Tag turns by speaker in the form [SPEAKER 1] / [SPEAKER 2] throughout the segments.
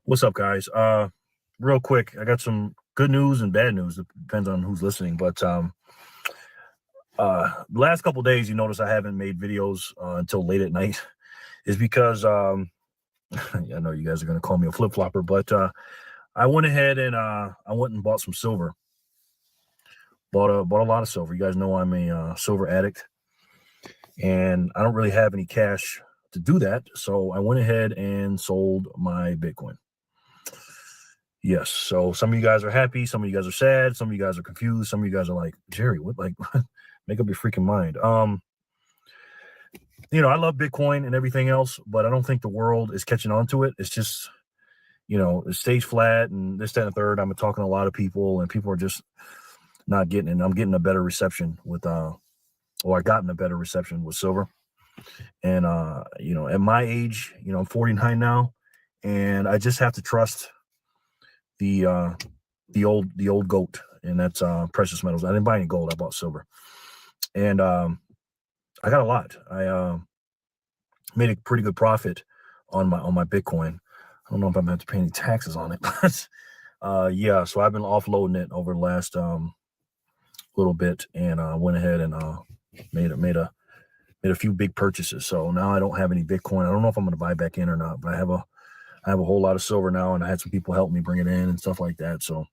[SPEAKER 1] What's up, guys? Real quick, I got some good news and bad news. It depends on who's listening. But the last couple days, you notice I haven't made videos until late at night. Is because I know you guys are gonna call me a flip flopper, but I went ahead and I went and bought some silver. Bought a lot of silver. You guys know I'm a silver addict, and I don't really have any cash to do that. So I went ahead and sold my Bitcoin. Yes. So some of you guys are happy, some of you guys are sad, some of you guys are confused, some of you guys are like, Jerry, what, like, make up your freaking mind. I love Bitcoin and everything else, but I don't think the world is catching on to it. It's just, it stays flat and this, that, and the third. I'm talking to a lot of people and people are just not getting it. And I'm getting a better reception with I gotten a better reception with silver. And at my age, I'm 49 now, and I just have to trust the old goat, and that's precious metals. I didn't buy any gold. I bought silver, and I got a lot. I made a pretty good profit on my Bitcoin. I don't know if I'm going to have to pay any taxes on it, but yeah. So I've been offloading it over the last little bit, and went ahead and made a few big purchases. So now I don't have any Bitcoin. I don't know if I'm going to buy back in or not, but I have a whole lot of silver now, and I had some people help me bring it in and stuff like that. So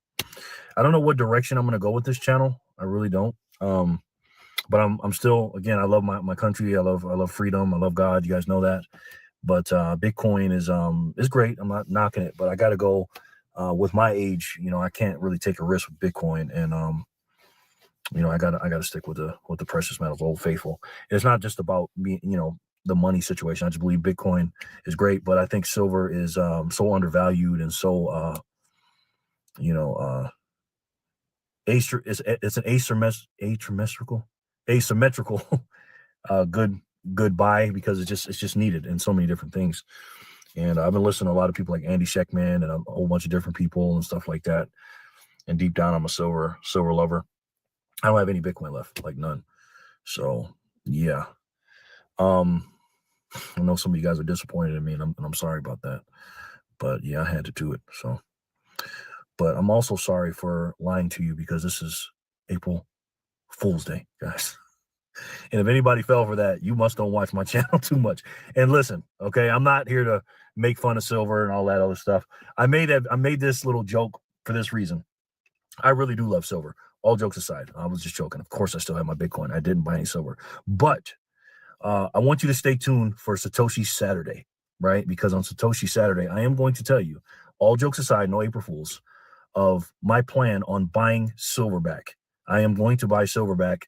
[SPEAKER 1] I don't know what direction I'm going to go with this channel. I really don't. But I'm still, again, I love my country. I love freedom. I love God. You guys know that. But Bitcoin is great. I'm not knocking it, but I got to go with my age. I can't really take a risk with Bitcoin, and I gotta stick with the precious metals, Old Faithful. It's not just about me, the money situation. I just believe Bitcoin is great, but I think silver is so undervalued and so it's an asymmetrical good buy, because it's just needed in so many different things. And I've been listening to a lot of people like Andy Sheckman and a whole bunch of different people and stuff like that. And deep down, I'm a silver lover. I don't have any Bitcoin left, like none. So yeah. I know some of you guys are disappointed in me, and I'm sorry about that. But yeah, I had to do it. So, but I'm also sorry for lying to you, because this is April Fool's Day, guys. And if anybody fell for that, you must don't watch my channel too much. And listen, okay, I'm not here to make fun of silver and all that other stuff. I made this little joke for this reason. I really do love silver. All jokes aside, I was just joking. Of course, I still have my Bitcoin. I didn't buy any silver, but I want you to stay tuned for Satoshi Saturday, right? Because on Satoshi Saturday, I am going to tell you, all jokes aside, no April Fools, of my plan on buying silver back. I am going to buy silver back.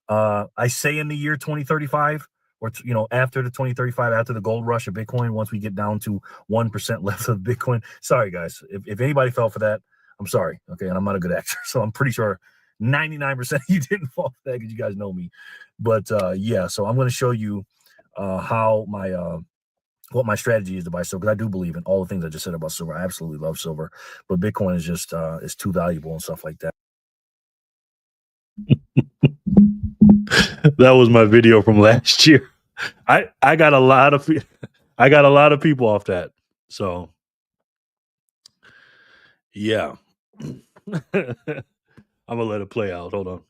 [SPEAKER 1] I say in the year 2035, or after the 2035, after the gold rush of Bitcoin, once we get down to 1% left of Bitcoin. Sorry, guys, if anybody fell for that, I'm sorry. Okay, and I'm not a good actor, so I'm pretty sure 99% of you didn't fall for that, because you guys know me. But yeah, so I'm going to show you how what my strategy is to buy silver, because I do believe in all the things I just said about silver. I absolutely love silver, but Bitcoin is just is too valuable and stuff like that. That was my video from last year. I got a lot of people off that. So yeah. I'm gonna let it play out. Hold on.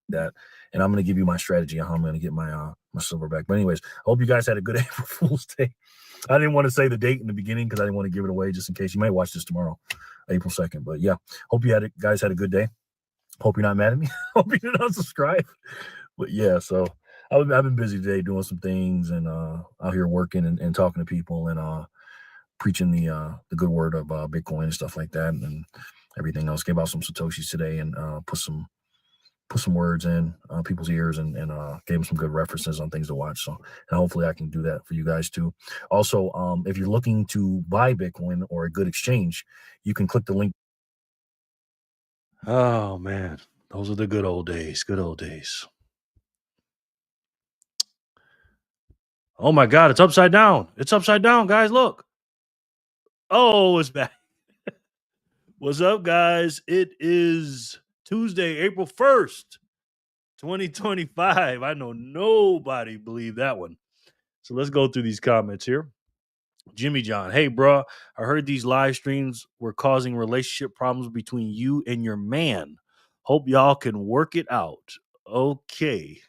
[SPEAKER 1] That, and I'm gonna give you my strategy on how I'm gonna get my my silver back. But anyways, I hope you guys had a good April Fool's Day. I didn't want to say the date in the beginning because I didn't want to give it away, just in case you may watch this tomorrow, April 2nd. But yeah, hope you guys had a good day. Hope you're not mad at me. Hope you did not subscribe. But yeah, so I've been busy today doing some things, and out here working and talking to people, and preaching the good word of Bitcoin and stuff like that, and everything else. Gave out some Satoshis today, and put some words in people's ears, and gave them some good references on things to watch. So, and hopefully I can do that for you guys too. Also, if you're looking to buy Bitcoin or a good exchange, you can click the link. Oh man, those are the good old days. Good old days. Oh my God, it's upside down. It's upside down, guys. Look. Oh, it's back. What's up, guys? It is Tuesday, April 1st, 2025. I know nobody believed that one. So let's go through these comments here. Jimmy John, hey, bro, I heard these live streams were causing relationship problems between you and your man. Hope y'all can work it out. Okay.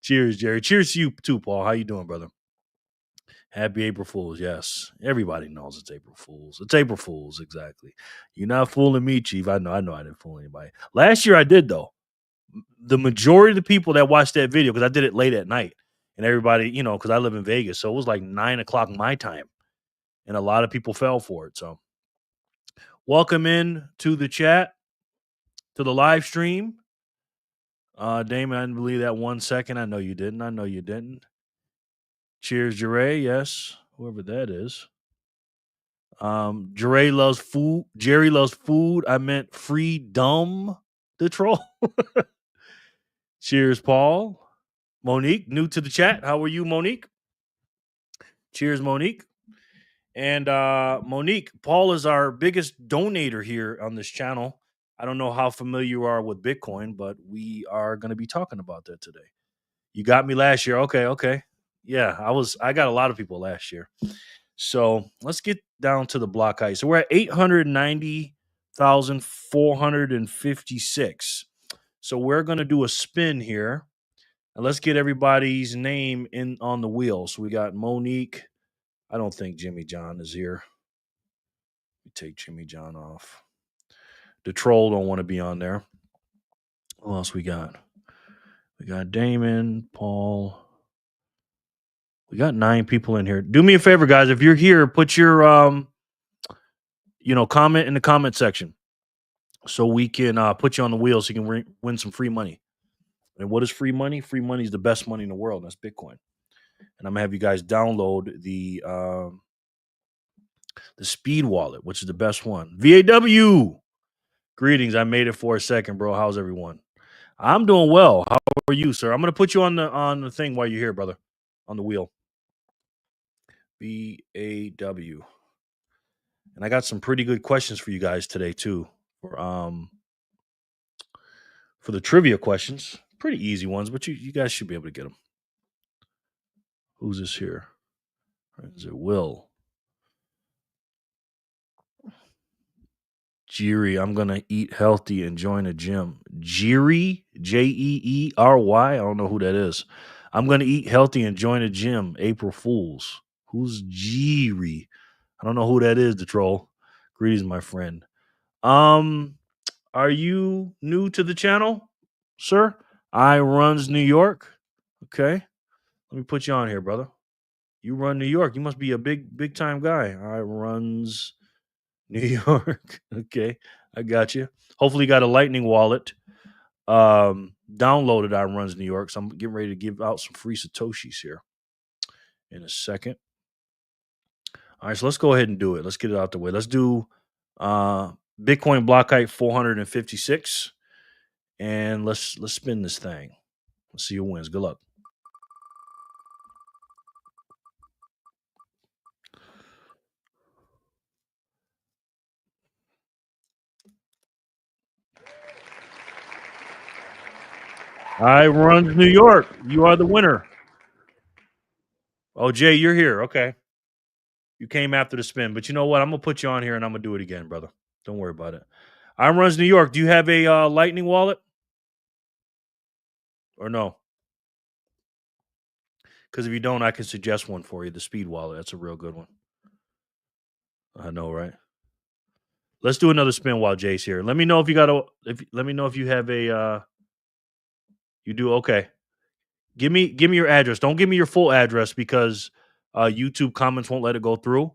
[SPEAKER 1] Cheers, Jerry. Cheers to you too, Paul. How you doing, brother? Happy April Fools. Yes. Everybody knows it's April Fools. It's April Fools, exactly. You're not fooling me, Chief. I know I didn't fool anybody. Last year I did though. The majority of the people that watched that video, because I did it late at night, and everybody, because I live in Vegas, so it was like 9 o'clock my time. And a lot of people fell for it. So welcome in to the chat, to the live stream. Damon, I didn't believe that 1 second. I know you didn't. I know you didn't. Cheers, Jerry. Yes, whoever that is. Jerry loves food. Jerry loves food. I meant freedom. The troll. Cheers, Paul. Monique, new to the chat. How are you, Monique? Cheers, Monique. And Monique, Paul is our biggest donator here on this channel. I don't know how familiar you are with Bitcoin, but we are going to be talking about that today. You got me last year. Okay. Yeah, I got a lot of people last year. So let's get down to the block height. So we're at 890,456. So we're going to do a spin here. And let's get everybody's name in on the wheel. So we got Monique. I don't think Jimmy John is here. We take Jimmy John off. The troll don't want to be on there. Who else we got? We got Damon, Paul. We got 9 people in here. Do me a favor, guys. If you're here, put your comment in the comment section so we can put you on the wheel so you can win some free money. And what is free money? Free money is the best money in the world. That's Bitcoin. And I'm gonna have you guys download the Speed Wallet, which is the best one. VAW. Greetings. I made it for a second, bro. How's everyone? I'm doing well. How are you, sir? I'm gonna put you on the thing while you're here, brother. On the wheel. VAW. And I got some pretty good questions for you guys today too. For the trivia questions. Pretty easy ones, but you guys should be able to get them. Who's this here? Is it Will? Jerry, I'm gonna eat healthy and join a gym. Jerry, Jeery. I don't know who that is. I'm gonna eat healthy and join a gym. April Fools. Who's Jerry? I don't know who that is. The troll. Greetings, my friend. Are you new to the channel, sir? I runs New York. Okay, let me put you on here, brother. You run New York. You must be a big time guy. I runs New York. Okay, I got you. Hopefully, you got a Lightning wallet. Downloaded I runs New York. So I'm getting ready to give out some free Satoshis here in a second. All right, so let's go ahead and do it. Let's get it out the way. Let's do Bitcoin block height 456, and let's spin this thing. Let's see who wins. Good luck. I runs New York. You are the winner. Oh, Jay, you're here. Okay. You came after the spin, but you know what? I'm gonna put you on here and I'm gonna do it again, brother. Don't worry about it. I runs New York. Do you have a Lightning wallet or no? Because if you don't, I can suggest one for you. The Speed wallet. That's a real good one. I know, right? Let's do another spin while Jay's here. Let me know if you got a. Let me know if you have a. You do okay. Give me your address. Don't give me your full address because YouTube comments won't let it go through.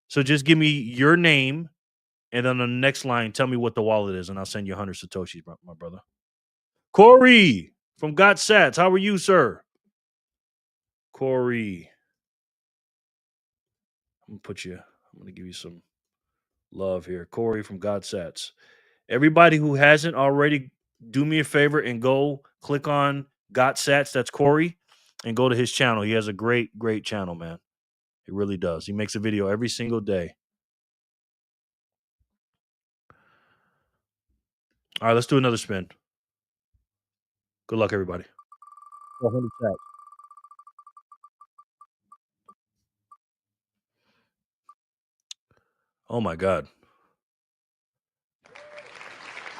[SPEAKER 1] So just give me your name, and then on the next line, tell me what the wallet is, and I'll send you 100 Satoshis, my brother. Corey from Got Sats. How are you, sir? Corey. I'm gonna give you some love here. Corey from God Sats. Everybody who hasn't already, do me a favor and go click on Got Sats. That's Corey, and go to his channel. He has a great channel, man. He really does. He makes a video every single day. All right, let's do another spin. Good luck, everybody. 100 sats. Oh my God.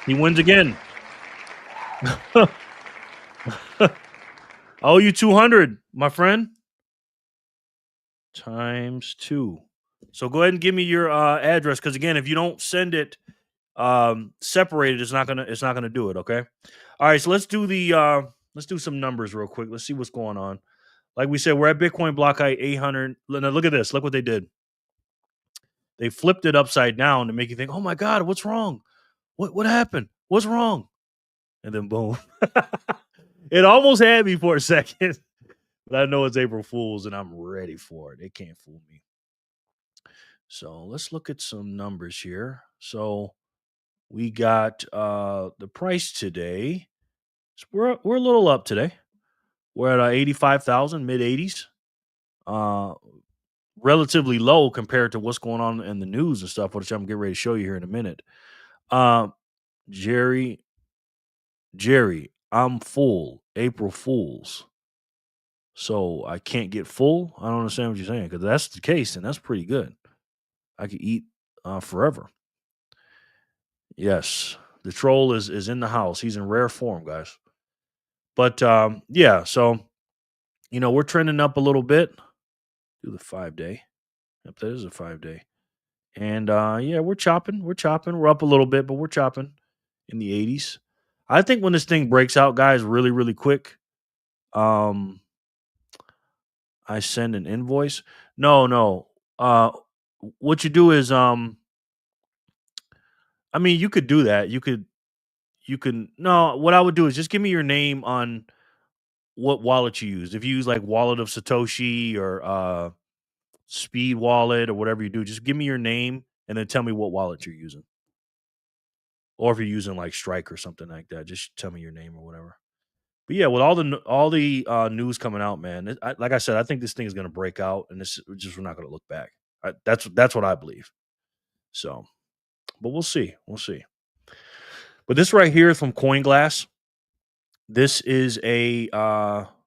[SPEAKER 1] He wins again. I owe you 200, my friend. Times 2. So go ahead and give me your address, because again, if you don't send it separated, it's not gonna do it. Okay. All right. So let's do some numbers real quick. Let's see what's going on. Like we said, we're at Bitcoin block height 800. Now look at this. Look what they did. They flipped it upside down to make you think, oh my God, what's wrong? What happened? What's wrong? And then boom. It almost had me for a second. But I know it's April Fool's and I'm ready for it. They can't fool me. So let's look at some numbers here. So we got the price today. So we're a little up today. We're at 85,000, mid 80s. Uh Relatively low compared to what's going on in the news and stuff, which I'm getting ready to show you here in a minute. Um Jerry, I'm full. April Fools. So I can't get full. I don't understand what you're saying. Because that's the case, and that's pretty good. I could eat forever. Yes, the troll is in the house. He's in rare form, guys. But yeah, so we're trending up a little bit. Do the 5 day. Yep, that is a 5 day. And yeah, we're chopping. We're chopping. We're up a little bit, but we're chopping in the 80s. I think when this thing breaks out, guys, really, really quick, um, I send an invoice. No, no. What you do is, I mean, you could do that. You can. No, what I would do is just give me your name on what wallet you use. If you use like Wallet of Satoshi or Speed Wallet or whatever you do, just give me your name and then tell me what wallet you're using. Or if you're using like Strike or something like that, just tell me your name or whatever. But yeah, with all the news coming out, man, like I said, I think this thing is going to break out, and this just we're not going to look back. That's what I believe. So, but we'll see, we'll see. But this right here is from CoinGlass. This is a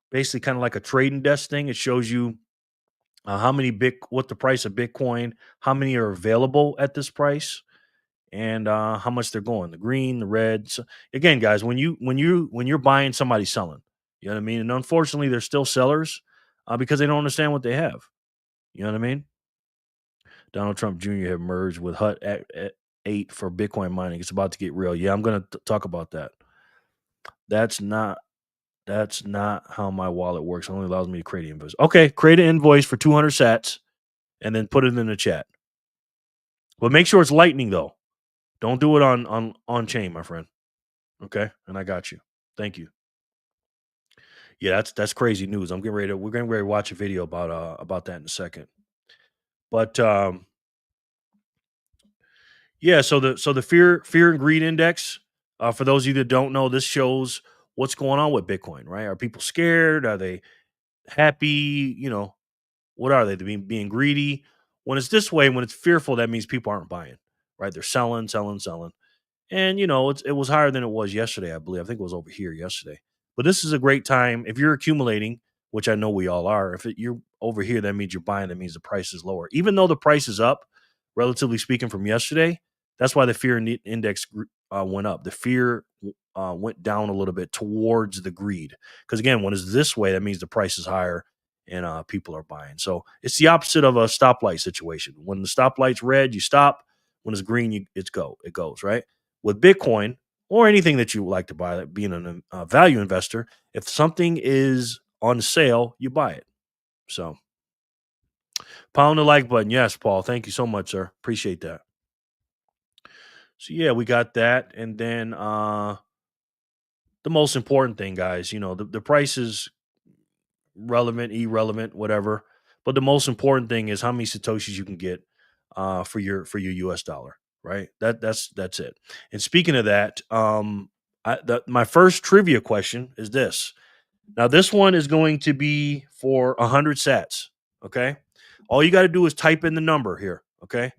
[SPEAKER 1] basically kind of like a trading desk thing. It shows you how many what the price of Bitcoin, how many are available at this price, and how much they're going. The green, the red. So again, guys, when you're buying, somebody's selling. You know what I mean? And unfortunately, they're still sellers because they don't understand what they have. You know what I mean? Donald Trump Jr. have merged with Hut at 8 for Bitcoin mining. It's about to get real. Yeah, I'm going to talk about that. That's not That's not how my wallet works. It only allows me to create an invoice. Okay, create an invoice for 200 sats and then put it in the chat. But make sure it's Lightning though. Don't do it on chain, my friend. Okay, and I got you. Thank you. Yeah, that's crazy news. We're getting ready to watch a video about that in a second. But yeah, so the fear and greed index. For those of you that don't know, this shows what's going on with Bitcoin. Right? Are people scared? Are they happy? What are they? They're being greedy. When it's this way, when it's fearful, that means people aren't buying, right? They're selling, selling, selling. And it was higher than it was yesterday, I believe. I think it was over here yesterday. But this is a great time if you're accumulating, which I know we all are. If you're over here, that means you're buying. That means the price is lower, even though the price is up, relatively speaking, from yesterday. That's why the index went up. The fear went down a little bit towards the greed. Because again, when it's this way, that means the price is higher and people are buying. So it's the opposite of a stoplight situation. When the stoplight's red, you stop. When it's green, it goes right. With Bitcoin or anything that you like to buy, like being a value investor, if something is on sale, you buy it. So pound the like button. Yes, Paul. Thank you so much, sir. Appreciate that. So yeah, we got that. And then the most important thing, guys, the price is relevant, irrelevant, whatever. But the most important thing is how many satoshis you can get for your US dollar, right? That's it. And speaking of that, my first trivia question is this. Now this one is going to be for 100 sats, okay? All you got to do is type in the number here, okay?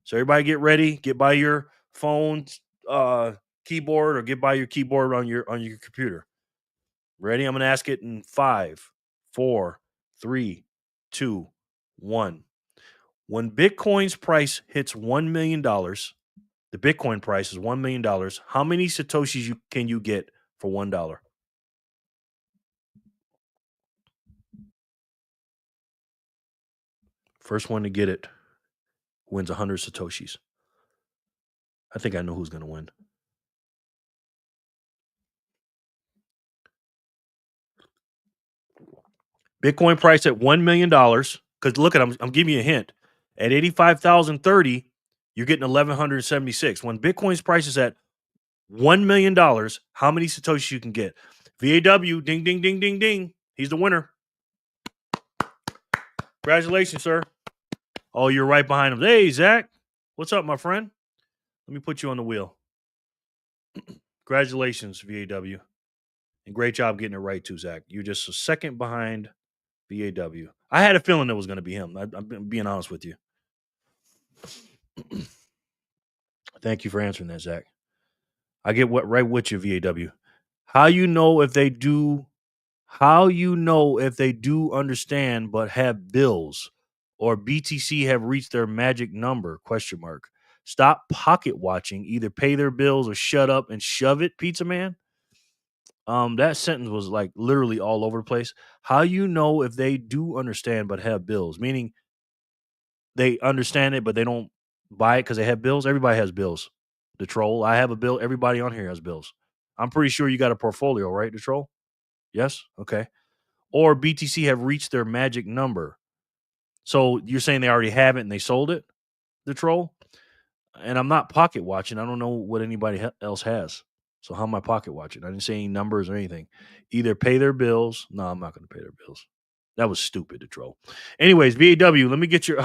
[SPEAKER 1] So everybody get ready, get by your phone keyboard or get by your keyboard on your computer. Ready? I'm going to ask it in 5, 4, 3, 2, 1. When Bitcoin's price hits $1 million, the Bitcoin price is $1 million. How many Satoshis can you get for $1? First one to get it wins 100 Satoshis. I think I know who's going to win. Bitcoin price at $1 million. Because look at, I'm giving you a hint. At 85,030, you're getting 1,176. When Bitcoin's price is at $1 million, how many Satoshis you can get? VAW, ding, ding, ding, ding, ding. He's the winner. Congratulations, sir. Oh, you're right behind him. Hey, Zach. What's up, my friend? Let me put you on the wheel. Congratulations, VAW. And great job getting it right, too, Zach. You're just a second behind VAW. I had a feeling it was going to be him. I'm being honest with you. Thank you for answering that, Zach. I get right with you, VAW. How you know if they do understand but have bills or BTC have reached their magic number? ? Stop pocket watching. Either pay their bills or shut up and shove it, Pizza Man. That sentence was like literally all over the place. How you know if they do understand but have bills? Meaning they understand it but they don't buy it because they have bills. Everybody has bills. The troll. I have a bill. Everybody on here has bills. I'm pretty sure you got a portfolio, right? The troll. Yes. Okay. Or BTC have reached their magic number. So you're saying they already have it and they sold it, the troll? And I'm not pocket watching. I don't know what anybody else has. So how am I pocket watching? I didn't say any numbers or anything. Either pay their bills. No, I'm not going to pay their bills. That was stupid, the troll. Anyways, VAW, let me get your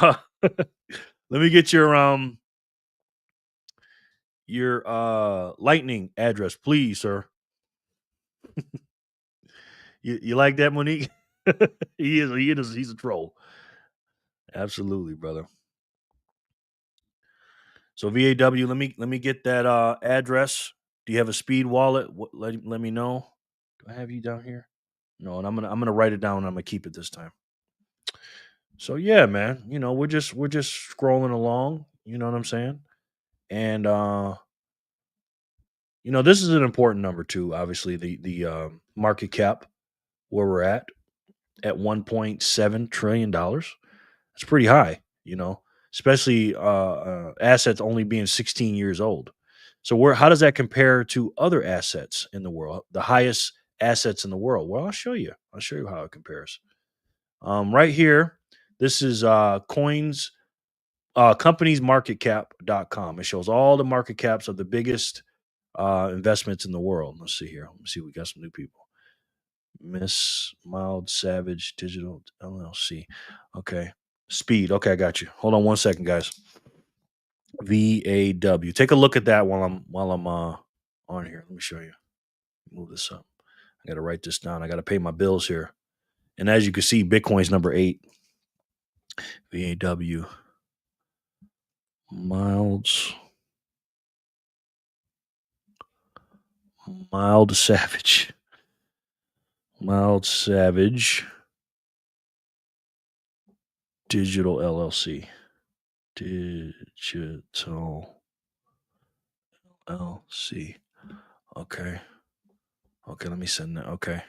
[SPEAKER 1] Lightning address, please, sir. You like that, Monique? He's a troll. Absolutely, brother. So VAW, let me get that address. Do you have a speed wallet? Let me know. Do I have you down here? No, and I'm gonna write it down and I'm gonna keep it this time. So yeah, man, we're just scrolling along, you know what I'm saying? And this is an important number too, obviously the market cap where we're at 1.7 trillion dollars. It's pretty high, especially assets only being 16 years old. So how does that compare to other assets in the world? The highest assets in the world? Well, I'll show you. I'll show you how it compares. Right here, this is coins companiesmarketcap.com. It shows all the market caps of the biggest investments in the world. Let's see here. Let me see. We got some new people. Miss Mild Savage Digital LLC. Okay. Speed. Okay, I got you. Hold on one second, guys. VAW. Take a look at that while I'm on here. Let me show you. Move this up. I got to write this down. I got to pay my bills here. And as you can see, Bitcoin's number 8. VAW. Mild Savage. Mild Savage Digital LLC. Digital LLC. Okay. Okay, let me send that. Okay.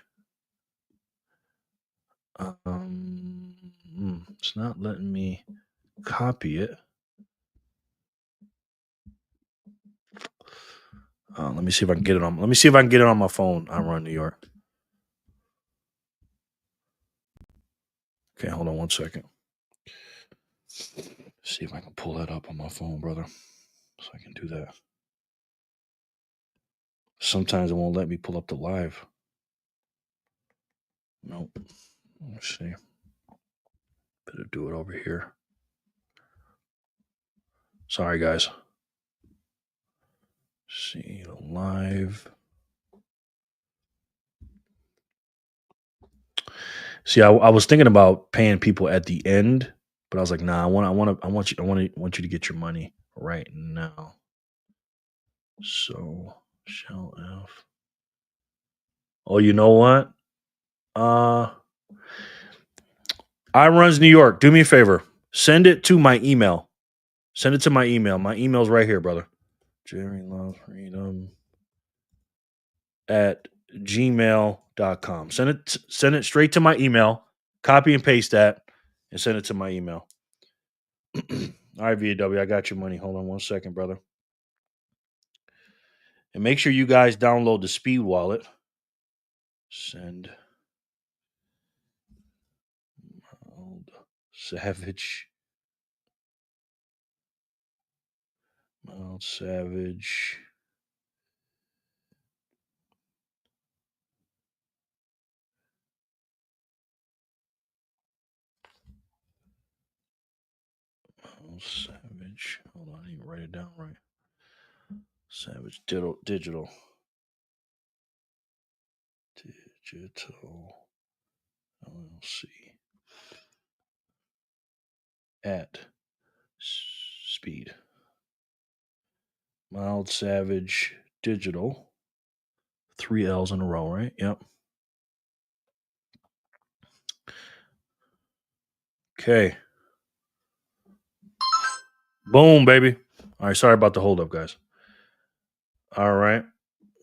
[SPEAKER 1] It's not letting me copy it. Let me see if I can get it on. Let me see if I can get it on my phone. I run New York. Okay, hold on one second. See if I can pull that up on my phone, brother. So I can do that. Sometimes it won't let me pull up the live. Nope. Let's see. Better do it over here. Sorry, guys. See the live. See, I was thinking about paying people at the end, but I was like, nah. I want you to get your money right now. So shall F. Oh, you know what? I runs New York. Do me a favor. Send it to my email. Send it to my email. My email's right here, brother. jerrylovesfreedom at gmail.com. Send it straight to my email. Copy and paste that and send it to my email. All right, VW, I got your money. Hold on one second, brother. And make sure you guys download the Speed Wallet. Send. Mild Savage. Mild Savage. Mild Savage. Hold on, I didn't write it down right. Savage Digital. Digital. LLC. At Speed. Mild Savage Digital. 3 L's in a row, right? Yep. Okay. Boom, baby. All right. Sorry about the hold up, guys. All right.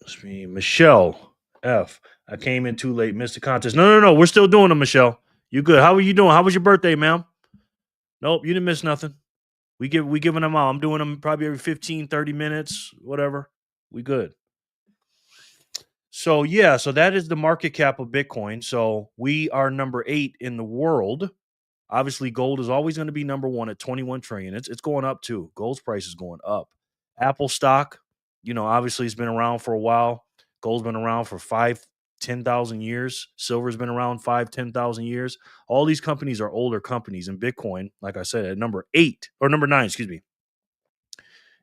[SPEAKER 1] Let's see. Michelle F. I came in too late, missed the contest. No. We're still doing them, Michelle. You good? How are you doing? How was your birthday, ma'am? Nope, you didn't miss nothing. We giving them out. I'm doing them probably every 15, 30 minutes, whatever. We good. So yeah, so that is the market cap of Bitcoin. So we are number 8 in the world. Obviously, gold is always going to be number 1 at 21 trillion. It's going up too. Gold's price is going up. Apple stock, obviously it's been around for a while. Gold's been around for 10,000 years. Silver's been around 10,000 years. All these companies are older companies, and Bitcoin, like I said, at number 9,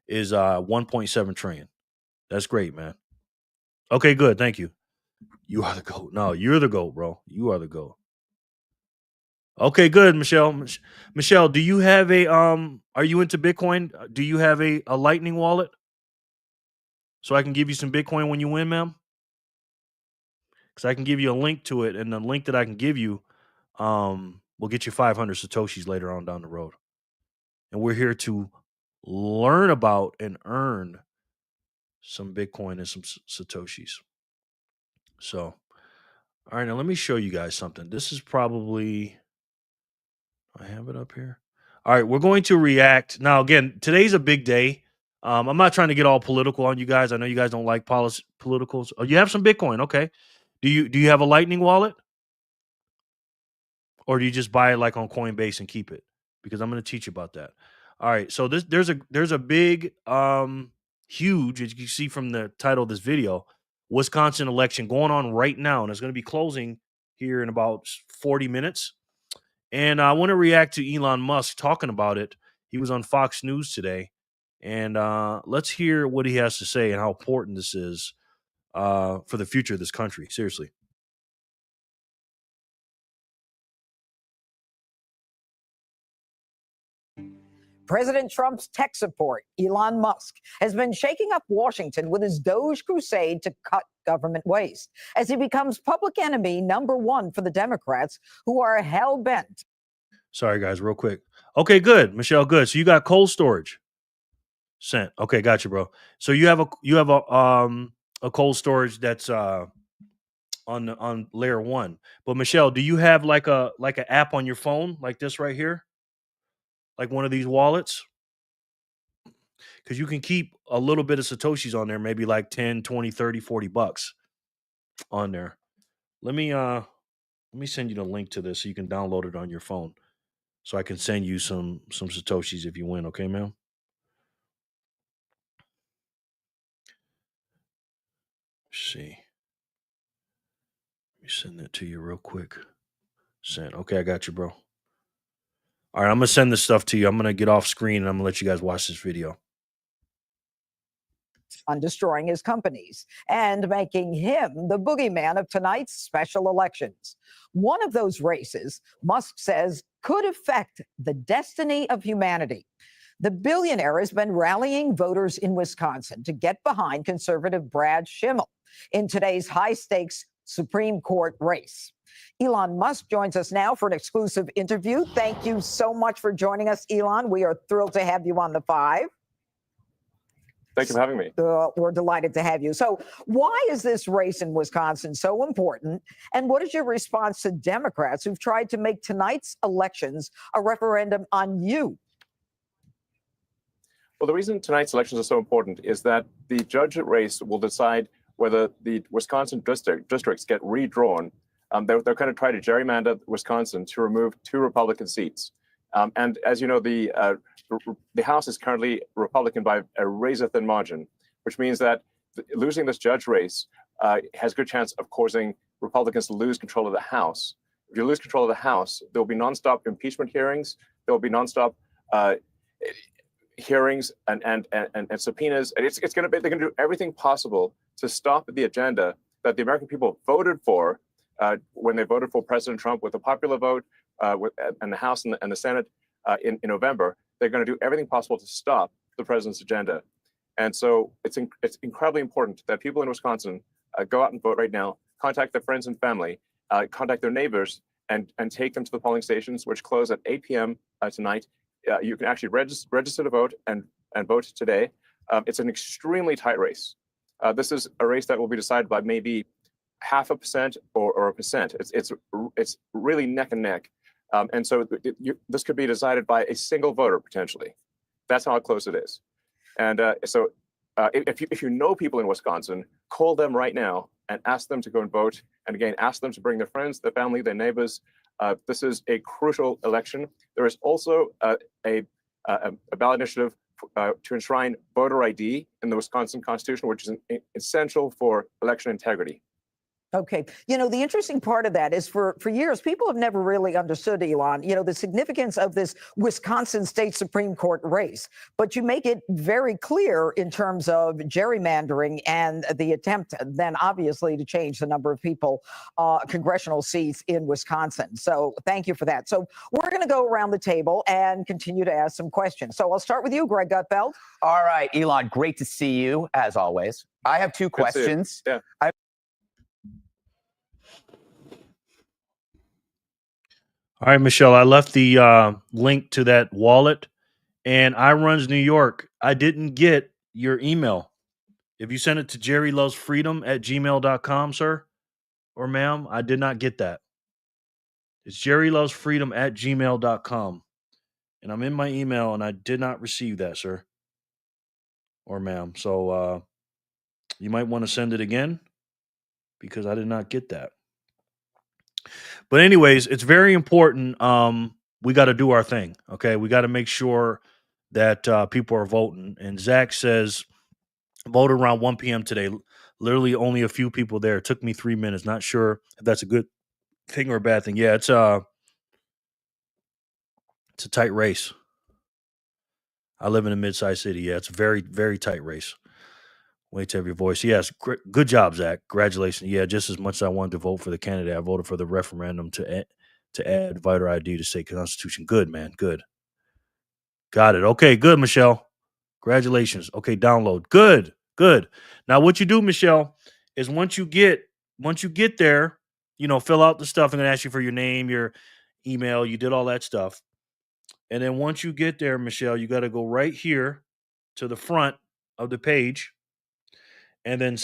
[SPEAKER 1] is 1.7 trillion. That's great, man. Okay, good. Thank you. You are the GOAT. No, you're the GOAT, bro. You are the GOAT. Okay, good, Michelle. Michelle, do you have a are you into Bitcoin? Do you have a Lightning wallet? So I can give you some Bitcoin when you win, ma'am? Because I can give you a link to it, and the link that I can give you will get you 500 Satoshis later on down the road. And we're here to learn about and earn some Bitcoin and some Satoshis. So, all right, now let me show you guys something. This is probably, I have it up here. All right, we're going to react. Now, again, today's a big day. I'm not trying to get all political on you guys. I know you guys don't like politicals. Oh, you have some Bitcoin. Okay. Do you have a Lightning wallet? Or do you just buy it like on Coinbase and keep it? Because I'm going to teach you about that. All right. So there's a big, huge, as you can see from the title of this video, Wisconsin election going on right now, and it's going to be closing here in about 40 minutes. And I want to react to Elon Musk talking about it. He was on Fox News today, and let's hear what he has to say and how important this is for the future of this country. Seriously.
[SPEAKER 2] President Trump's tech support, Elon Musk, has been shaking up Washington with his Doge crusade to cut government waste as he becomes public enemy number 1 for the Democrats, who are hell-bent.
[SPEAKER 1] Sorry, guys, real quick. Okay, good, Michelle. Good. So you got cold storage sent. Okay, got you, bro. So you have a cold storage that's on layer 1. But Michelle, do you have like an app on your phone like this right here? Like one of these wallets? Because you can keep a little bit of Satoshis on there, maybe like 10, 20, 30, 40 bucks on there. Let me send you the link to this so you can download it on your phone. So I can send you some Satoshis if you win, okay, ma'am? Let's see. Let me send that to you real quick. Send. Okay, I got you, bro. All right, I'm gonna send this stuff to you. I'm gonna get off screen and I'm gonna let you guys watch this video.
[SPEAKER 2] On destroying his companies and making him the boogeyman of tonight's special elections. One of those races, Musk says, could affect the destiny of humanity. The billionaire has been rallying voters in Wisconsin to get behind conservative Brad Schimmel in today's high-stakes Supreme Court race. Elon Musk joins us now for an exclusive interview. Thank you so much for joining us, Elon. We are thrilled to have you on the Five.
[SPEAKER 3] Thank you for having me.
[SPEAKER 2] We're delighted to have you. So why is this race in Wisconsin so important? And what is your response to Democrats who've tried to make tonight's elections a referendum on you?
[SPEAKER 3] Well, the reason tonight's elections are so important is that the judge race will decide whether the Wisconsin districts get redrawn. They're going to try to gerrymander Wisconsin to remove 2 Republican seats. And as you know, the House is currently Republican by a razor-thin margin, which means that losing this judge race has a good chance of causing Republicans to lose control of the House. If you lose control of the House, there will be nonstop impeachment hearings. There will be nonstop hearings and subpoenas. And it's going to be, they're going to do everything possible to stop the agenda that the American people voted for when they voted for President Trump with a popular vote in the House and the Senate in November. They're going to do everything possible to stop the president's agenda. And so it's incredibly important that people in Wisconsin go out and vote right now, contact their friends and family, contact their neighbors, and take them to the polling stations, which close at 8 p.m. Tonight. You can actually register to vote and vote today. It's an extremely tight race. This is a race that will be decided by maybe 0.5% or 1%. It's really neck and neck. And so this could be decided by a single voter potentially. That's how close it is. And so if you know people in Wisconsin, call them right now and ask them to go and vote. And again, ask them to bring their friends, their family, their neighbors. This is a crucial election. There is also a ballot initiative to enshrine voter ID in the Wisconsin Constitution, which is essential for election integrity.
[SPEAKER 2] Okay. You know, the interesting part of that is for years, people have never really understood, Elon, the significance of this Wisconsin State Supreme Court race. But you make it very clear in terms of gerrymandering and the attempt then obviously to change the number of people, congressional seats in Wisconsin. So thank you for that. So we're going to go around the table and continue to ask some questions. So I'll start with you, Greg Gutfeld.
[SPEAKER 4] All right, Elon, great to see you as always. I have 2 questions.
[SPEAKER 3] Yeah.
[SPEAKER 1] All right, Michelle, I left the link to that wallet, and I runs New York. I didn't get your email. If you send it to jerrylovesfreedom@gmail.com, sir or ma'am, I did not get that. It's jerrylovesfreedom@gmail.com. And I'm in my email, and I did not receive that, sir or ma'am. So you might want to send it again because I did not get that. But anyways, it's very important. We got to do our thing. Okay, we got to make sure that people are voting. And Zach says vote around 1 p.m. today. Literally, only a few people there. It took me 3 minutes. Not sure if that's a good thing or a bad thing. Yeah, it's a tight race. I live in a mid-sized city. Yeah, it's a very, very tight race. Wait to have your voice. Yes, good job, Zach. Congratulations. Yeah, just as much as I wanted to vote for the candidate, I voted for the referendum to add voter ID to state constitution. Good, man. Good. Got it. Okay, good, Michelle. Congratulations. Okay, download. Good, good. Now, what you do, Michelle, is once you get there, fill out the stuff. I'm gonna ask you for your name, your email. You did all that stuff, and then once you get there, Michelle, you got to go right here to the front of the page. And then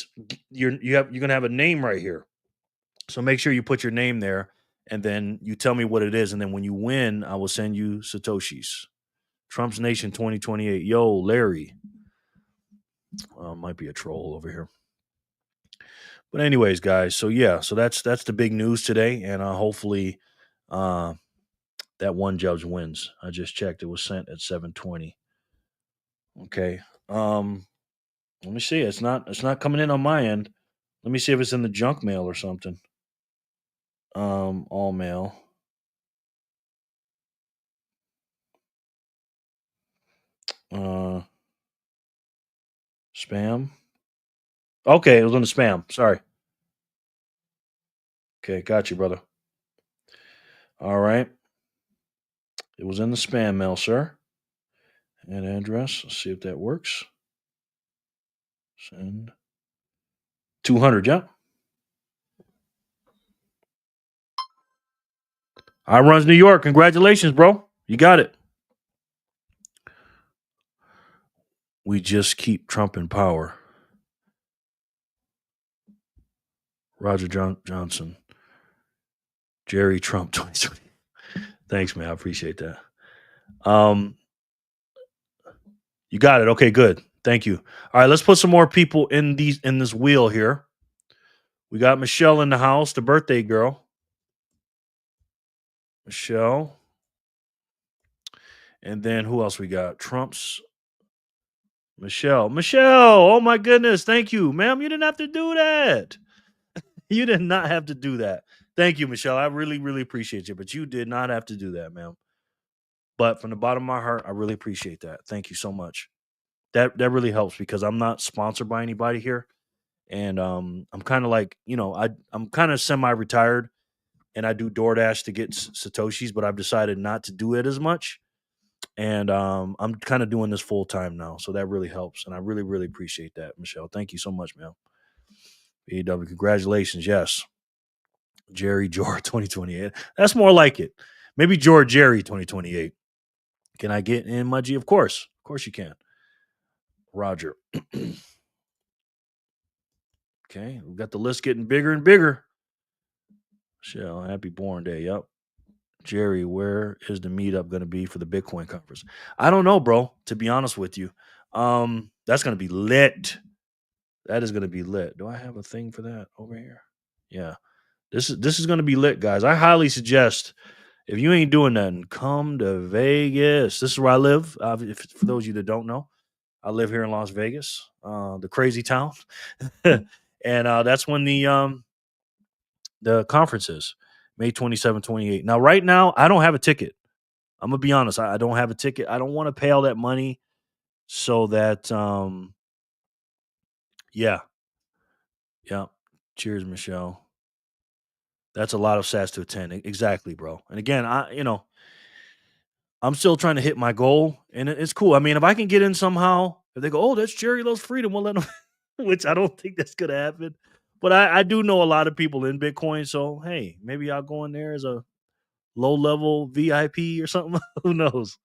[SPEAKER 1] you're gonna have a name right here. So make sure you put your name there, and then you tell me what it is. And then when you win, I will send you Satoshis. Trump's Nation 2028. Yo, Larry. Might be a troll over here. But anyways, guys. So yeah, so that's the big news today, and hopefully, that one judge wins. I just checked; it was sent at 7:20. Okay. Let me see. It's not coming in on my end. Let me see if it's in the junk mail or something. All mail. Spam. Okay, it was on the spam. Sorry. Okay, got you, brother. All right. It was in the spam mail, sir. And address. Let's see if that works. Send. 200, yeah. I runs New York. Congratulations, bro. You got it. We just keep Trump in power. Roger Johnson. Jerry Trump 2020. Thanks, man. I appreciate that. You got it. Okay, good. Thank you. All right, let's put some more people in this wheel here. We got Michelle in the house, the birthday girl. Michelle. And then who else we got? Trump's Michelle. Oh my goodness. Thank you, ma'am. You didn't have to do that. You did not have to do that. Thank you, Michelle. I really, really appreciate you, but you did not have to do that, ma'am. But from the bottom of my heart, I really appreciate that. Thank you so much. That really helps because I'm not sponsored by anybody here. And I'm kind of like, I'm kind of semi-retired and I do DoorDash to get Satoshis, but I've decided not to do it as much. And I'm kind of doing this full time now. So that really helps. And I really, really appreciate that, Michelle. Thank you so much, man. AW, congratulations. Yes. Jerry George 2028. That's more like it. Maybe George Jerry 2028. Can I get in, Mudgy? Of course. Of course you can. Roger. Okay. We've got the list getting bigger and bigger. Michelle, happy born day. Yep. Jerry, where is the meetup going to be for the Bitcoin conference? I don't know, bro, to be honest with you. That's going to be lit. That is going to be lit. Do I have a thing for that over here? Yeah. This is going to be lit, guys. I highly suggest if you ain't doing nothing, come to Vegas. This is where I live. For those of you that don't know, I live here in Las Vegas, the crazy town. And that's when the conference is. May 27, 28. Now, right now, I don't have a ticket. I'm going to be honest. I don't have a ticket. I don't want to pay all that money so that, yeah. Cheers, Michelle. That's a lot of sats to attend. Exactly, bro. And again, I'm still trying to hit my goal and it's cool. I mean, if I can get in somehow, if they go, oh, that's Jerry Loves Freedom, we'll let them, which I don't think that's going to happen. But I do know a lot of people in Bitcoin. So, hey, maybe I'll go in there as a low-level VIP or something. Who knows?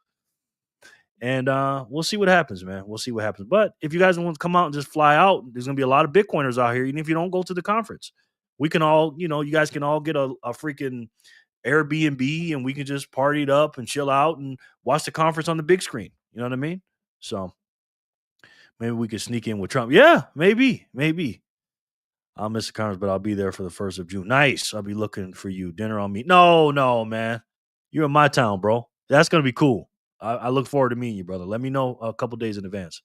[SPEAKER 1] And we'll see what happens, man. We'll see what happens. But if you guys want to come out and just fly out, there's going to be a lot of Bitcoiners out here, even if you don't go to the conference. We can all, you guys can all get a freaking Airbnb and we can just party it up and chill out and watch the conference on the big screen. You know what I mean? So maybe we could sneak in with Trump. Yeah, maybe. I'll miss the conference, but I'll be there for the 1st of June. Nice. I'll be looking for you. Dinner on me. No, man. You're in my town, bro. That's going to be cool. I look forward to meeting you, brother. Let me know a couple days in advance.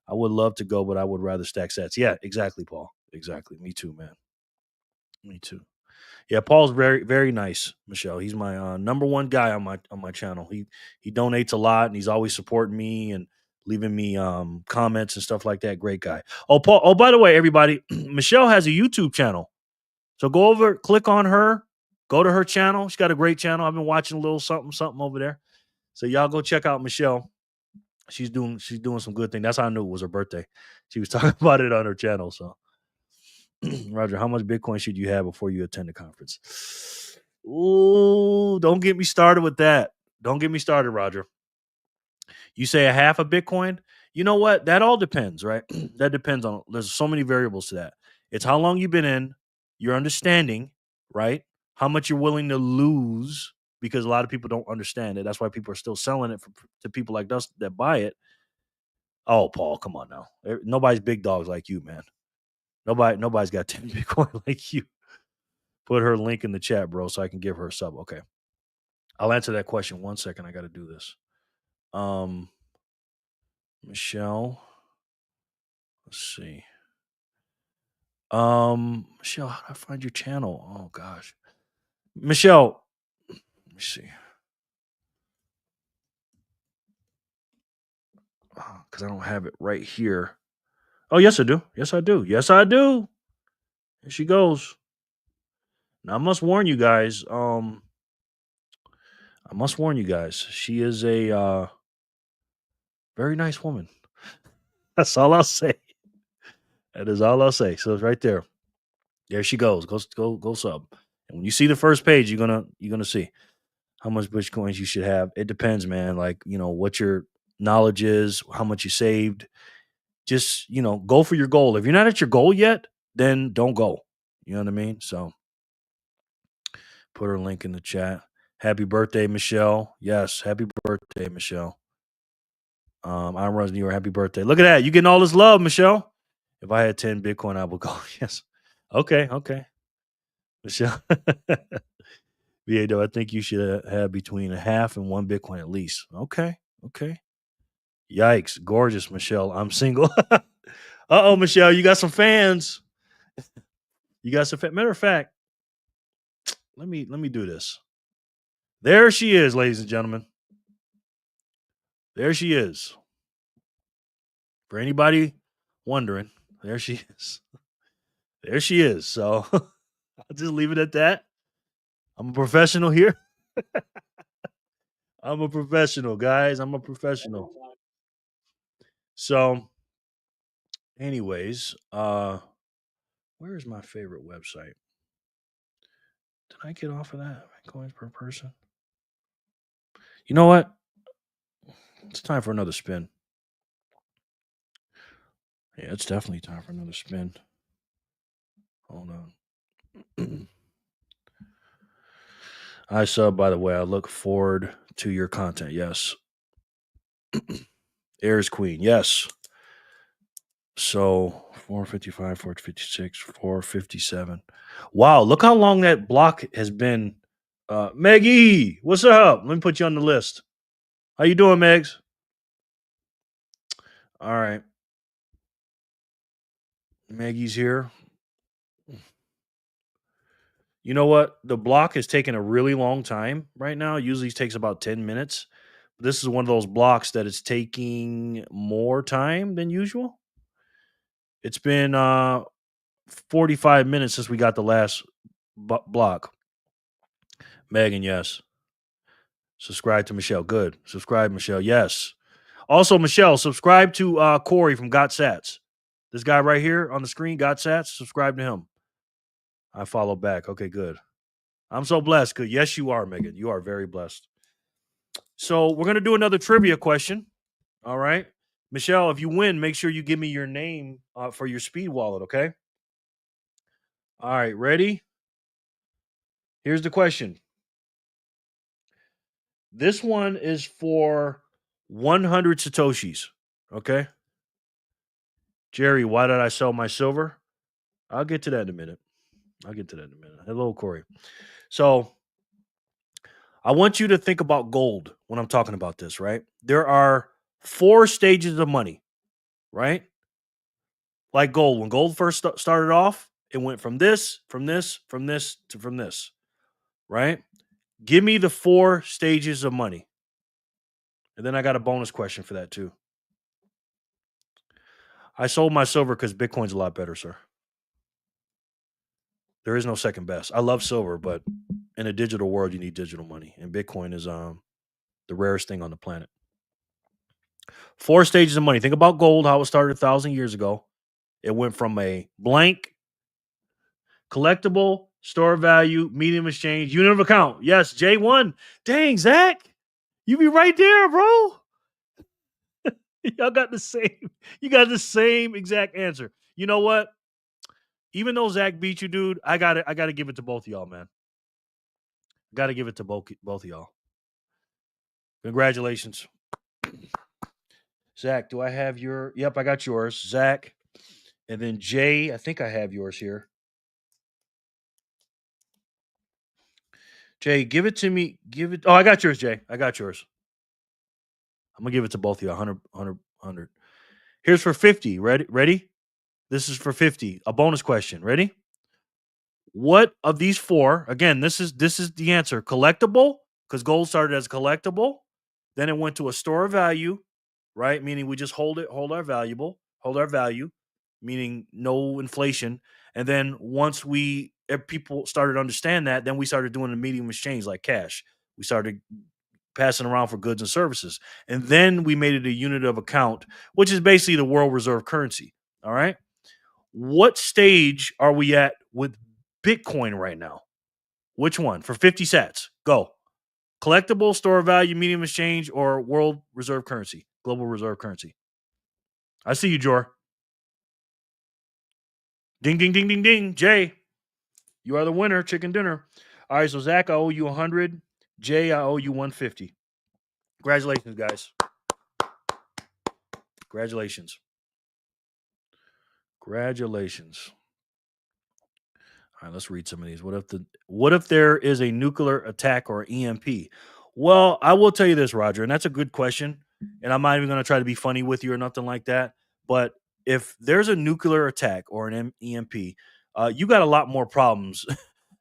[SPEAKER 1] I would love to go, but I would rather stack sats. Yeah, exactly, Paul. Exactly. Me too, man. Me too. Yeah, Paul's very, very nice, Michelle. He's my number one guy on my channel. He donates a lot and he's always supporting me and leaving me comments and stuff like that. Great guy. Oh, Paul. Oh, by the way, everybody, Michelle has a YouTube channel. So go over, click on her, go to her channel. She's got a great channel. I've been watching a little something over there. So y'all go check out Michelle. She's doing some good thing. That's how I knew it was her birthday. She was talking about it on her channel. So Roger, how much Bitcoin should you have before you attend the conference? Ooh, don't get me started with that. Don't get me started, Roger. You say a half a Bitcoin? You know what? That all depends, right? That depends on, there's so many variables to that. It's how long you've been in, your understanding, right? How much you're willing to lose, because a lot of people don't understand it. That's why people are still selling it to people like us that buy it. Oh, Paul, come on now. Nobody's big dogs like you, man. Nobody's got 10 Bitcoin like you. Put her link in the chat, bro, so I can give her a sub. Okay. I'll answer that question. 1 second. I got to do this. Michelle. Let's see. Michelle, how do I find your channel? Oh gosh. Michelle. Let me see. Because I don't have it right here. Oh, yes, I do. Yes, I do. Yes, I do. Here she goes. Now I must warn you guys. She is a very nice woman. That's all I'll say. That is all I'll say. So it's right there. There she goes. Go sub. And when you see the first page, you're gonna see. how much Bitcoins you should have. It depends, man. Like, what your knowledge is, how much you saved. Just, go for your goal. If you're not at your goal yet, then don't go. You know what I mean? So put her link in the chat. Happy birthday, Michelle. Yes, happy birthday, Michelle. I'm Runs New York. Happy birthday. Look at that. You getting all this love, Michelle. If I had 10 Bitcoin, I would go. Yes. Okay. Michelle. VAW, I think you should have between a half and 1 Bitcoin at least. Okay. Yikes. Gorgeous, Michelle. I'm single. Uh-oh, Michelle, you got some fans. Matter of fact, let me do this. There she is, ladies and gentlemen. There she is. For anybody wondering, there she is. There she is. So I'll just leave it at that. I'm a professional here. I'm a professional, guys. I'm a professional. So, anyways, where is my favorite website? Did I get off of that? Coins per person. You know what? It's time for another spin. Yeah, it's definitely time for another spin. Hold on. I sub, by the way. I look forward to your content. Yes. Airs Queen. Yes. So 455, 456, 457. Wow, look how long that block has been. Meggie, what's up? Let me put you on the list. How you doing, Megs? All right. Maggie's here. You know what? The block has taken a really long time right now. Usually it takes about 10 minutes. This is one of those blocks that is taking more time than usual. It's been 45 minutes since we got the last block. Megan, yes. Subscribe to Michelle. Good. Subscribe, Michelle. Yes. Also, Michelle, subscribe to Corey from Got Sats. This guy right here on the screen, Got Sats. Subscribe to him. I follow back. Okay, good. I'm so blessed. Good. Yes, you are, Megan. You are very blessed. So we're going to do another trivia question. All right. Michelle, if you win, make sure you give me your name for your speed wallet, okay? All right, ready? Here's the question. This one is for 100 Satoshis, okay? Jerry, why did I sell my silver? I'll get to that in a minute. Hello, Corey. So I want you to think about gold when I'm talking about this, right? There are 4 stages of money, right? Like gold. When gold first started off, it went from this, from this, from this, to from this, right? Give me the 4 stages of money. And then I got a bonus question for that too. I sold my silver because Bitcoin's a lot better, sir. There is no second best. I love silver, but in a digital world, you need digital money. And Bitcoin is the rarest thing on the planet. 4 stages of money. Think about gold, how it started 1,000 years ago. It went from a blank, collectible, store value, medium exchange, unit of account. Yes, J1. Dang, Zach. You be right there, bro. Y'all got the same. You got the same exact answer. You know what? Even though Zach beat you, dude, I gotta give it to both of y'all, man. Gotta give it to both of y'all. Congratulations. Zach, do I have your? Yep, I got yours. Zach. And then Jay, I think I have yours here. Jay, give it to me. Give it. Oh, I got yours, Jay. I got yours. I'm gonna give it to both of you. 100. Here's for 50. Ready? This is for 50. A bonus question. Ready? What of these 4? Again, this is the answer. Collectible, because gold started as collectible. Then it went to a store of value, right? Meaning we just hold our value, meaning no inflation. And then once people started to understand that, then we started doing a medium exchange like cash. We started passing around for goods and services. And then we made it a unit of account, which is basically the world reserve currency. All right. What stage are we at with Bitcoin right now? Which one? For 50 sats. Go. collectible, store of value, medium exchange, or world reserve currency, global reserve currency. I see you, Jor. Ding, ding, ding, ding, ding. Jay, you are the winner. Chicken dinner. All right, so Zach, I owe you 100. Jay, I owe you 150. Congratulations, guys. Congratulations. Congratulations. All right, let's read some of these. What if there is a nuclear attack or EMP? Well, I will tell you this, Roger, and that's a good question. And I'm not even going to try to be funny with you or nothing like that. But if there's a nuclear attack or an EMP, you got a lot more problems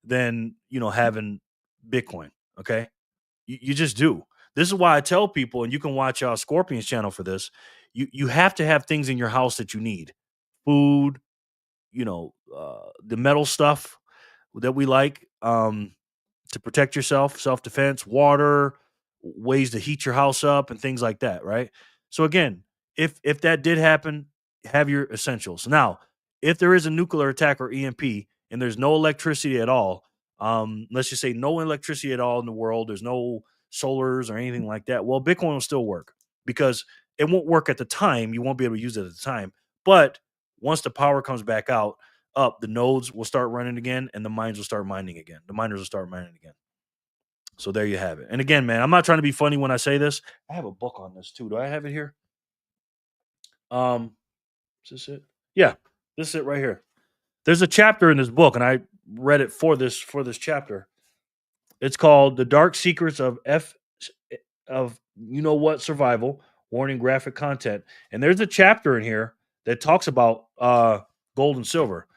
[SPEAKER 1] than having Bitcoin. Okay, you just do. This is why I tell people, and you can watch Scorpion's channel for this. You have to have things in your house that you need: food, the metal stuff that we like, to protect yourself, self-defense, water, ways to heat your house up, and things like that, right? So again, if that did happen, have your essentials. Now, if there is a nuclear attack or EMP and there's no electricity at all, let's just say no electricity at all in the world, there's no solars or anything like that, well, Bitcoin will still work because it won't work at the time. You won't be able to use it at the time. But once the power comes back out, the nodes will start running again and the mines will start mining again. The miners will start mining again. So there you have it. And again, man, I'm not trying to be funny when I say this. I have a book on this too. Do I have it here? Is this it? Yeah, this is it right here. There's a chapter in this book, and I read it for this chapter. It's called "The Dark Secrets of Survival." Warning: graphic content. And there's a chapter in here that talks about gold and silver.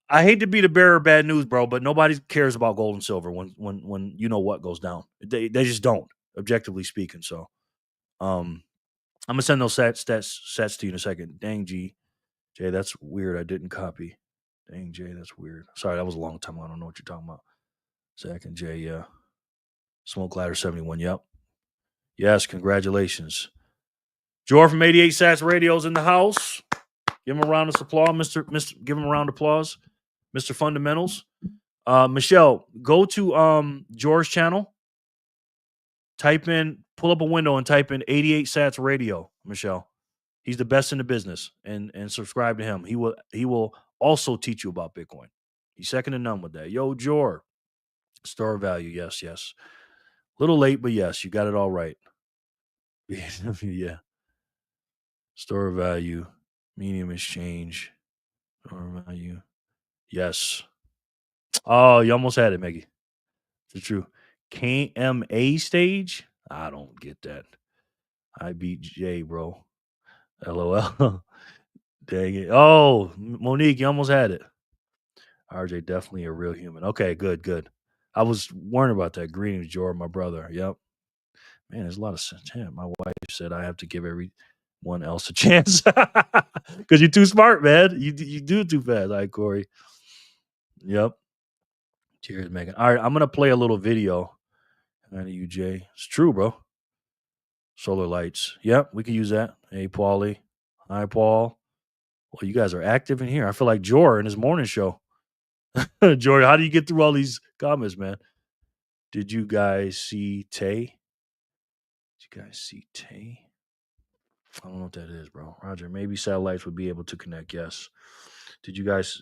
[SPEAKER 1] I hate to be the bearer of bad news, bro, but nobody cares about gold and silver when you know what goes down. They just don't, objectively speaking. So, I'm gonna send those stats to you in a second. Dang, Jay, that's weird. I didn't copy. Dang, Jay, that's weird. Sorry, that was a long time. I don't know what you're talking about. Zach and Jay, yeah. Smoke Ladder 71. Yep. Yes, congratulations. Jor from 88 Sats Radio's in the house. Give him a round of applause, Mr. Give him a round of applause, Mr. Fundamentals. Michelle, go to Jor's channel. Pull up a window and type in 88 Sats Radio, Michelle. He's the best in the business, and subscribe to him. He will also teach you about Bitcoin. He's second to none with that. Yo, Jor. Store of value, yes. Little late, but yes, you got it all right. Yeah. Store of value, medium exchange, store of value. Yes. Oh, you almost had it, Maggie. It's true. KMA stage? I don't get that. I beat Jay, bro. LOL. Dang it. Oh, Monique, you almost had it. RJ, definitely a real human. Okay, good. I was worried about that. Greetings, Jordan, my brother. Yep. Man, there's a lot of sense. Yeah, my wife said I have to give everyone else a chance because you're too smart, man. You do it too fast. All right, Corey. Yep. Cheers, Megan. All right, I'm gonna play a little video. Hi to you, Jay. It's true, bro. Solar lights. Yep, we can use that. Hey, Paulie. Hi, Paul. Well, you guys are active in here. I feel like Jor in his morning show. Jor, how do you get through all these comments, man? Did you guys see Tay? I don't know what that is, bro. Roger, maybe satellites would be able to connect. Yes. Did you guys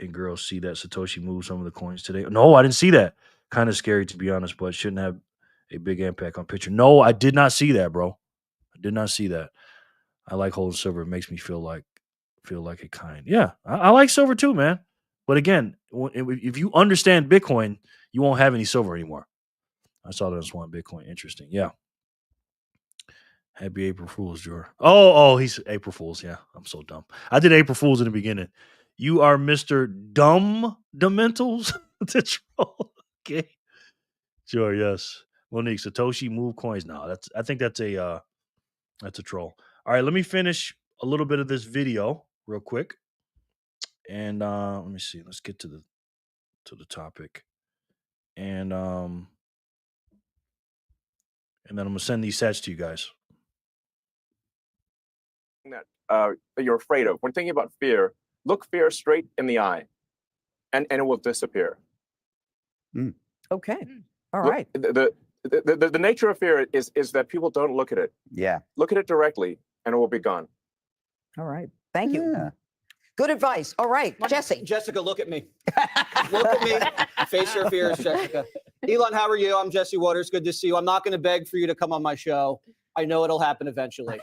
[SPEAKER 1] and girls see that Satoshi moved some of the coins today? No, I didn't see that. Kind of scary, to be honest, but shouldn't have a big impact on picture. No, I did not see that, bro. I did not see that. I like holding silver. It makes me feel like a kind. Yeah, I like silver too, man. But again, if you understand Bitcoin, you won't have any silver anymore. I saw that on Swan Bitcoin. Interesting. Yeah. Happy April Fool's, Jor. Oh, he's April Fool's. Yeah, I'm so dumb. I did April Fool's in the beginning. You are Mr. Dumb Dementals to troll. Okay. Sure, yes. Monique, Satoshi move coins. No, I think that's a troll. All right, let me finish a little bit of this video real quick. And let me see. Let's get to the topic. And then I'm gonna send these sets to you guys.
[SPEAKER 3] That you're afraid of. When thinking about fear, look fear straight in the eye, and it will disappear.
[SPEAKER 2] Okay. All right.
[SPEAKER 3] the nature of fear is that people don't look at it.
[SPEAKER 4] Yeah.
[SPEAKER 3] Look at it directly, and it will be gone.
[SPEAKER 2] All right. Thank you.
[SPEAKER 4] Yeah.
[SPEAKER 2] Good advice. All right, Jesse.
[SPEAKER 5] Jessica, look at me. Look at me. Face your fears, Jessica. Elon, how are you? I'm Jesse Waters. Good to see you. I'm not going to beg for you to come on my show. I know it'll happen eventually.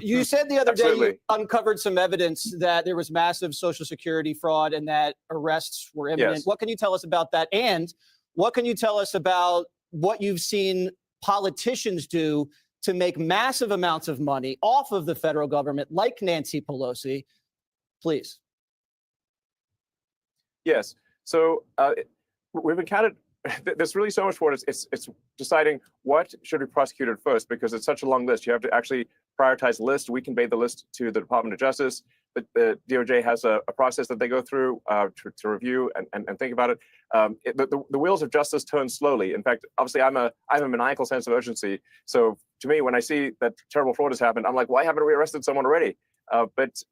[SPEAKER 5] You said the other day you uncovered some evidence that there was massive Social Security fraud and that arrests were imminent.
[SPEAKER 3] Yes.
[SPEAKER 5] What can you tell us about that? And what can you tell us about what you've seen politicians do to make massive amounts of money off of the federal government, like Nancy Pelosi? Please.
[SPEAKER 3] Yes. So we've encountered. There's really so much for it. It's deciding what should be prosecuted first, because it's such a long list. You have to actually prioritize list. We convey the list to the Department of Justice. But the DOJ has a process that they go through to review and think about it. The wheels of justice turn slowly. In fact, obviously, I have a maniacal sense of urgency. So to me, when I see that terrible fraud has happened, I'm like, why haven't we arrested someone already? But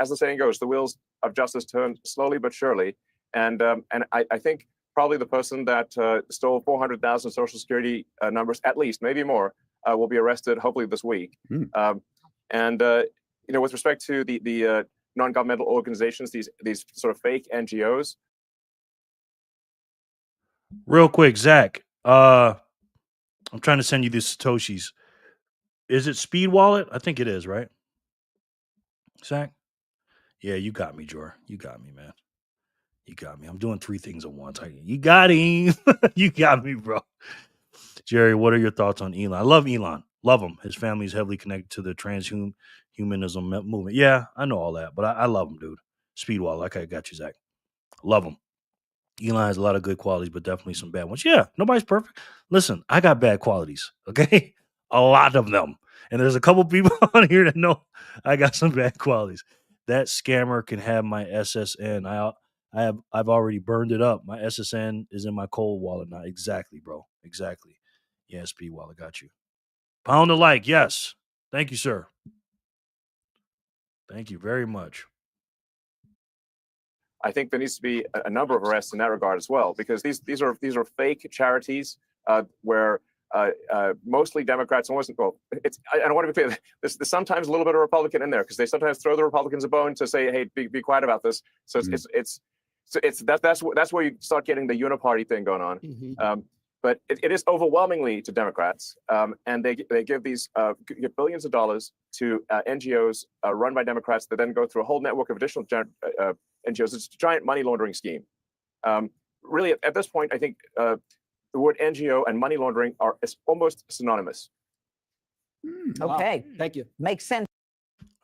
[SPEAKER 3] as the saying goes, the wheels of justice turn slowly but surely. And I think probably the person that stole 400,000 Social Security numbers, at least, maybe more, will be arrested hopefully this week. With respect to the non-governmental organizations, these sort of fake NGOs.
[SPEAKER 1] Real quick, Zach, I'm trying to send you these Satoshis. Is it Speed Wallet? I think it is, right? Zach? Yeah, you got me, Jor. You got me, man. You got me. I'm doing 3 things at once. You got him. You got me, bro. Jerry, what are your thoughts on Elon? I love Elon. Love him. His family is heavily connected to the transhumanism movement. Yeah, I know all that, but I love him, dude. Speedwall, like I got you, Zach. Love him. Elon has a lot of good qualities, but definitely some bad ones. Yeah, nobody's perfect. Listen, I got bad qualities, okay? A lot of them. And there's a couple people on here that know I got some bad qualities. That scammer can have my SSN. I've already burned it up. My SSN is in my cold wallet now. Exactly, bro. Exactly. Yeah, Speed Wallet, got you. Pound the like, yes. Thank you, sir. Thank you very much.
[SPEAKER 3] I think there needs to be a number of arrests in that regard as well, because these are fake charities where mostly Democrats. Almost, well, I don't want to be clear. There's sometimes a little bit of Republican in there, because they sometimes throw the Republicans a bone to say, "Hey, be quiet about this." So that's where you start getting the uniparty thing going on. But it is overwhelmingly to Democrats, and they give give billions of dollars to NGOs run by Democrats that then go through a whole network of additional NGOs. It's a giant money laundering scheme. Really, at this point, I think the word NGO and money laundering are almost synonymous.
[SPEAKER 2] Okay.
[SPEAKER 5] Wow. Thank you.
[SPEAKER 2] Makes sense.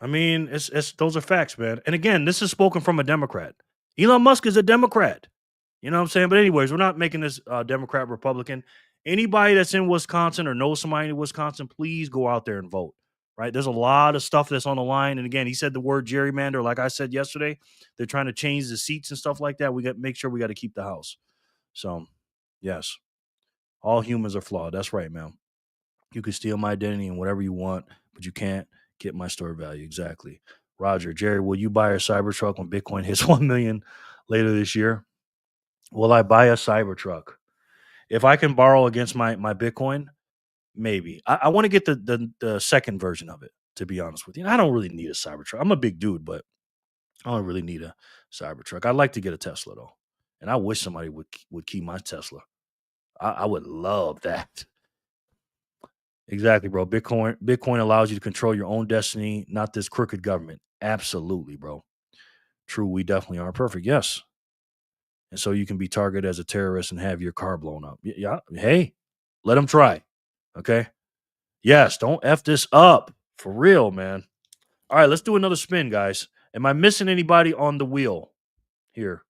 [SPEAKER 1] I mean, it's those are facts, man. And again, this is spoken from a Democrat. Elon Musk is a Democrat. You know what I'm saying? But anyways, we're not making this Democrat Republican. Anybody that's in Wisconsin or knows somebody in Wisconsin, please go out there and vote. Right? There's a lot of stuff that's on the line. And again, he said the word gerrymander. Like I said yesterday, they're trying to change the seats and stuff like that. We got to make sure we got to keep the house. So, yes, all humans are flawed. That's right, man. You can steal my identity and whatever you want, but you can't get my store value. Exactly. Roger, Jerry, will you buy a Cybertruck when Bitcoin hits 1 million later this year? Will I buy a Cybertruck? If I can borrow against my Bitcoin, maybe. I want to get the second version of it, to be honest with you. And I don't really need a Cybertruck. I'm a big dude, but I don't really need a Cybertruck. I'd like to get a Tesla, though. And I wish somebody would keep my Tesla. I would love that. Exactly, bro. Bitcoin allows you to control your own destiny, not this crooked government. Absolutely, bro. True, we definitely are perfect. Yes. And so you can be targeted as a terrorist and have your car blown up. Yeah. Hey, let them try. Okay. Yes. Don't F this up. For real, man. All right. Let's do another spin, guys. Am I missing anybody on the wheel here?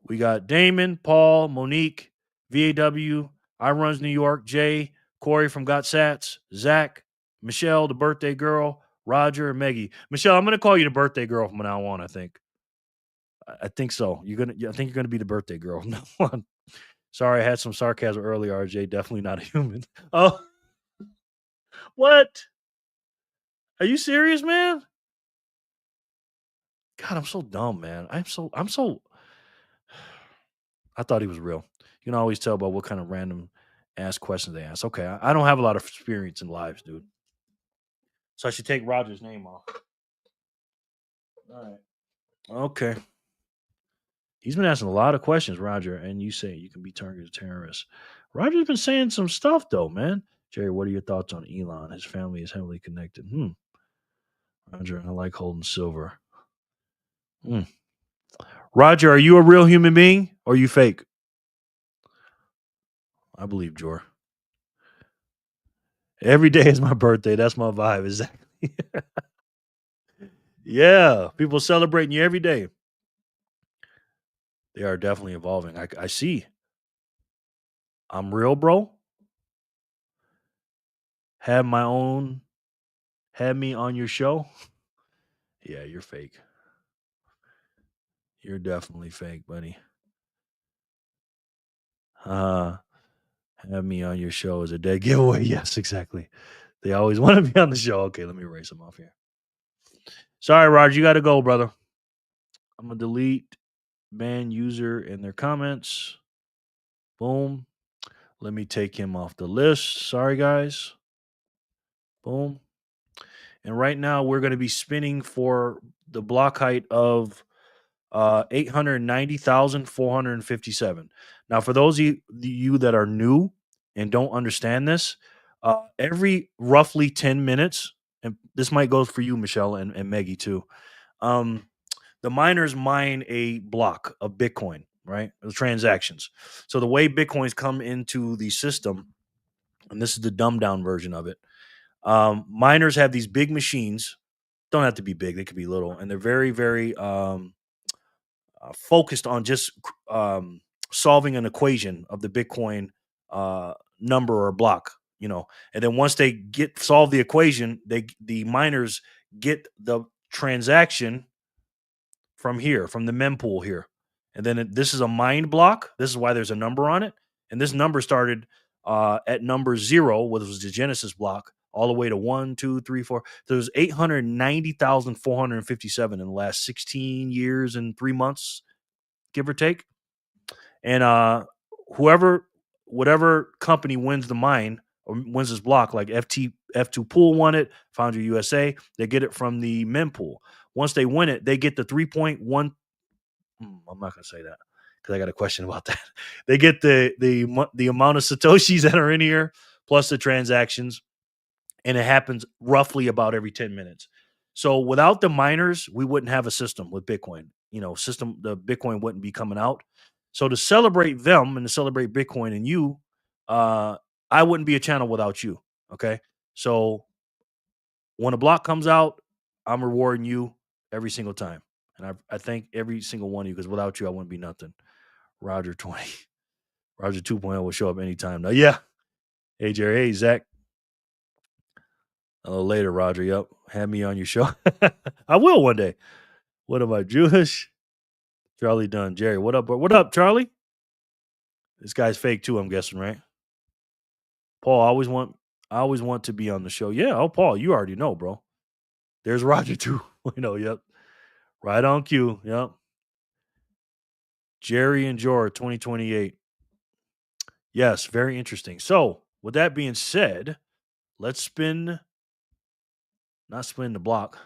[SPEAKER 1] We got Damon, Paul, Monique, VAW, I Runs New York, Jay, Corey from Got Sats, Zach, Michelle, the birthday girl, Roger, and Meggie. Michelle, I'm going to call you the birthday girl from now on, I think. I think so. I think you're gonna be the birthday girl. No one. Sorry, I had some sarcasm earlier, RJ. Definitely not a human. Oh, what? Are you serious, man? God, I'm so dumb, man. I'm so. I thought he was real. You can always tell by what kind of random ass questions they ask. Okay, I don't have a lot of experience in lives, dude. So I should take Roger's name off. All right. Okay. He's been asking a lot of questions, Roger, and you say you can be targeted as terrorists. Roger's been saying some stuff, though, man. Jerry, what are your thoughts on Elon? His family is heavily connected. Roger, I like holding silver. Roger, are you a real human being or are you fake? I believe Jor. Every day is my birthday. That's my vibe. Exactly. Yeah. People celebrating you every day. They are definitely evolving. I see. I'm real, bro. Had my own, had me on your show. Yeah, you're fake. You're definitely fake, buddy. Have me on your show is a dead giveaway. Yes, exactly. They always want to be on the show. Okay, let me erase them off here. Sorry, Roger, you got to go, brother. I'm gonna delete ban user and their comments. Boom. Let me take him off the list. Sorry, guys. Boom. And right now we're going to be spinning for the block height of 890,457. Now, for those of you that are new and don't understand this, every roughly 10 minutes, and this might go for you, Michelle, and Maggie too, the miners mine a block of Bitcoin, right? The transactions. So the way Bitcoins come into the system, and this is the dumbed down version of it, miners have these big machines. Don't have to be big; they could be little, and they're very, very focused on just solving an equation of the Bitcoin number or block. And then once they solve the equation, the miners get the transaction from here, from the mempool here. And then this is a mined block. This is why there's a number on it. And this number started at number 0, which was the Genesis block, all the way to 1, 2, 3, 4. So there's 890,457 in the last 16 years and 3 months, give or take. And whatever company wins the mine or wins this block, like F2 Pool won it, Foundry USA, they get it from the mempool. Once they win it, they get the 3.1. I'm not going to say that because I got a question about that. They get the amount of Satoshis that are in here plus the transactions, and it happens roughly about every 10 minutes. So without the miners, we wouldn't have a system with Bitcoin. The Bitcoin wouldn't be coming out. So to celebrate them and to celebrate Bitcoin and you, I wouldn't be a channel without you. Okay. So when a block comes out, I'm rewarding you every single time. And I thank every single one of you because without you, I wouldn't be nothing. Roger 20. Roger 2.0 will show up anytime. Now, yeah. Hey, Jerry. Hey, Zach. A little later, Roger. Yep. Have me on your show. I will one day. What am I, Jewish? Charlie Dunn. Jerry, what up? What up, Charlie? This guy's fake too, I'm guessing, right? Paul, I always want to be on the show. Yeah. Oh, Paul, you already know, bro. There's Roger too. Yep. Right on cue. Yep. Jerry and Jor 2028. Yes, very interesting. So, with that being said, let's not spin the block,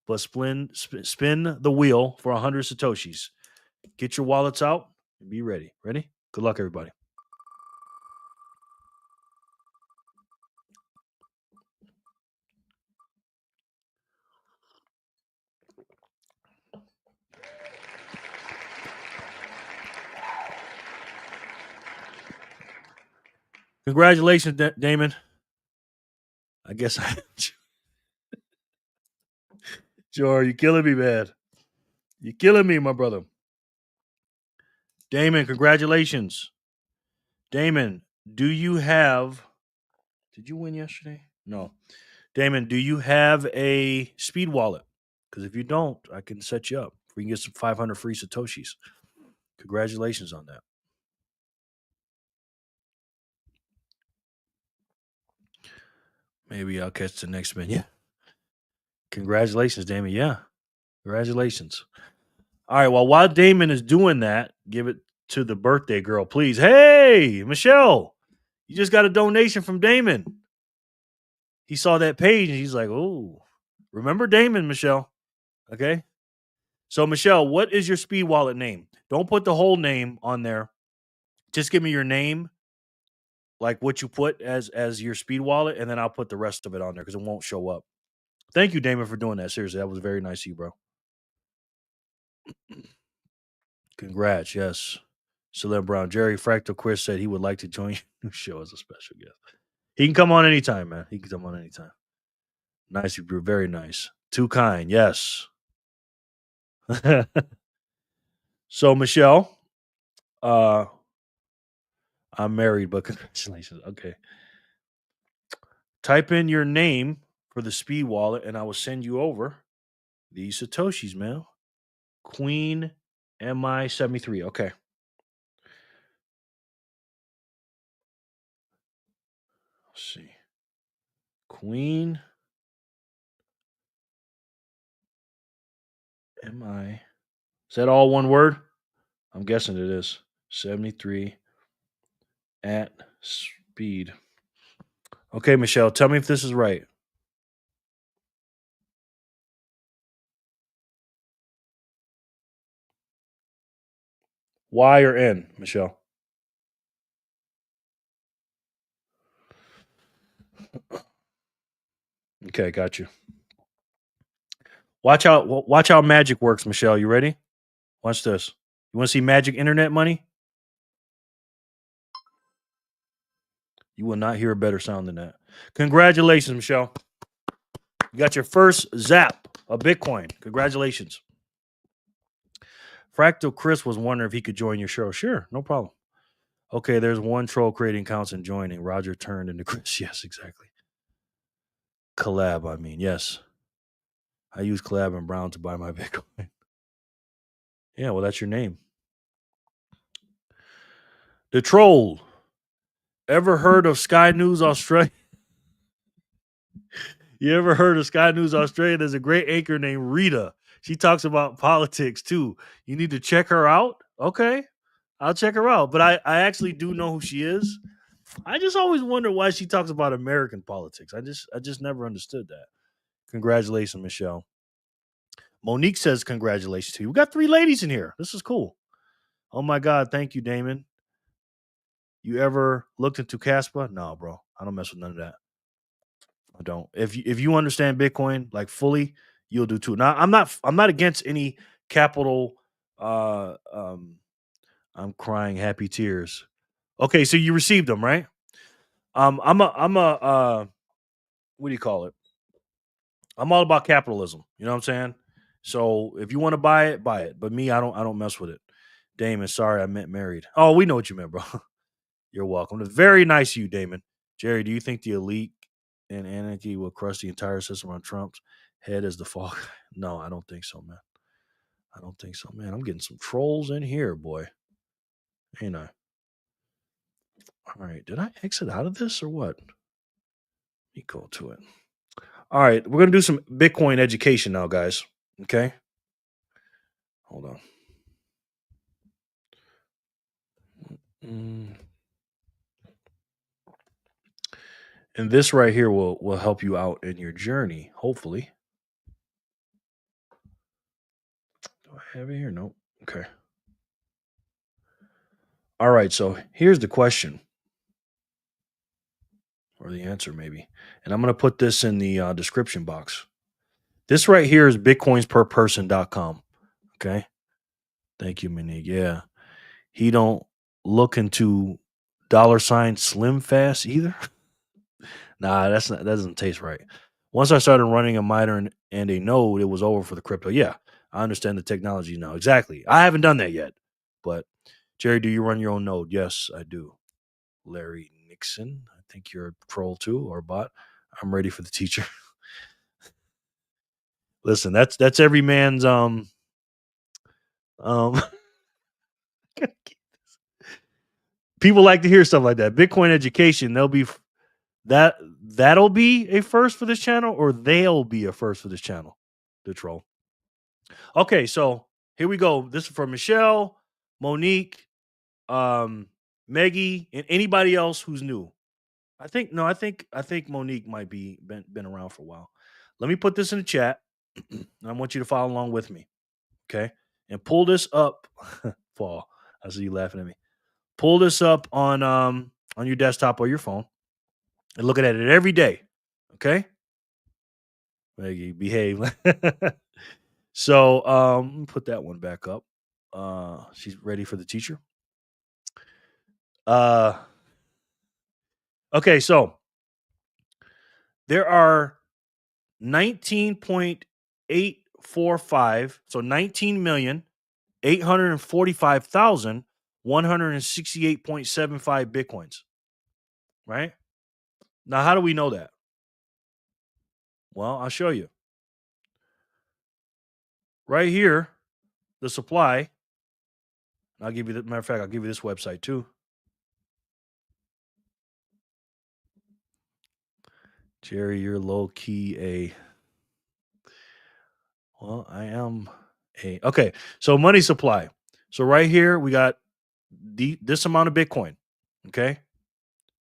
[SPEAKER 1] but spin the wheel for 100 Satoshis. Get your wallets out and be ready. Ready? Good luck, everybody. Congratulations, Damon. I guess Sure, you're killing me, man. You're killing me, my brother. Damon, congratulations. Damon, did you win yesterday? No. Damon, do you have a speed wallet? Because if you don't, I can set you up. We can get some 500 free Satoshis. Congratulations on that. Maybe I'll catch the next one. Yeah. Congratulations, Damon. Yeah. Congratulations. All right. Well, while Damon is doing that, give it to the birthday girl, please. Hey, Michelle, you just got a donation from Damon. He saw that page and he's like, oh, remember Damon, Michelle. Okay. So, Michelle, what is your speed wallet name? Don't put the whole name on there. Just give me your name, like what you put as your speed wallet, and then I'll put the rest of it on there because it won't show up. Thank you, Damon, for doing that. Seriously, that was very nice of you, bro. Congrats, yes. Celeb Brown. Jerry Fractal Chris said he would like to join your show as a special guest. He can come on anytime, man. He can come on anytime. Nice, you're very nice. Too kind, yes. So, Michelle, I'm married, but congratulations. Okay. Type in your name for the speed wallet, and I will send you over these Satoshis, man. Queen MI73. Okay. Let's see. Queen MI. Is that all one word? I'm guessing it is. 73 at speed. Okay, Michelle, tell me if this is right. Y or N, Michelle? Okay, got you. Watch how magic works, Michelle. You ready? Watch this. You want to see magic internet money? You will not hear a better sound than that. Congratulations, Michelle. You got your first zap of Bitcoin. Congratulations. Fractal Chris was wondering if he could join your show. Sure, no problem. Okay, there's one troll creating accounts and joining. Roger turned into Chris. Yes, exactly. Collab, I mean, yes. I use Collab and Brown to buy my Bitcoin. Yeah, well, that's your name. The troll. Ever heard of Sky News Australia? You ever heard of Sky News Australia? There's a great anchor named Rita. She talks about politics too. You need to check her out. Okay, I'll check her out. But I actually do know who she is. I just always wonder why she talks about American politics. I just never understood that. Congratulations, Michelle. Monique says congratulations to you. We got 3 ladies in here. This is cool. Oh my God, thank you, Damon. You ever looked into Caspa? No, bro. I don't mess with none of that. I don't. If you understand Bitcoin like fully, you'll do too. Now, I'm not against any capital. I'm crying happy tears. Okay, so you received them, right? I'm a what do you call it? I'm all about capitalism. You know what I'm saying? So if you want to buy it, buy it. But me, I don't mess with it. Damon, sorry, I meant married. Oh, we know what you meant, bro. You're welcome. It's very nice of you, Damon. Jerry, do you think the elite and anarchy will crush the entire system on Trump's head as the fall? No, I don't think so, man. I don't think so, man. I'm getting some trolls in here, boy. Ain't I? All right. Did I exit out of this or what? Let me go to it. All right. We're going to do some Bitcoin education now, guys. Okay. Hold on. And this right here will help you out in your journey, hopefully. Do I have it here? Nope. Okay. All right. So here's the question. Or the answer, maybe. And I'm going to put this in the description box. This right here is bitcoinsperperson.com. Okay. Thank you, Monique. Yeah. He don't look into $ Slim Fast either. Nah, that doesn't taste right. Once I started running a miner and a node, it was over for the crypto. Yeah, I understand the technology now. Exactly. I haven't done that yet. But Jerry, do you run your own node? Yes, I do. Larry Nixon, I think you're a troll too or a bot. I'm ready for the teacher. Listen, that's every man's people like to hear stuff like that. Bitcoin education, that'll be a first for this channel, or they'll be a first for this channel. The troll. Okay, so here we go. This is for Michelle, Monique, Meggie, and anybody else who's new. I think Monique might be been around for a while. Let me put this in the chat. And I want you to follow along with me. Okay. And pull this up. Paul, I see you laughing at me. Pull this up on your desktop or your phone and look at it every day. Okay. Maggie, behave. So let me put that one back up. She's ready for the teacher. Okay, so there are 19.845, so 19,845,168.75 Bitcoins. Right? Now, how do we know that? Well, I'll show you. Right here, the supply. I'll give you the matter of fact, I'll give you this website too. Jerry, you're low key a. Well, I am a. Okay, so money supply. So right here we got this amount of Bitcoin. Okay,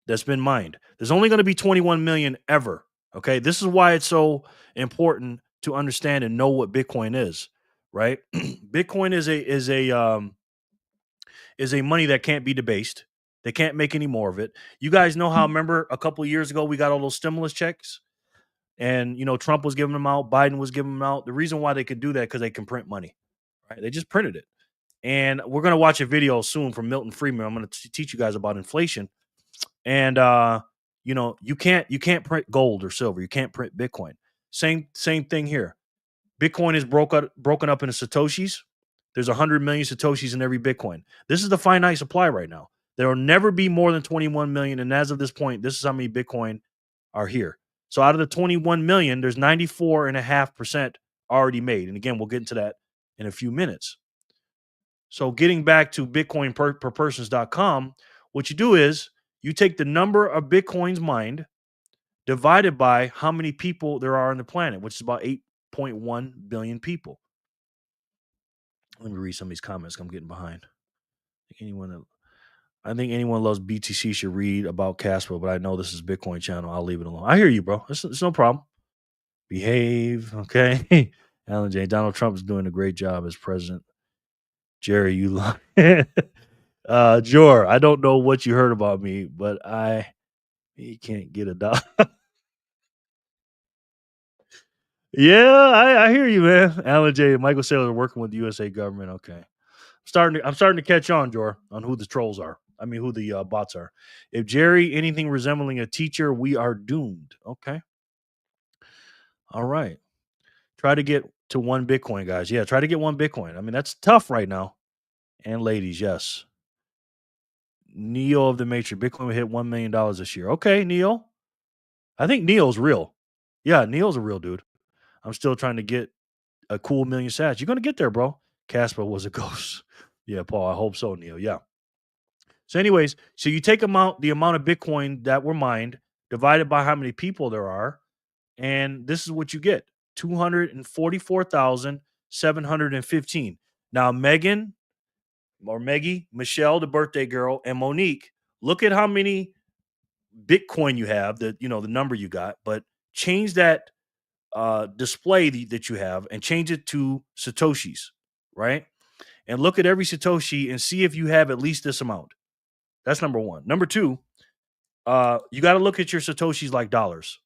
[SPEAKER 1] that's been mined. There's only going to be 21 million ever. Okay, this is why it's so important to understand and know what Bitcoin is. Right, Bitcoin is a money that can't be debased. They can't make any more of it. You guys know how? Remember a couple of years ago we got all those stimulus checks. And Trump was giving them out, Biden was giving them out. The reason why they could do that because they can print money, right? They just printed it. And we're gonna watch a video soon from Milton Friedman. I'm gonna teach you guys about inflation. And you can't print gold or silver. You can't print Bitcoin. Same thing here. Bitcoin is broken up into satoshis. There's 100 million satoshis in every Bitcoin. This is the finite supply right now. There will never be more than 21 million. And as of this point, this is how many Bitcoin are here. So out of the 21 million, there's 94.5% already made. And again, we'll get into that in a few minutes. So getting back to bitcoinperpersons.com, what you do is you take the number of Bitcoins mined divided by how many people there are on the planet, which is about 8.1 billion people. Let me read some of these comments. I'm getting behind. I think anyone loves BTC should read about Casper, but I know this is Bitcoin channel. I'll leave it alone. I hear you, bro. It's no problem. Behave, okay? Alan J. Donald Trump is doing a great job as president. Jerry, you lie. Jor, I don't know what you heard about me, but he can't get a dollar. Yeah, I hear you, man. Alan J. and Michael Saylor are working with the USA government. Okay. I'm starting to catch on, Jor, on who the trolls are. I mean, who the bots are. If Jerry anything resembling a teacher, we are doomed. Okay. All right. Try to get to 1 Bitcoin, guys. Yeah, try to get 1 Bitcoin. I mean, that's tough right now. And ladies, yes. Neo of the Matrix. Bitcoin will hit $1 million this year. Okay, Neo. I think Neo's real. Yeah, Neo's a real dude. I'm still trying to get a cool million sats. You're going to get there, bro. Casper was a ghost. Yeah, Paul, I hope so, Neo. Yeah. So anyways, so you take the amount of Bitcoin that were mined divided by how many people there are, and this is what you get. 244,715. Now, Megan or Meggie, Michelle, the birthday girl, and Monique, look at how many Bitcoin you have, the number you got, but change that display that you have and change it to Satoshis, right? And look at every Satoshi and see if you have at least this amount. That's number one. Number two, you got to look at your Satoshis like dollars,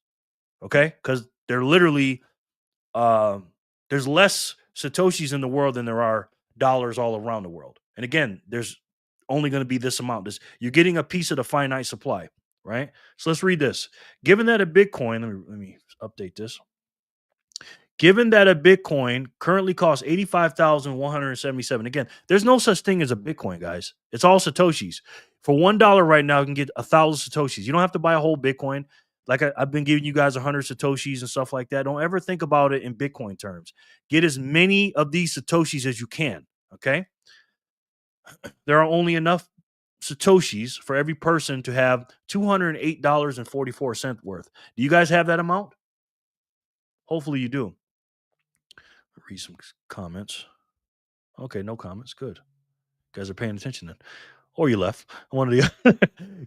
[SPEAKER 1] okay? Because they're literally, there's less Satoshis in the world than there are dollars all around the world. And again, there's only going to be this amount. You're getting a piece of the finite supply, right? So let's read this. Given that a Bitcoin, let me update this. Given that a Bitcoin currently costs 85,177. Again, there's no such thing as a Bitcoin, guys. It's all Satoshis. For $1 right now, you can get 1,000 Satoshis. You don't have to buy a whole Bitcoin. Like I've been giving you guys 100 Satoshis and stuff like that. Don't ever think about it in Bitcoin terms. Get as many of these Satoshis as you can, okay? There are only enough Satoshis for every person to have $208.44 worth. Do you guys have that amount? Hopefully you do. Read some comments. Okay, no comments. Good. You guys are paying attention then. or you left. One of the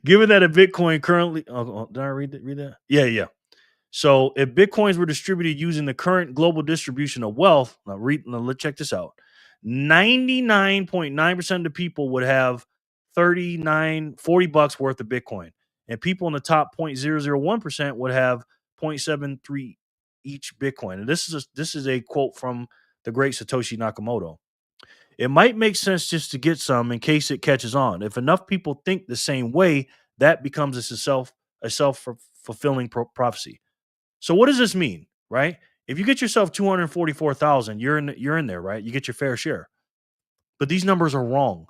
[SPEAKER 1] given that a Bitcoin currently, did I read that? Yeah. So if Bitcoins were distributed using the current global distribution of wealth, let's check this out. 99.9% of the people would have 40 bucks worth of Bitcoin. And people in the top 0.001% would have 0.73 each Bitcoin. And this is a quote from the great Satoshi Nakamoto. It might make sense just to get some in case it catches on. If enough people think the same way, that becomes a self-fulfilling prophecy. So what does this mean, right? If you get yourself 244,000, you're in there, right? You get your fair share. But these numbers are wrong.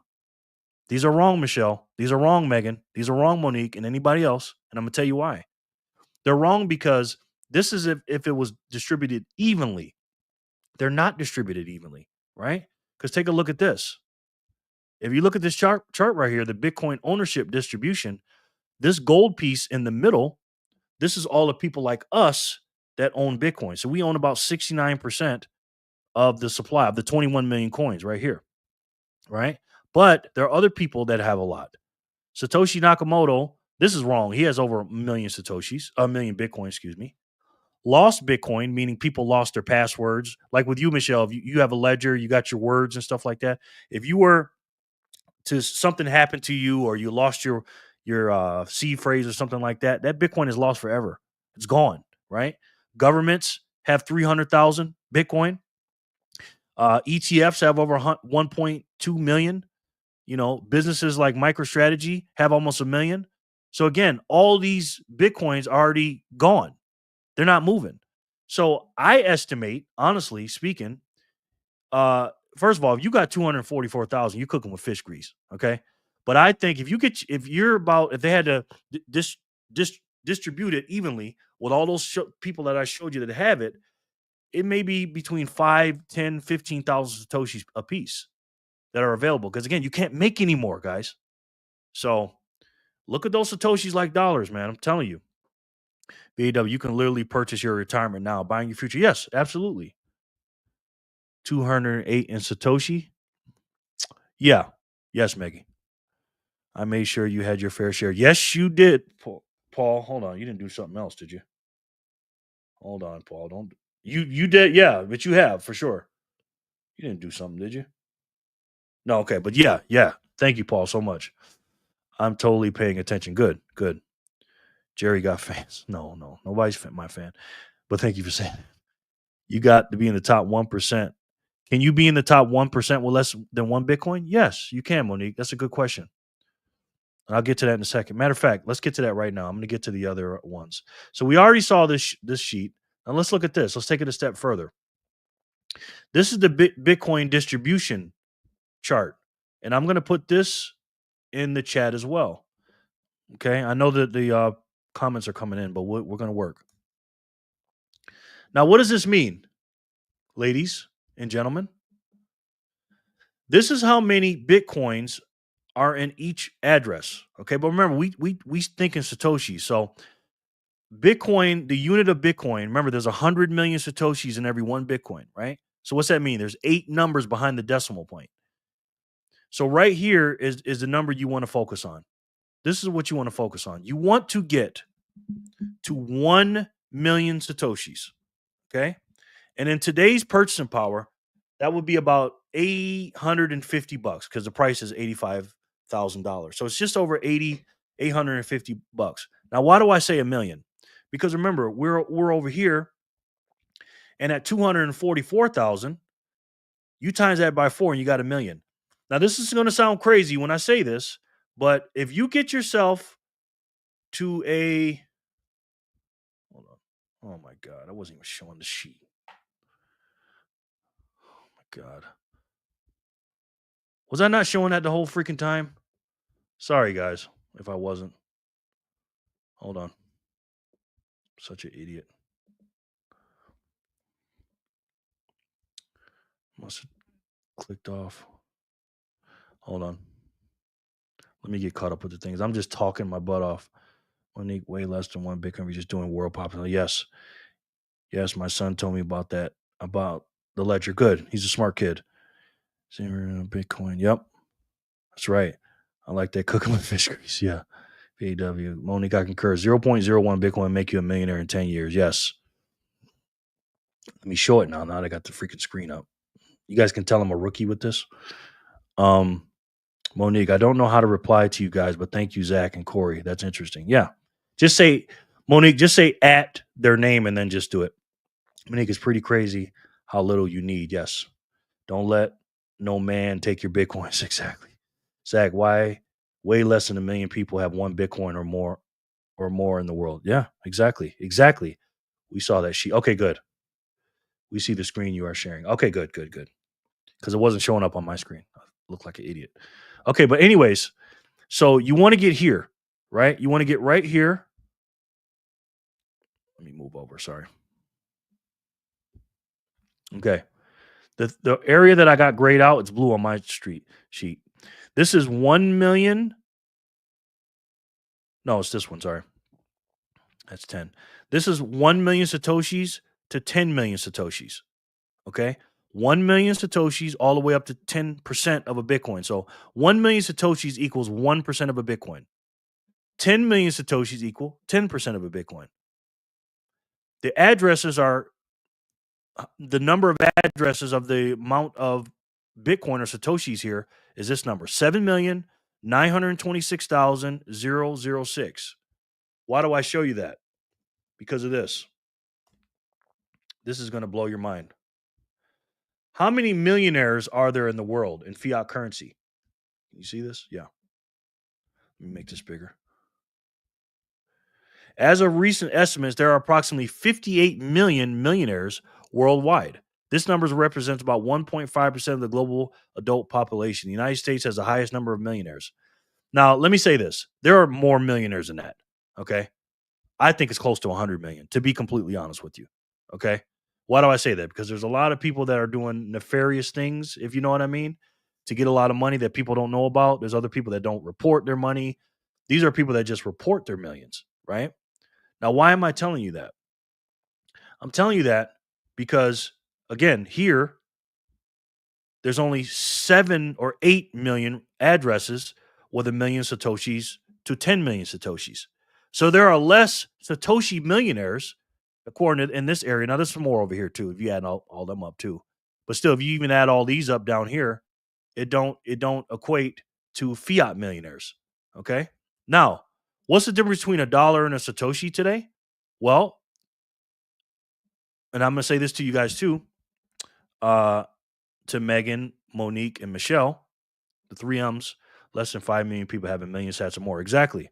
[SPEAKER 1] These are wrong, Michelle. These are wrong, Megan. These are wrong, Monique, and anybody else. And I'm gonna tell you why. They're wrong because this is if it was distributed evenly. They're not distributed evenly, right? Because take a look at this. If you look at this chart right here, the Bitcoin ownership distribution, this gold piece in the middle, this is all the people like us that own Bitcoin. So we own about 69% of the supply of the 21 million coins right here, right? But there are other people that have a lot. Satoshi Nakamoto, this is wrong. He has over a million Bitcoin, excuse me. Lost Bitcoin, meaning people lost their passwords. Like with you, Michelle, if you have a ledger, you got your words and stuff like that. If you were to something happened to you or you lost your seed phrase or something like that, that Bitcoin is lost forever. It's gone, right? Governments have 300,000 Bitcoin. ETFs have over 1.2 million. Businesses like MicroStrategy have almost 1 million. So again, all these Bitcoins are already gone. They're not moving. So I estimate, honestly speaking, first of all, if you got 244,000, you're cooking with fish grease, okay? But I think if they had to distribute it evenly with all those people that I showed you that have it, it may be between 5, 10, 15,000 Satoshis a piece that are available. Because again, you can't make any more, guys. So look at those Satoshis like dollars, man. I'm telling you. BAW, you can literally purchase your retirement now, buying your future. Yes, absolutely. 208 in Satoshi. Yeah. Yes, Maggie. I made sure you had your fair share. Yes, you did. Paul, hold on. You didn't do something else, did you? Hold on, Paul. Don't you did, yeah, but you have for sure. You didn't do something, did you? No, okay, but yeah. Thank you, Paul, so much. I'm totally paying attention. Good. Jerry got fans. No, nobody's my fan. But thank you for saying it. You got to be in the top 1%. Can you be in the top 1% with less than one Bitcoin? Yes, you can, Monique. That's a good question. And I'll get to that in a second. Matter of fact, let's get to that right now. I'm going to get to the other ones. So we already saw this sheet. Now let's look at this. Let's take it a step further. This is the Bitcoin distribution chart. And I'm going to put this in the chat as well. Okay. I know that the comments are coming in, but we're going to work. Now, what does this mean, ladies and gentlemen? This is how many Bitcoins are in each address. Okay. But remember, we think in Satoshi. So Bitcoin, the unit of Bitcoin, remember, there's 100 million Satoshis in every one Bitcoin, right? So what's that mean? There's 8 numbers behind the decimal point. So right here is the number you want to focus on. This is what you want to focus on. You want to get to 1 million Satoshis, okay? And in today's purchasing power, that would be about $850 because the price is $85,000. So it's just over $850. Now, why do I say a million? Because remember, we're over here, and at 244,000, you times that by 4 and you got a million. Now, this is going to sound crazy when I say this, but if you get yourself to a, hold on. Oh my God, I wasn't even showing the sheet. Oh my God. Was I not showing that the whole freaking time? Sorry, guys, if I wasn't. Hold on. Such an idiot. Must have clicked off. Hold on. Let me get caught up with the things. I'm just talking my butt off. Monique, way less than one Bitcoin. We're just doing world popular. Yes. Yes, my son told me about that, about the ledger. Good. He's a smart kid. Bitcoin. Yep. That's right. I like that cooking with fish grease. Yeah. PW. Monique, I concur. 0.01 Bitcoin make you a millionaire in 10 years. Yes. Let me show it now. Now that I got the freaking screen up. You guys can tell I'm a rookie with this. Monique, I don't know how to reply to you guys, but thank you, Zach and Corey. That's interesting. Yeah. Just say, Monique, just say at their name and then just do it. Monique, it's pretty crazy how little you need. Yes. Don't let no man take your Bitcoins. Exactly. Zach, why way less than 1 million people have 1 Bitcoin or more in the world? Yeah, exactly. Exactly. We saw that sheet. Okay, good. We see the screen you are sharing. Okay, good. Because it wasn't showing up on my screen. I look like an idiot. Okay, but anyways, so you want to get here, right? You want to get right here. Let me move over. Sorry. Okay. The area that I got grayed out, it's blue on my sheet. This is 1 million. No, it's this one. Sorry. That's 10. This is 1 million Satoshis to 10 million Satoshis. Okay. 1 million Satoshis all the way up to 10% of a Bitcoin. So 1 million Satoshis equals 1% of a Bitcoin. 10 million Satoshis equal 10% of a Bitcoin. The addresses are the number of addresses of the amount of Bitcoin or Satoshis here is this number 7,926,006. Why do I show you that? Because of this. This is going to blow your mind. How many millionaires are there in the world in fiat currency? Can you see this? Yeah. Let me make this bigger. As of recent estimates, there are approximately 58 million millionaires worldwide. This number represents about 1.5% of the global adult population. The United States has the highest number of millionaires. Now, let me say this. There are more millionaires than that, okay? I think it's close to 100 million, to be completely honest with you, okay? Why do I say that? Because there's a lot of people that are doing nefarious things, if you know what I mean, to get a lot of money that people don't know about. There's other people that don't report their money. These are people that just report their millions, right? Now, why am I telling you that? I'm telling you that because, again, here, there's only 7 or 8 million addresses with 1 million Satoshis to 10 million Satoshis. So there are less Satoshi millionaires, according to in this area. Now, there's some more over here, too, if you add all them up, too. But still, if you even add all these up down here, it don't equate to fiat millionaires, okay? Now, what's the difference between $1 and a Satoshi today? Well, and I'm going to say this to you guys, too, to Megan, Monique, and Michelle, the 3Ms, less than 5 million people have 1 million sats or more. Exactly.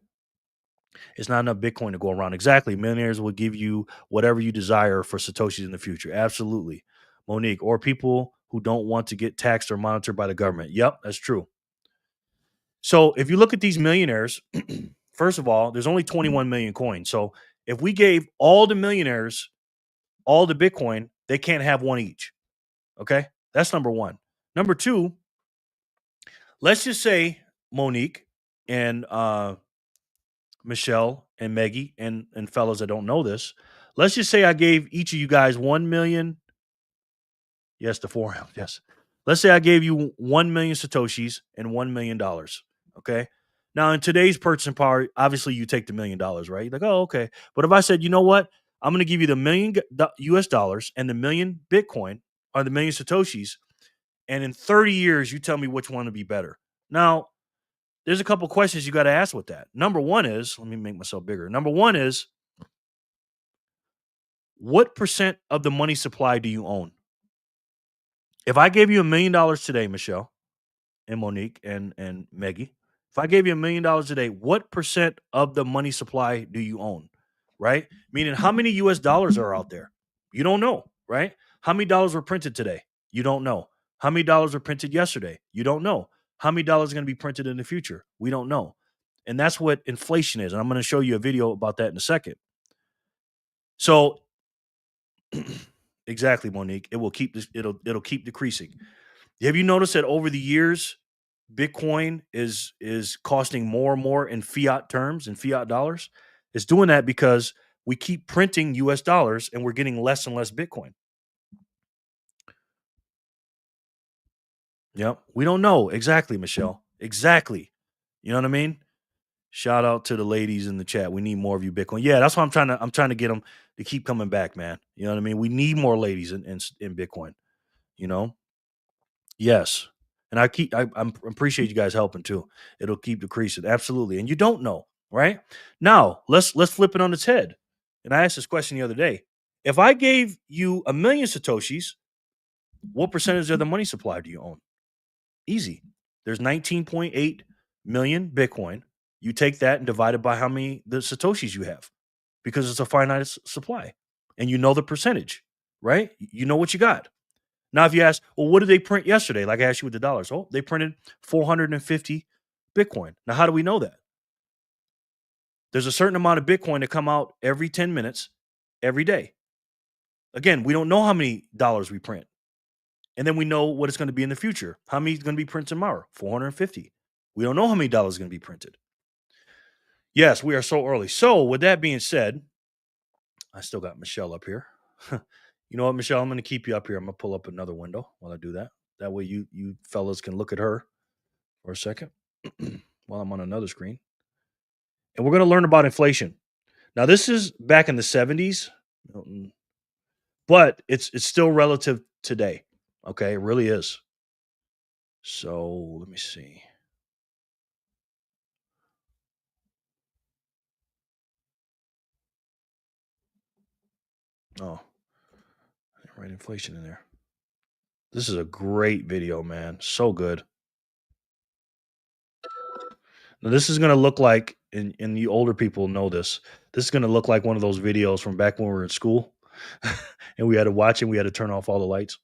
[SPEAKER 1] It's not enough Bitcoin to go around. Exactly. Millionaires will give you whatever you desire for Satoshis in the future. Absolutely. Monique, or people who don't want to get taxed or monitored by the government. Yep, that's true. So if you look at these millionaires, first of all, there's only 21 million coins. So if we gave all the millionaires all the Bitcoin, they can't have one each. Okay. That's number one. Number two, let's just say Monique and Michelle and Maggie and fellas that don't know this, let's just say I gave each of you guys 1 million. Yes, the 4M. Yes. Let's say I gave you 1 million Satoshis and $1 million. Okay. Now, in today's purchasing power, obviously you take the $1 million, right? You're like, oh, okay. But if I said, you know what? I'm going to give you the $1 million US dollars and the 1 million Bitcoin or the 1 million Satoshis. And in 30 years, you tell me which one would be better. Now, there's a couple questions you got to ask with that. Number one is, let me make myself bigger. Number one is, what percent of the money supply do you own? If I gave you $1 million today, Michelle and Monique and Maggie, if I gave you $1 million today, what percent of the money supply do you own? Right? Meaning, how many US dollars are out there? You don't know, right? How many dollars were printed today? You don't know. How many dollars were printed yesterday? You don't know. How many dollars are going to be printed in the future? We don't know. And that's what inflation is. And I'm going to show you a video about that in a second. So exactly, Monique, it will keep this, it'll keep decreasing. Have you noticed that over the years, Bitcoin is costing more and more in fiat terms, in fiat dollars? It's doing that because we keep printing US dollars and we're getting less and less Bitcoin. Yep. We don't know. Exactly, Michelle. Exactly. You know what I mean? Shout out to the ladies in the chat. We need more of you, Bitcoin. Yeah, that's what I'm trying to get them to keep coming back, man. You know what I mean? We need more ladies in Bitcoin. You know? Yes. And I appreciate you guys helping too. It'll keep decreasing. Absolutely. And you don't know, right? Now, let's flip it on its head. And I asked this question the other day. If I gave you 1 million Satoshis, what percentage of the money supply do you own? Easy. There's 19.8 million Bitcoin. You take that and divide it by how many the Satoshis you have, because it's a finite supply. And you know the percentage, right? You know what you got. Now, if you ask, well, what did they print yesterday? Like I asked you with the dollars. Oh, they printed 450 Bitcoin. Now, how do we know that? There's a certain amount of Bitcoin that come out every 10 minutes, every day. Again, we don't know how many dollars we print. And then we know what it's going to be in the future. How many is going to be printed tomorrow? 450. We don't know how many dollars is going to be printed. Yes, we are so early. So with that being said, I still got Michelle up here. You know what, Michelle? I'm going to keep you up here. I'm going to pull up another window while I do that. That way you fellas can look at her for a second while I'm on another screen. And we're going to learn about inflation. Now, this is back in the 70s, but it's still relative today. Okay, it really is. So let me see. Oh, I didn't write inflation in there. This is a great video, man. So good. Now, this is going to look like, and the older people know this, this is going to look like one of those videos from back when we were in school and we had to watch it. We had to turn off all the lights.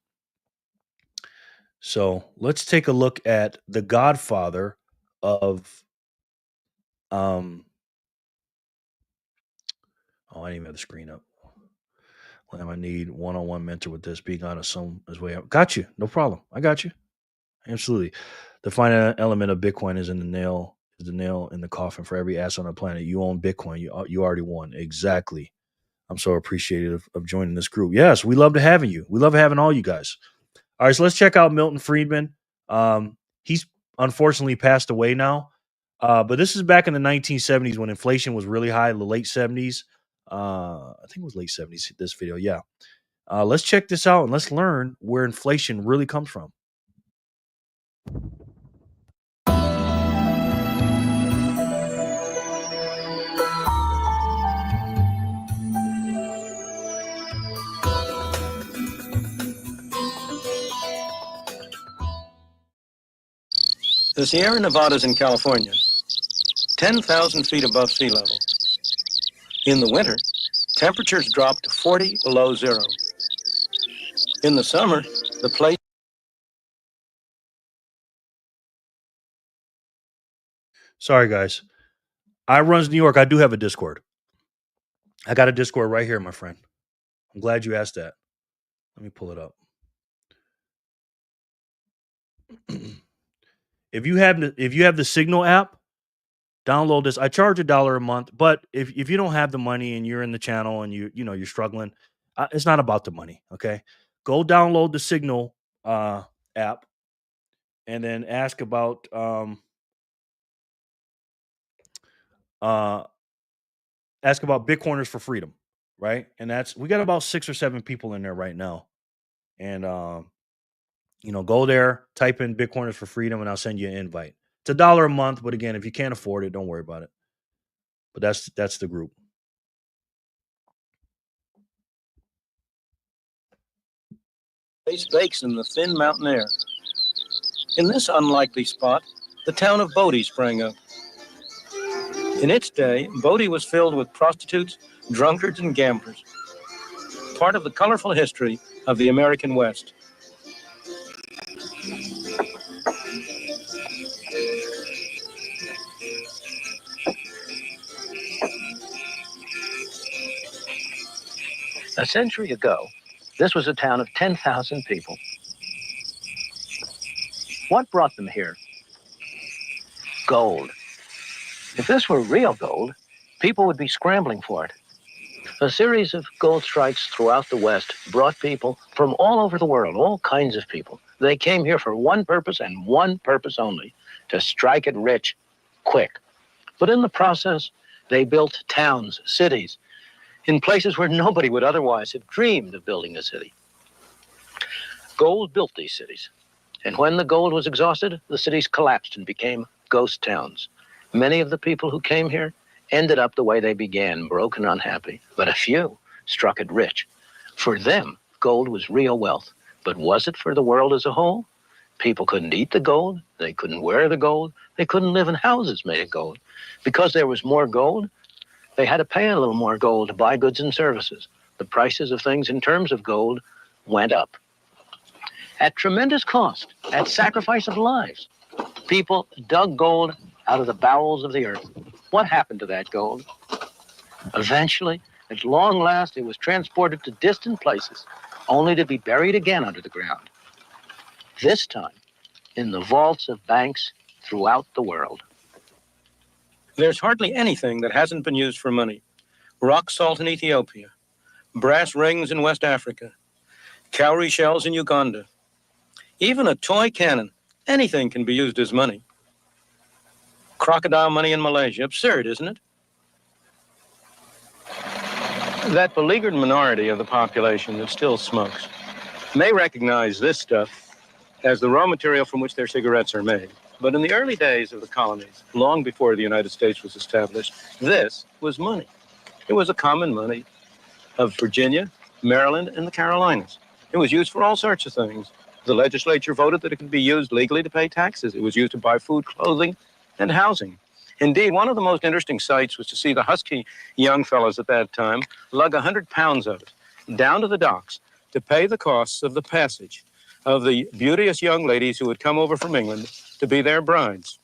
[SPEAKER 1] So let's take a look at the godfather of, oh, I didn't even have the screen up. Well, I need one-on-one mentor with this, being honest, some is way up. Got you. No problem. I got you. Absolutely. The final element of Bitcoin is the nail in the coffin for every ass on the planet. You own Bitcoin. You already won. Exactly. I'm so appreciative of joining this group. Yes, we love having you. We love having all you guys. All right, so let's check out Milton Friedman. He's unfortunately passed away now, but this is back in the 1970s when inflation was really high, the late 70s. I think it was late 70s, this video. Yeah. Let's check this out and let's learn where inflation really comes from.
[SPEAKER 6] The Sierra Nevadas in California, 10,000 feet above sea level. In the winter, temperatures drop to 40 below zero. In the summer, the place...
[SPEAKER 1] Sorry, guys. I runs New York. I do have a Discord. I got a Discord right here, my friend. I'm glad you asked that. Let me pull it up. If you have the Signal app, download this. I charge $1 a month, but if you don't have the money and you're in the channel and you're struggling, it's not about the money. Okay, go download the Signal app, and then ask about Bitcoiners for Freedom, right? And we got about 6 or 7 people in there right now, and go there, type in Bitcoiners for Freedom, and I'll send you an invite. It's $1 a month, but again, if you can't afford it, don't worry about it. But that's the group.
[SPEAKER 6] Place bakes in the thin mountain air. In this unlikely spot, the town of Bodie sprang up. In its day, Bodie was filled with prostitutes, drunkards, and gamblers. Part of the colorful history of the American West. A century ago, this was a town of 10,000 people. What brought them here? Gold. If this were real gold, people would be scrambling for it. A series of gold strikes throughout the West brought people from all over the world, all kinds of people. They came here for one purpose and one purpose only, to strike it rich. quick. But in the process, they built towns, cities, in places where nobody would otherwise have dreamed of building a city. Gold built these cities. And when the gold was exhausted, the cities collapsed and became ghost towns. Many of the people who came here ended up the way they began, broke and unhappy. But a few struck it rich. For them, gold was real wealth. But was it for the world as a whole? People couldn't eat the gold. They couldn't wear the gold. They couldn't live in houses made of gold. Because there was more gold, they had to pay a little more gold to buy goods and services. The prices of things in terms of gold went up. At tremendous cost, at sacrifice of lives, people dug gold out of the bowels of the earth. What happened to that gold? Eventually, at long last, it was transported to distant places, only to be buried again under the ground. This time, in the vaults of banks throughout the world. There's hardly anything that hasn't been used for money. Rock salt in Ethiopia, brass rings in West Africa, cowrie shells in Uganda, even a toy cannon. Anything can be used as money. Crocodile money in Malaysia. Absurd, isn't it? That beleaguered minority of the population that still smokes may recognize this stuff as the raw material from which their cigarettes are made. But in the early days of the colonies, long before the United States was established, this was money. It was a common money of Virginia, Maryland, and the Carolinas. It was used for all sorts of things. The legislature voted that it could be used legally to pay taxes. It was used to buy food, clothing, and housing. Indeed, one of the most interesting sights was to see the husky young fellows at that time lug 100 pounds of it down to the docks to pay the costs of the passage of the beauteous young ladies who had come over from England to be their brides.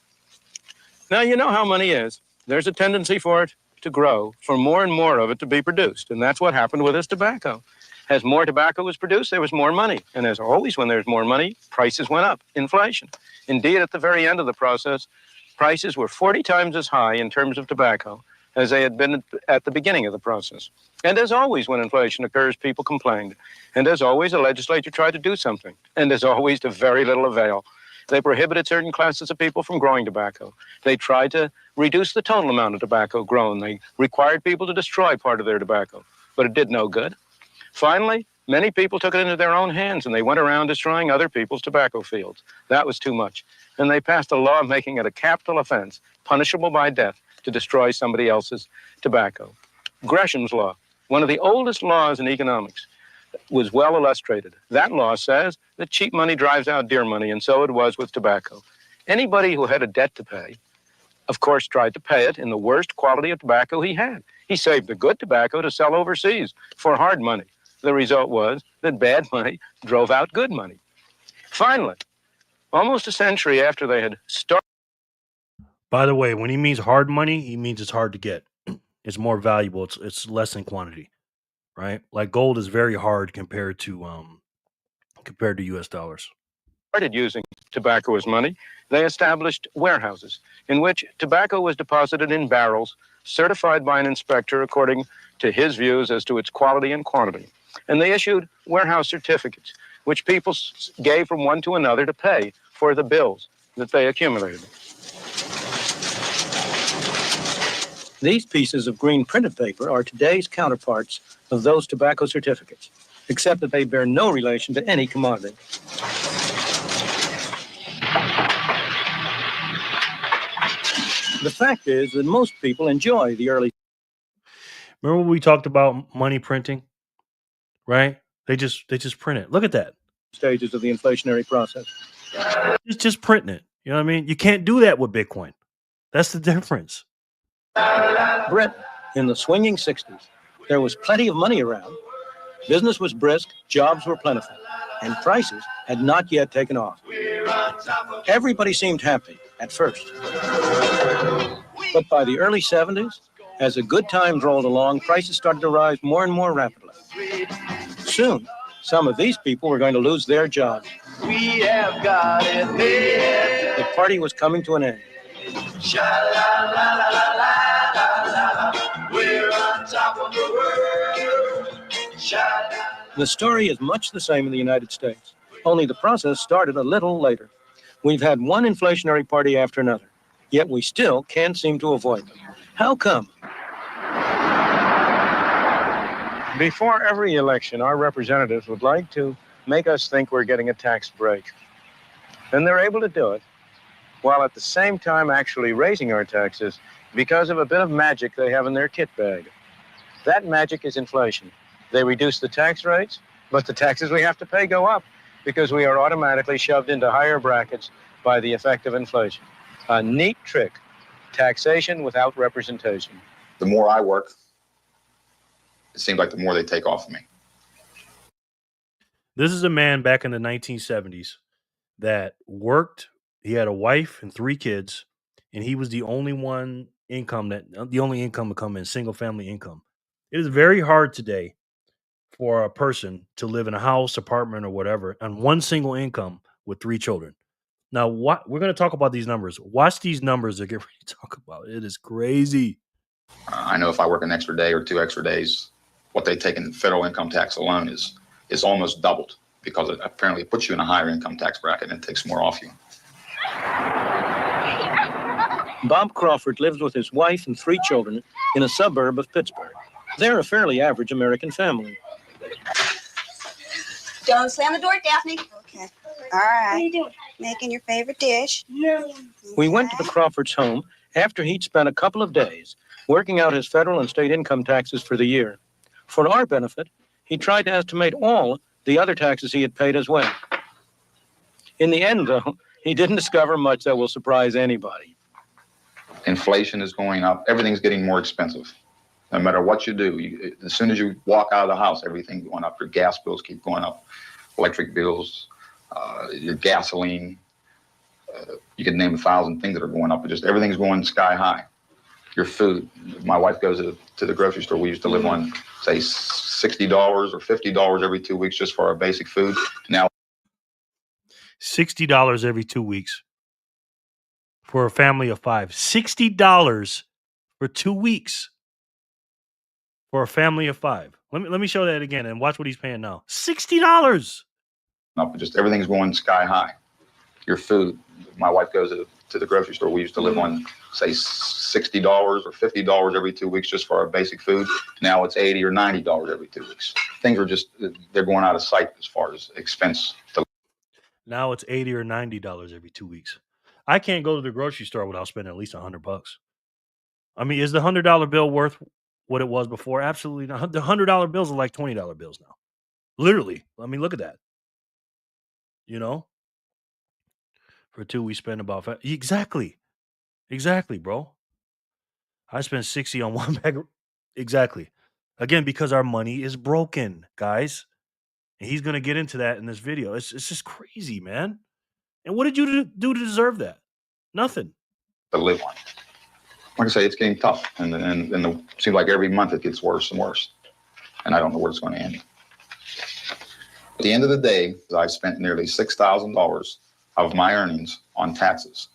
[SPEAKER 6] Now, you know how money is. There's a tendency for it to grow, for more and more of it to be produced. And that's what happened with this tobacco. As more tobacco was produced, there was more money. And as always, when there's more money, prices went up, inflation. Indeed, at the very end of the process, prices were 40 times as high in terms of tobacco as they had been at the beginning of the process. And as always, when inflation occurs, people complained. And as always, the legislature tried to do something. And as always, to very little avail. They prohibited certain classes of people from growing tobacco. They tried to reduce the total amount of tobacco grown. They required people to destroy part of their tobacco. But it did no good. Finally, many people took it into their own hands, and they went around destroying other people's tobacco fields. That was too much. And they passed a law making it a capital offense, punishable by death, to destroy somebody else's tobacco. Gresham's law, one of the oldest laws in economics, was well illustrated. That law says that cheap money drives out dear money, and so it was with tobacco. Anybody who had a debt to pay, of course, tried to pay it in the worst quality of tobacco he had. He saved the good tobacco to sell overseas for hard money. The result was that bad money drove out good money. Finally, almost a century after they had started.
[SPEAKER 1] By the way, when he means hard money, he means it's hard to get. It's more valuable. It's less in quantity, right? Like gold is very hard compared to US dollars.
[SPEAKER 6] Started using tobacco as money, they established warehouses in which tobacco was deposited in barrels, certified by an inspector according to his views as to its quality and quantity. And they issued warehouse certificates, which people gave from one to another to pay for the bills that they accumulated. These pieces of green printed paper are today's counterparts of those tobacco certificates, except that they bear no relation to any commodity. The fact is that most people enjoy the early.
[SPEAKER 1] Remember when we talked about money printing, right? They just print it. Look at that.
[SPEAKER 6] Stages of the inflationary process.
[SPEAKER 1] It's just printing it. You know what I mean? You can't do that with Bitcoin. That's the difference.
[SPEAKER 6] Britain, in the swinging 60s, there was plenty of money around. Business was brisk, jobs were plentiful, and prices had not yet taken off. Everybody seemed happy at first. But by the early 70s, as the good times rolled along, prices started to rise more and more rapidly. Soon, some of these people were going to lose their jobs. We have got it there. The party was coming to an end. We're on top of the world. The story is much the same in the United States, only the process started a little later. We've had one inflationary party after another. yet we still can't seem to avoid them. How come? Before every election, our representatives would like to make us think we're getting a tax break. And they're able to do it while at the same time actually raising our taxes because of a bit of magic they have in their kit bag. That magic is inflation. They reduce the tax rates, but the taxes we have to pay go up because we are automatically shoved into higher brackets by the effect of inflation. A neat trick, taxation without representation.
[SPEAKER 7] The more I work, it seems like the more they take off of me.
[SPEAKER 1] This is a man back in the 1970s that worked. He had a wife and 3 kids, and he was the only income to come in, single family income. It is very hard today for a person to live in a house, apartment, or whatever on one single income with 3 children. Now, we're going to talk about these numbers. Watch these numbers that get ready to talk about. It is crazy.
[SPEAKER 7] I know if I work an extra day or 2 extra days, what they take in federal income tax alone is almost doubled because it apparently puts you in a higher income tax bracket and it takes more off you.
[SPEAKER 6] Bob Crawford lives with his wife and 3 children in a suburb of Pittsburgh. They're a fairly average American family.
[SPEAKER 8] Don't slam the door, Daphne. Okay. All right. What are you doing? Making your favorite dish.
[SPEAKER 6] We went to the Crawfords' home after he'd spent a couple of days working out his federal and state income taxes for the year. For our benefit, he tried to estimate all the other taxes he had paid as well. In the end, though, he didn't discover much that will surprise anybody.
[SPEAKER 7] Inflation is going up. Everything's getting more expensive. No matter what you do, as soon as you walk out of the house, everything's going up. Your gas bills keep going up, electric bills, your gasoline. You could name 1,000 things that are going up, but just everything's going sky high. Your food. My wife goes to the grocery store. We used to live on, say, $60 or $50 every 2 weeks just for our basic food. Now,
[SPEAKER 1] $60 every 2 weeks for a family of 5. $60 for 2 weeks for a family of 5. Let me show that again and watch what he's paying now. $60.
[SPEAKER 7] no, just everything's going sky high. Your food. My wife goes to the grocery store. We used to live on, say, $60 or $50 every 2 weeks just for our basic food. Now it's $80 or $90 every 2 weeks. Things are they're going out of sight as far as expense.
[SPEAKER 1] Now it's $80 or $90 every 2 weeks. I can't go to the grocery store without spending at least $100. I mean, is the $100 bill worth what it was before? Absolutely not. The $100 bills are like $20 bills now. Literally. I mean, look at that. You know? For 2, we spend about exactly, bro. I spent 60 on one bag. Exactly. Again, because our money is broken, guys. And he's gonna get into that in this video. It's just crazy, man. And what did you do to deserve that? Nothing.
[SPEAKER 7] To live on. Like I say, it's getting tough, and it seems like every month it gets worse and worse. And I don't know where it's going to end. At the end of the day, I've spent nearly $6,000 of my earnings on taxes.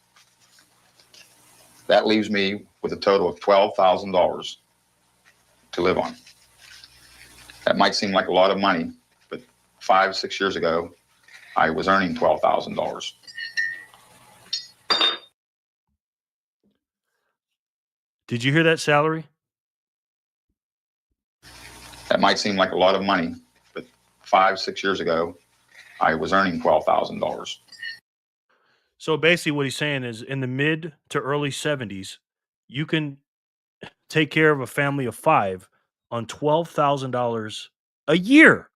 [SPEAKER 7] That leaves me with a total of $12,000 to live on. That might seem like a lot of money, but 5-6 years ago, I was earning $12,000.
[SPEAKER 1] Did you hear that salary?
[SPEAKER 7] That might seem like a lot of money, but 5-6 years ago, I was earning $12,000.
[SPEAKER 1] So basically what he's saying is in the mid to early 70s, you can take care of a family of 5 on $12,000 a year.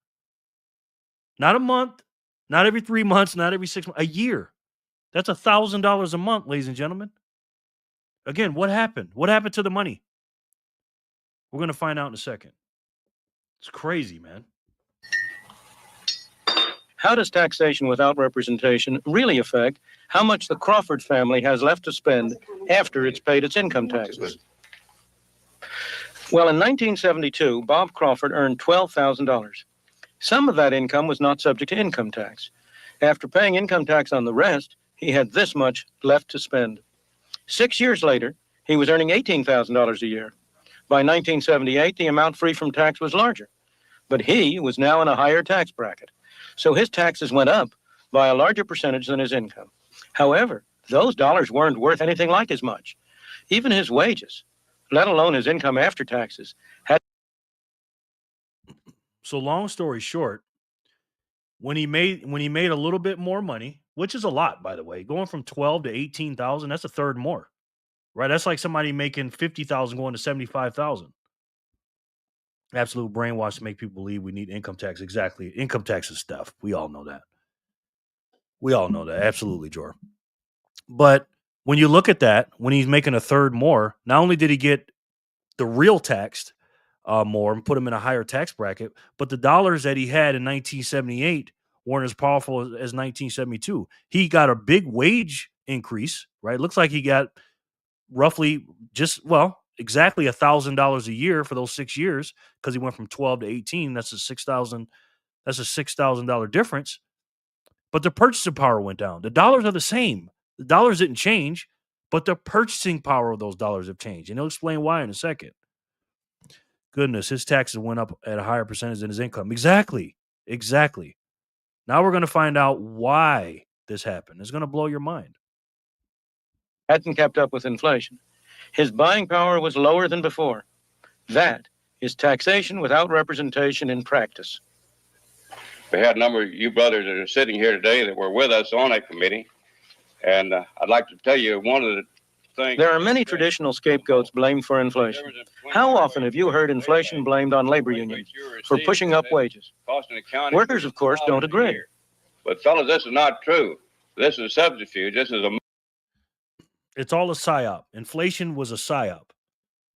[SPEAKER 1] Not a month, not every 3 months, not every 6 months, a year. That's $1,000 a month, ladies and gentlemen. Again, what happened? What happened to the money? We're going to find out in a second. It's crazy, man.
[SPEAKER 6] How does taxation without representation really affect how much the Crawford family has left to spend after it's paid its income taxes? Well, in 1972, Bob Crawford earned $12,000. Some of that income was not subject to income tax. After paying income tax on the rest, he had this much left to spend. 6 years later, he was earning $18,000 a year. By 1978, the amount free from tax was larger, but he was now in a higher tax bracket. So his taxes went up by a larger percentage than his income. However, Those dollars weren't worth anything like as much. Even his wages, let alone his income after taxes, had.
[SPEAKER 1] So long story short, when he made a little bit more money, which is a lot, by the way, going from 12 to 18,000, that's a third more, right? That's like somebody making 50,000 going to 75,000. Absolute brainwash to make people believe we need income tax. Exactly. Income tax is stuff. We all know that. We all know that. Absolutely, Jor. But when you look at that, when he's making a third more, not only did he get the real taxed more and put him in a higher tax bracket, but the dollars that he had in 1978 weren't as powerful as 1972. He got a big wage increase, right? Looks like he got roughly exactly $1,000 a year for those 6 years because he went from 12 to 18. That's a $6,000 difference. But the purchasing power went down. The dollars are the same. The dollars didn't change, but the purchasing power of those dollars have changed. And he'll explain why in a second. Goodness, his taxes went up at a higher percentage than his income. Exactly. Now we're going to find out why this happened. It's going to blow your mind.
[SPEAKER 6] Hadn't kept up with inflation. His buying power was lower than before. That is taxation without representation in practice.
[SPEAKER 9] We had a number of you brothers that are sitting here today that were with us on that committee. And I'd like to tell you one of the things.
[SPEAKER 6] There are many traditional scapegoats blamed for inflation. How often have you heard inflation blamed on labor unions for pushing up wages? Workers, of course, don't agree.
[SPEAKER 9] But fellas, this is not true. This is a subterfuge. This is a.
[SPEAKER 1] It's all a psyop. Inflation was a psyop.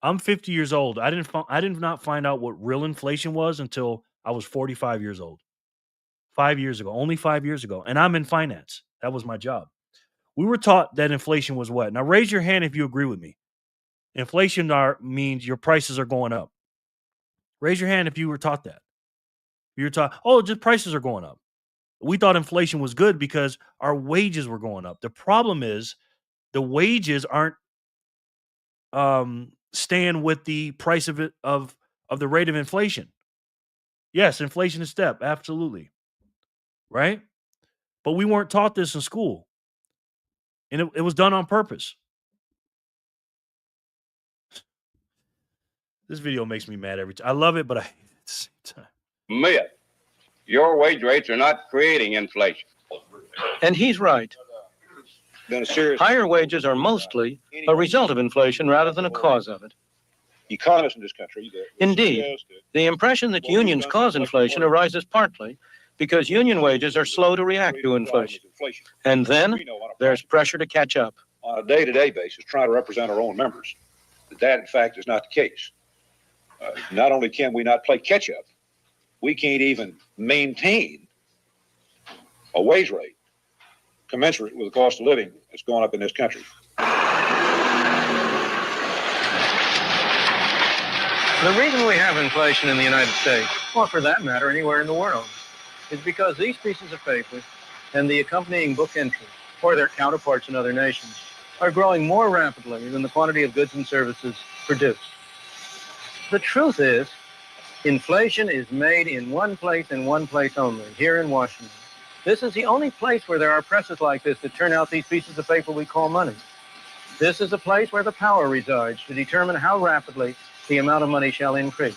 [SPEAKER 1] I'm 50 years old. I did not find out what real inflation was until I was 45 years old. 5 years ago, only 5 years ago. And I'm in finance. That was my job. We were taught that inflation was what? Now raise your hand if you agree with me. Inflation means your prices are going up. Raise your hand if you were taught that. You were taught, just prices are going up. We thought inflation was good because our wages were going up. The problem is the wages aren't staying with the price of the rate of inflation. Yes, inflation is step, absolutely. Right? But we weren't taught this in school. And it was done on purpose. This video makes me mad every time. I love it, but I hate it at the same time.
[SPEAKER 9] Myth. Your wage rates are not creating inflation.
[SPEAKER 6] And he's right. Higher wages are mostly a result of inflation rather than a cause of it.
[SPEAKER 10] Economists in this country.
[SPEAKER 6] Indeed, the impression that unions cause inflation arises partly because union wages are slow to react to inflation. And then there's pressure to catch up.
[SPEAKER 10] On a day-to-day basis, trying to represent our own members. That, in fact, is not the case. Not only can we not play catch-up, we can't even maintain a wage rate commensurate with the cost of living that's going up in this country.
[SPEAKER 6] The reason we have inflation in the United States, or for that matter anywhere in the world, is because these pieces of paper and the accompanying book entries, or their counterparts in other nations, are growing more rapidly than the quantity of goods and services produced. The truth is, inflation is made in one place and one place only, here in Washington. This is the only place where there are presses like this that turn out these pieces of paper we call money. This is a place where the power resides to determine how rapidly the amount of money shall increase.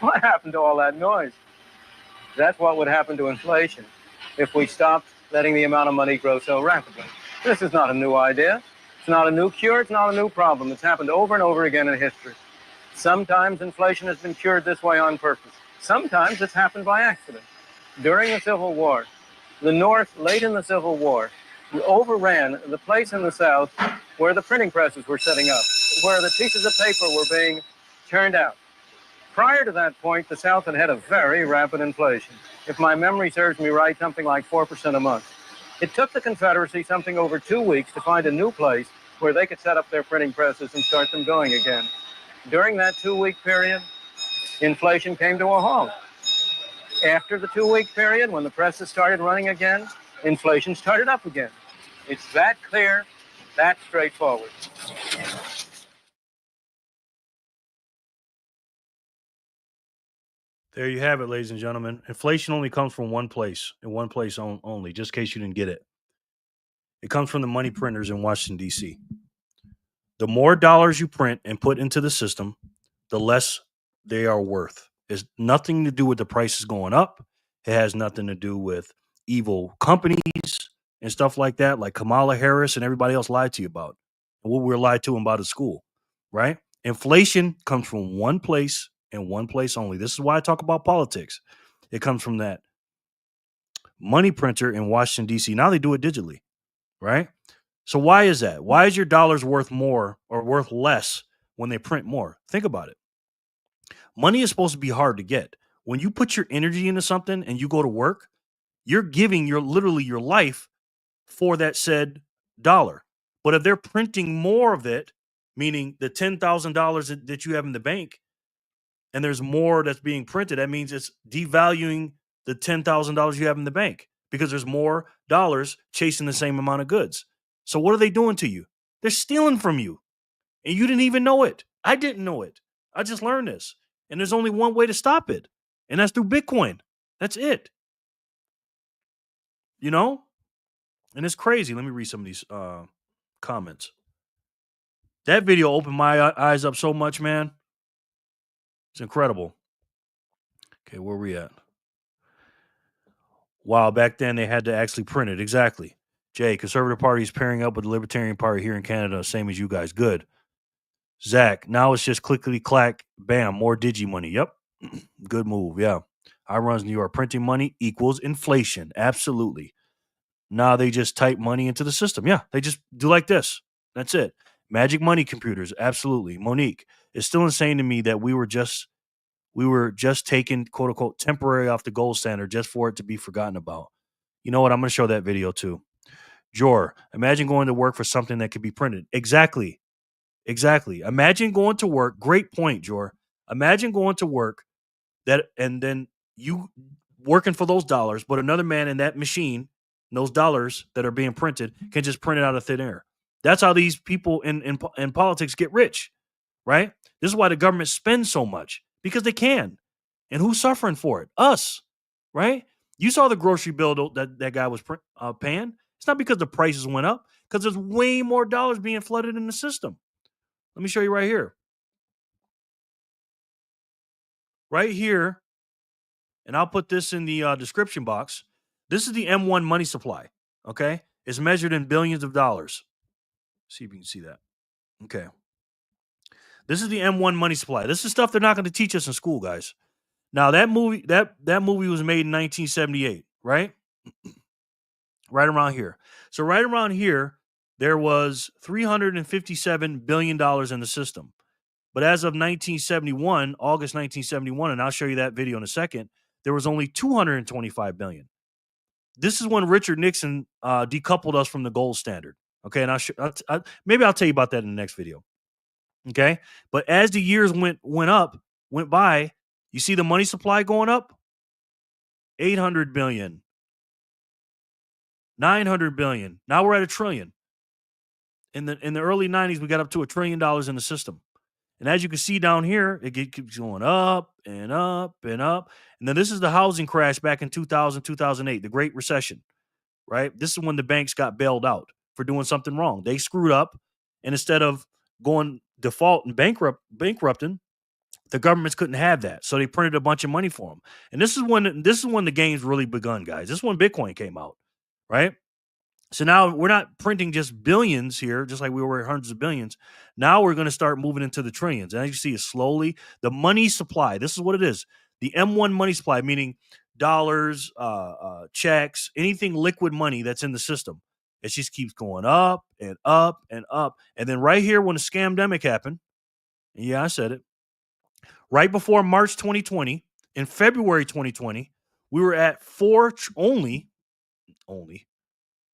[SPEAKER 6] What happened to all that noise? That's what would happen to inflation if we stopped letting the amount of money grow so rapidly. This is not a new idea. It's not a new cure. It's not a new problem. It's happened over and over again in history. Sometimes inflation has been cured this way on purpose. Sometimes it's happened by accident. During the Civil War, the North, late in the Civil War, overran the place in the South where the printing presses were setting up, where the pieces of paper were being turned out. Prior to that point, the South had had a very rapid inflation. If my memory serves me right, something like 4% a month. It took the Confederacy something over 2 weeks to find a new place where they could set up their printing presses and start them going again. During that 2-week period, inflation came to a halt. After the 2-week period, when the presses started running again, inflation started up again. It's that clear, that straightforward.
[SPEAKER 1] There you have it, ladies and gentlemen. Inflation only comes from one place, and one place only, just in case you didn't get it. It comes from the money printers in Washington, D.C. The more dollars you print and put into the system, the less they are worth. It's nothing to do with the prices going up. It has nothing to do with evil companies and stuff like that, like Kamala Harris and everybody else lied to you about, and what we were lied to about at school, right? Inflation comes from one place and one place only. This is why I talk about politics. It comes from that money printer in Washington, D.C. Now they do it digitally, right? So why is that? Why is your dollars worth more or worth less when they print more? Think about it. Money is supposed to be hard to get. When you put your energy into something and you go to work, you're giving literally your life for that said dollar. But if they're printing more of it, meaning the $10,000 that you have in the bank, and there's more that's being printed, that means it's devaluing the $10,000 you have in the bank because there's more dollars chasing the same amount of goods. So what are they doing to you? They're stealing from you. And you didn't even know it. I didn't know it. I just learned this. And there's only one way to stop it. And that's through Bitcoin. That's it. You know? And it's crazy. Let me read some of these comments. That video opened my eyes up so much, man. It's incredible. Okay, where we at? Wow, back then they had to actually print it. Exactly. Jay, Conservative Party is pairing up with the Libertarian Party here in Canada, same as you guys. Good. Zach, now it's just clickety clack, bam, more digi money. Yep. Good move. Yeah. I runs New York. Printing money equals inflation. Absolutely. Now they just type money into the system. Yeah. They just do like this. That's it. Magic money computers. Absolutely. Monique, it's still insane to me that we were just taken, quote unquote, temporary off the gold standard just for it to be forgotten about. You know what? I'm going to show that video too. Jor, imagine going to work for something that could be printed. Exactly. Imagine going to work. Great point, Jor. Imagine going to work and then you working for those dollars, but another man in that machine, those dollars that are being printed, can just print it out of thin air. That's how these people in politics get rich, right? This is why the government spends so much, because they can. And who's suffering for it? Us, right? You saw the grocery bill that guy was paying. It's not because the prices went up, because there's way more dollars being flooded in the system. Let me show you right here. Right here, and I'll put this in the description box. This is the M1 money supply, okay? It's measured in billions of dollars. See if you can see that. Okay. This is the M1 money supply. This is stuff they're not going to teach us in school, guys. Now, that movie was made in 1978, right? Right around here. So right around here, there was $357 billion in the system. But as of 1971, August 1971, and I'll show you that video in a second, there was only 225 billion. This is when Richard Nixon decoupled us from the gold standard. Okay, and maybe I'll tell you about that in the next video. Okay, but as the years went by, you see the money supply going up. 800 billion, 900 billion. Now we're at $1 trillion. In the early 90s, we got up to $1 trillion in the system. And as you can see down here, it keeps going up and up and up. And then this is the housing crash back in 2000, 2008, the Great Recession, right? This is when the banks got bailed out for doing something wrong. They screwed up, and instead of going default and bankrupting, the governments couldn't have that. So they printed a bunch of money for them. And this is when the game's really begun, guys. This is when Bitcoin came out, right? So now we're not printing just billions here, just like we were hundreds of billions. Now we're going to start moving into the trillions. And as you see, it's slowly the money supply. This is what it is. The M1 money supply, meaning dollars, checks, anything liquid money that's in the system. It just keeps going up and up and up. And then right here, when the scamdemic happened, yeah, I said it, right before March 2020, in February 2020, we were at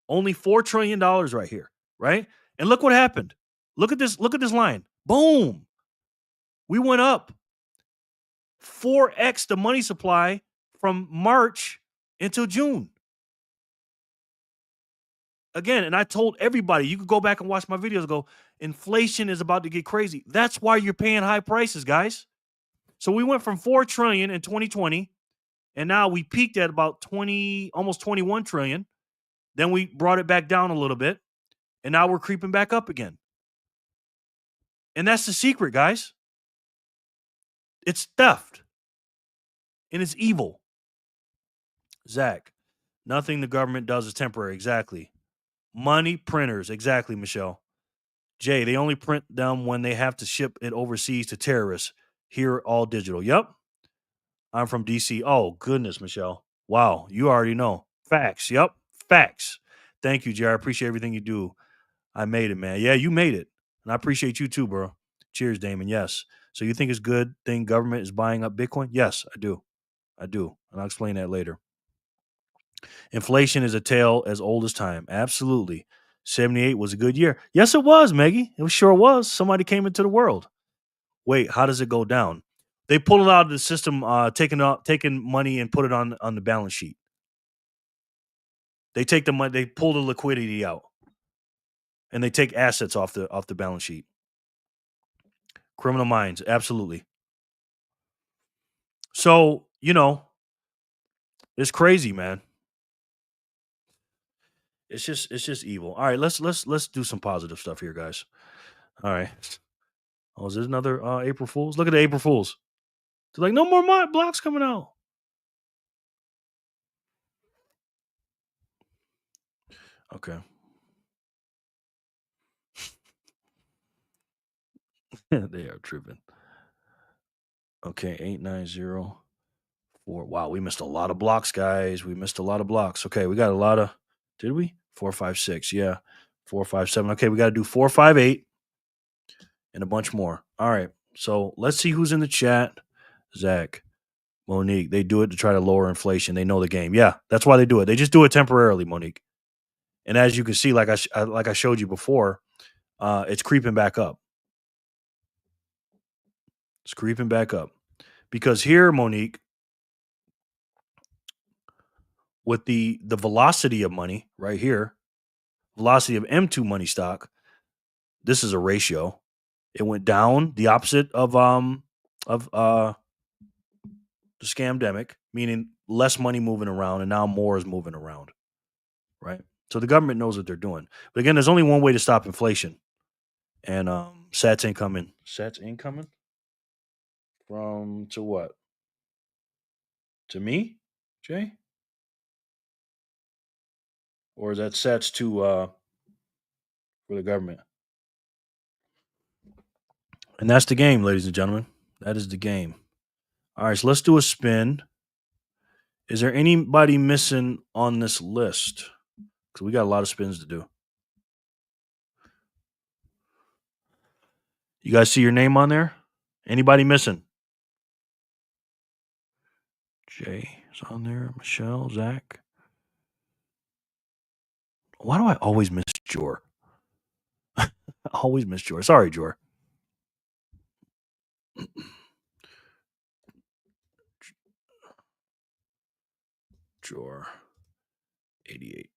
[SPEAKER 1] only $4 trillion right here, right? And look what happened. Look at this line. Boom. We went up 4x the money supply from March until June. Again, and I told everybody, you could go back and watch my videos, go, inflation is about to get crazy. That's why you're paying high prices, guys. So we went from 4 trillion in 2020, and now we peaked at about almost 21 trillion. Then we brought it back down a little bit, and now we're creeping back up again. And that's the secret, guys. It's theft, and it's evil. Zach, nothing the government does is temporary. Exactly. Money printers. Exactly, Michelle. Jay, they only print them when they have to ship it overseas to terrorists. Here, all digital. Yep. I'm from DC. Oh, goodness, Michelle. Wow. You already know. Facts. Yep. Facts. Thank you, Jay. I appreciate everything you do. I made it, man. Yeah, you made it. And I appreciate you too, bro. Cheers, Damon. Yes. So you think it's good thing government is buying up Bitcoin? Yes, I do. I do. And I'll explain that later. Inflation is a tale as old as time. Absolutely. 78 was a good year. Yes, it was, Maggie. It sure was. Somebody came into the world. Wait, how does it go down? They pull it out of the system, taking money and put it on the balance sheet. They take the money, they pull the liquidity out, and they take assets off the balance sheet. Criminal minds, absolutely. So, it's crazy, man. It's just evil. All right, let's do some positive stuff here, guys. All right. Oh, is this another April Fools? Look at the April Fools. They're like, no more blocks coming out. Okay. They are tripping. Okay, 8904. Wow, we missed a lot of blocks, guys. We missed a lot of blocks. Okay, we got a lot of. Did we? 456. Yeah, 457. Okay, we got to do 458 and a bunch more. All right. So let's see who's in the chat. Zach, Monique. They do it to try to lower inflation. They know the game. Yeah, that's why they do it. They just do it temporarily, Monique. And as you can see, like I showed you before, it's creeping back up. It's creeping back up because here, Monique, with the velocity of money right here, velocity of M2 money stock, this is a ratio. It went down the opposite of the scamdemic, meaning less money moving around, and now more is moving around. Right. So the government knows what they're doing. But again, there's only one way to stop inflation. And Sats ain't coming. Sats ain't coming? From to what? To me, Jay? Or is that Sats to for the government? And that's the game, ladies and gentlemen. That is the game. All right, so let's do a spin. Is there anybody missing on this list? Because we got a lot of spins to do. You guys see your name on there? Anybody missing? Jay is on there. Michelle, Zach. Why do I always miss Jor? I always miss Jor. Sorry, Jor. Jor 88.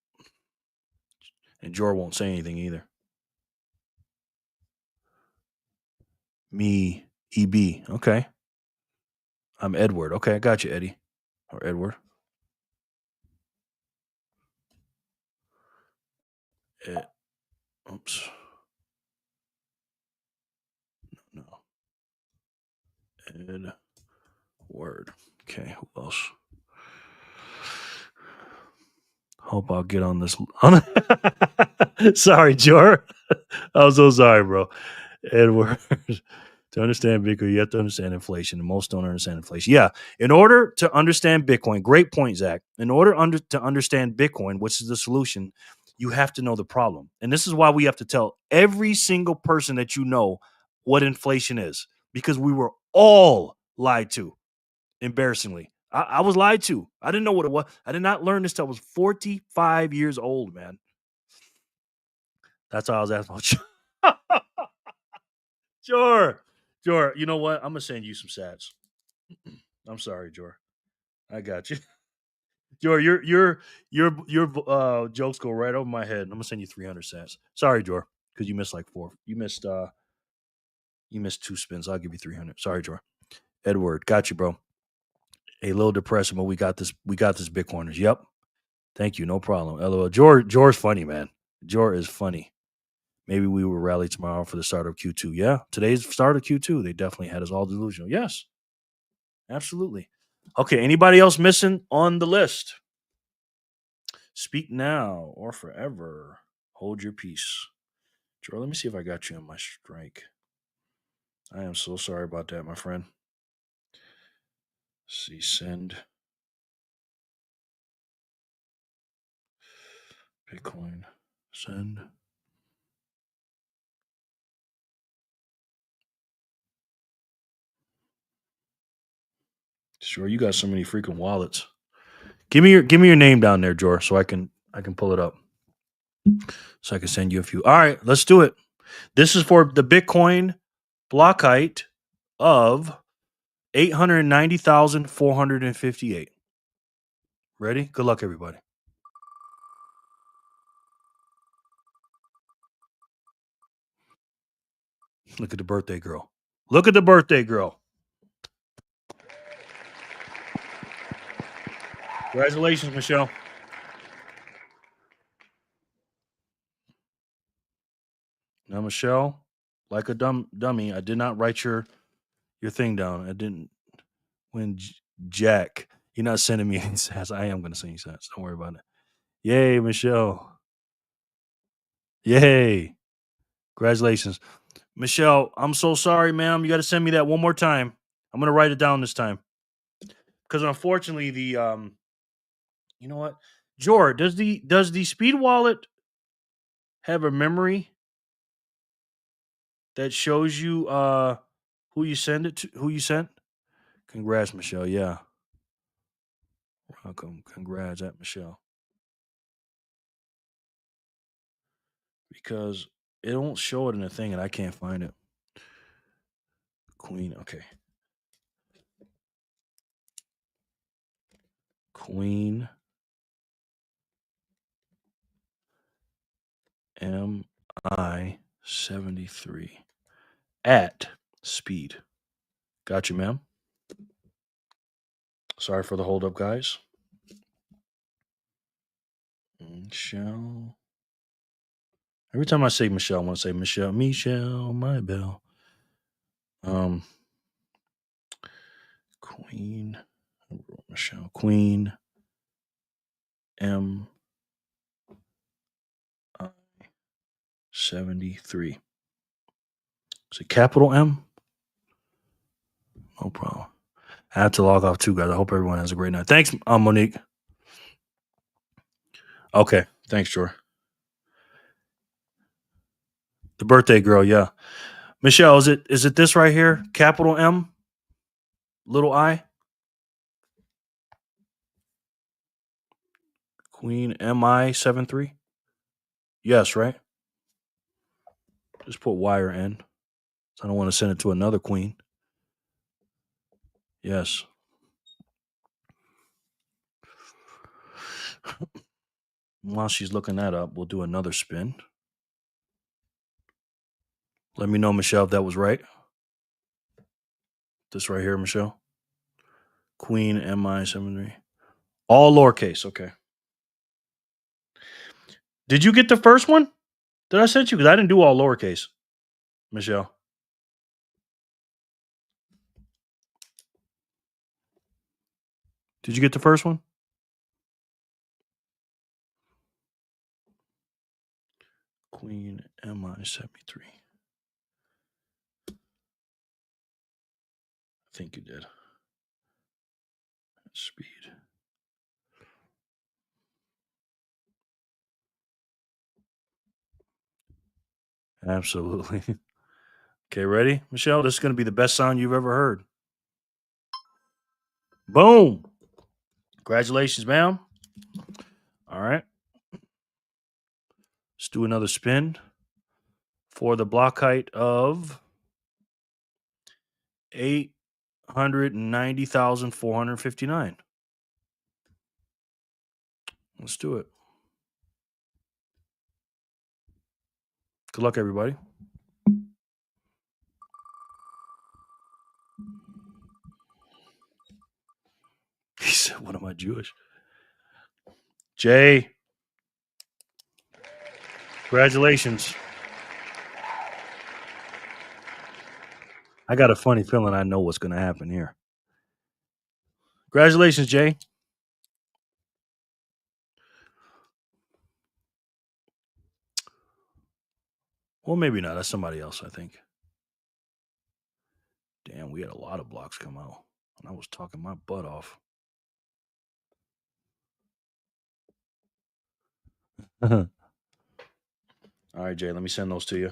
[SPEAKER 1] And Jor won't say anything either. Me, EB. Okay. I'm Edward. Okay, I got you, Eddie. Or Edward. Oops. No. Edward. Okay, who else? Hope I'll get on this. Sorry, Jor. I'm so sorry, bro. Edward. To understand Bitcoin, you have to understand inflation. And most don't understand inflation. Yeah. In order to understand Bitcoin, great point, Zach. In order to understand Bitcoin, which is the solution, you have to know the problem. And this is why we have to tell every single person that you know what inflation is, because we were all lied to, embarrassingly. I was lied to. I didn't know what it was. I did not learn this till I was 45 years old, man. That's how I was asking about. Sure. You know what? I'm going to send you some sats. I'm sorry, Jor. I got you. Jor, your jokes go right over my head. I'm gonna send you 300 cents. Sorry, Jor, because you missed like 4. You missed 2 spins. I'll give you 300. Sorry, Jor. Edward, got you, bro. A little depressing, but we got this. We got this, Bitcoiners. Yep. Thank you. No problem. LOL. Jor's funny, man. Jor is funny. Maybe we will rally tomorrow for the start of Q2. Yeah, today's start of Q2. They definitely had us all delusional. Yes, absolutely. Okay, anybody else missing on the list? Speak now or forever. Hold your peace. Joe, let me see if I got you on my strike. I am so sorry about that, my friend. Let's see, send Bitcoin. Send. Sure, you got so many freaking wallets. Give me your name down there, Jor, so I can pull it up. So I can send you a few. All right, let's do it. This is for the Bitcoin block height of 890,458. Ready? Good luck, everybody. Look at the birthday girl. Look at the birthday girl. Congratulations, Michelle. Now, Michelle, like a dummy, I did not write your thing down. I didn't. When Jack, you're not sending me any stats. I am going to send you stats. Don't worry about it. Yay, Michelle. Yay. Congratulations. Michelle, I'm so sorry, ma'am. You got to send me that one more time. I'm going to write it down this time. Because unfortunately, the you know what? Jor, does the Speed Wallet have a memory that shows you who you send it to, who you sent? Congrats, Michelle. Yeah. Welcome. Congrats at Michelle. Because it won't show it in the thing and I can't find it. Queen. Okay. Queen MI73 at speed. Got you, ma'am. Sorry for the hold up, guys. Michelle. Every time I say Michelle, I want to say Michelle, my bell. Queen, Michelle, Queen, M, 73. Is it capital M? No problem. I have to log off too, guys. I hope everyone has a great night. Thanks, Monique. Okay, thanks, Jor. The birthday girl, yeah. Michelle, is it this right here? Capital M, little I. Queen MI73. Yes, right. Just put Y or N. I don't want to send it to another queen. Yes. While she's looking that up, we'll do another spin. Let me know, Michelle, if that was right. This right here, Michelle. Queen MI73. All lowercase. Okay. Did you get the first one that I sent you? Because I didn't do all lowercase, Michelle. Did you get the first one? Queen MI73. I think you did. Speed. Absolutely. Okay, ready, Michelle? This is going to be the best sound you've ever heard. Boom. Congratulations, ma'am. All right. Let's do another spin for the block height of 890,459. Let's do it. Good luck, everybody. He said, "What am I Jewish?" Jay, congratulations. I got a funny feeling I know what's going to happen here. Congratulations, Jay. Well, maybe not. That's somebody else, I think. Damn, we had a lot of blocks come out. And I was talking my butt off. All right, Jay, let me send those to you.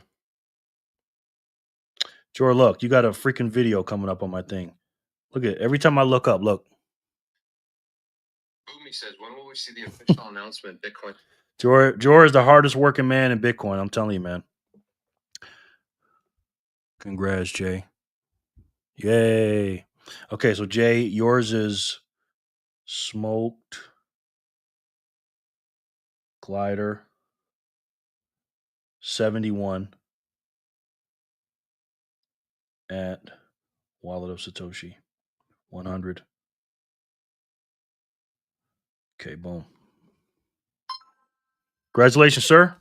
[SPEAKER 1] Jor, look, you got a freaking video coming up on my thing. Look at every time I look up, look. Boomy says, when will we see the official announcement, Bitcoin? Jor is the hardest working man in Bitcoin. I'm telling you, man. Congrats, Jay. Yay. Okay, so Jay, yours is smoked glider 71 at Wallet of Satoshi 100. Okay, boom. Congratulations, sir.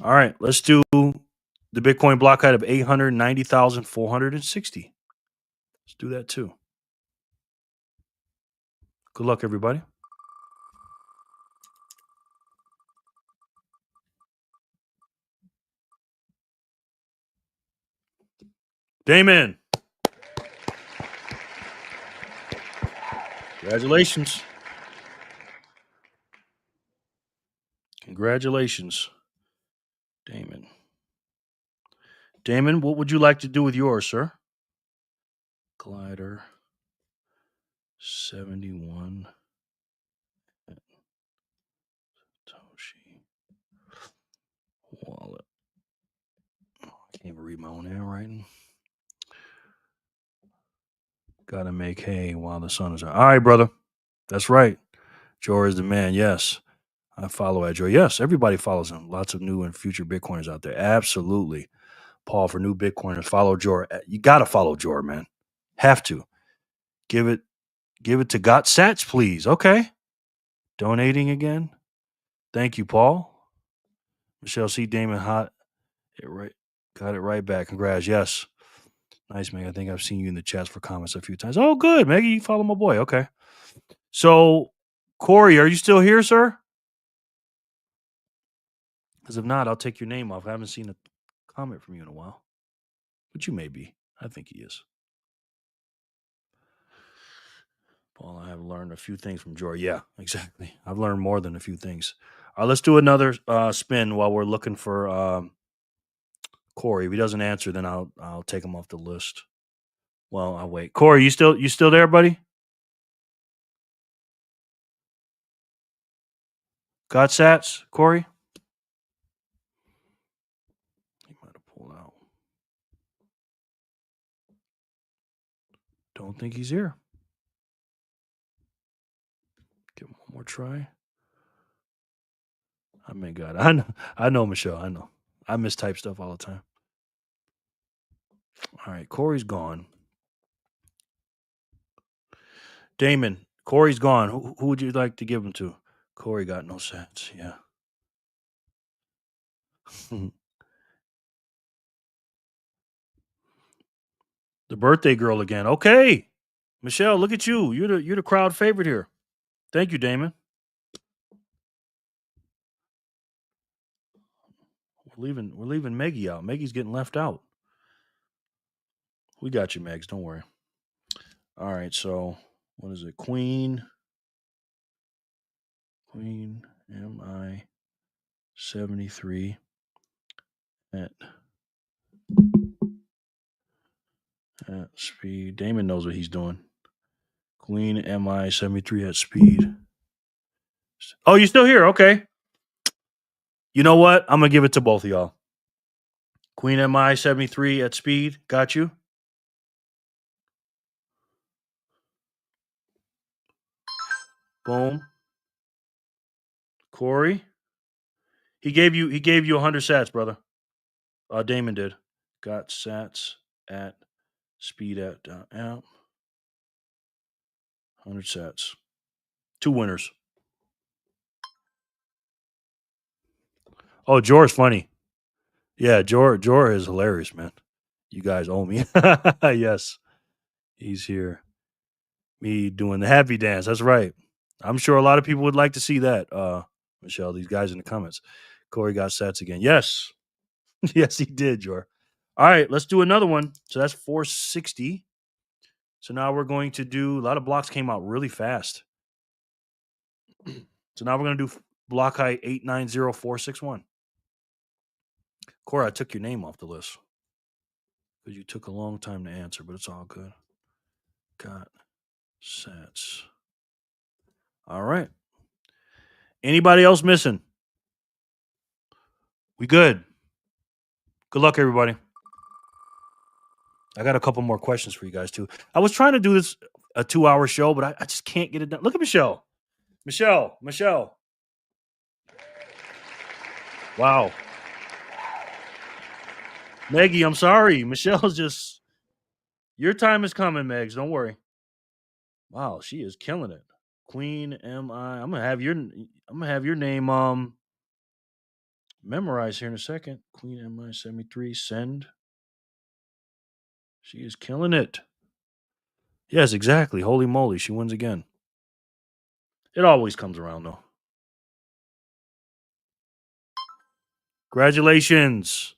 [SPEAKER 1] All right, let's do the Bitcoin block height of 890,460. Let's do that too. Good luck, everybody. Damon. Congratulations. Congratulations, Damon. Damon, what would you like to do with yours, sir? Glider 71 at Satoshi wallet. I can't even read my own handwriting. Gotta make hay while the sun is out. All right, brother. That's right. Jor is the man. Yes. I follow at Jor. Yes, everybody follows him. Lots of new and future Bitcoiners out there. Absolutely. Paul, for new Bitcoiners, follow Jor. You gotta follow Jor, man. Have to. Give it to Got Sats, please. Okay. Donating again. Thank you, Paul. Michelle C. Damon Hot. Got it right back. Congrats. Yes. Nice, Meg. I think I've seen you in the chats for comments a few times. Oh, good, Maggie. You follow my boy. Okay. So, Corey, are you still here, sir? Because if not, I'll take your name off. I haven't seen a comment from you in a while. But you may be. I think he is. Paul, I have learned a few things from Jory. Yeah, exactly. I've learned more than a few things. All right, let's do another spin while we're looking for Corey. If he doesn't answer, then I'll take him off the list. Well, I'll wait. Corey, you still there, buddy? Got sats, Corey? He might have pulled out. Don't think he's here. Give him one more try. I mean, God, I know, Michelle. I know. I mistype stuff all the time. All right, Corey's gone. Damon, Corey's gone. Who would you like to give him to? Corey got no sats. Yeah. The birthday girl again. Okay. Michelle, look at you. You're the crowd favorite here. Thank you, Damon. We're leaving Maggie out. Maggie's getting left out. We got you, Megs. Don't worry. All right, so what is it? Queen MI 73 at speed. Damon knows what he's doing. Queen MI 73 at speed. Oh, you still here? Okay. You know what? I'm gonna give it to both of y'all. Queen MI 73 at speed. Got you. Boom. Corey, he gave you 100 sats, brother. Damon did. Got sats at speed at app. 100 sats. 2 winners. Oh, Jor's funny. Yeah, Jor is hilarious, man. You guys owe me. Yes, he's here. Me doing the happy dance. That's right. I'm sure a lot of people would like to see that. Michelle, these guys in the comments. Corey got sats again. Yes. Yes, he did, Jor. All right, let's do another one. So that's 460. So now we're going to do, a lot of blocks came out really fast. So now we're going to do block height 890461. Corey, I took your name off the list because you took a long time to answer, but it's all good. Got sats. All right. Anybody else missing? We good. Good luck, everybody. I got a couple more questions for you guys, too. I was trying to do this a 2-hour show, but I just can't get it done. Look at Michelle. Michelle. Wow. Maggie, I'm sorry. Michelle's just, your time is coming, Megs. Don't worry. Wow, she is killing it. Queen M.I. I'm gonna have your name memorized here in a second. Queen M.I. 73. Send. She is killing it. Yes, exactly. Holy moly, she wins again. It always comes around though. Congratulations.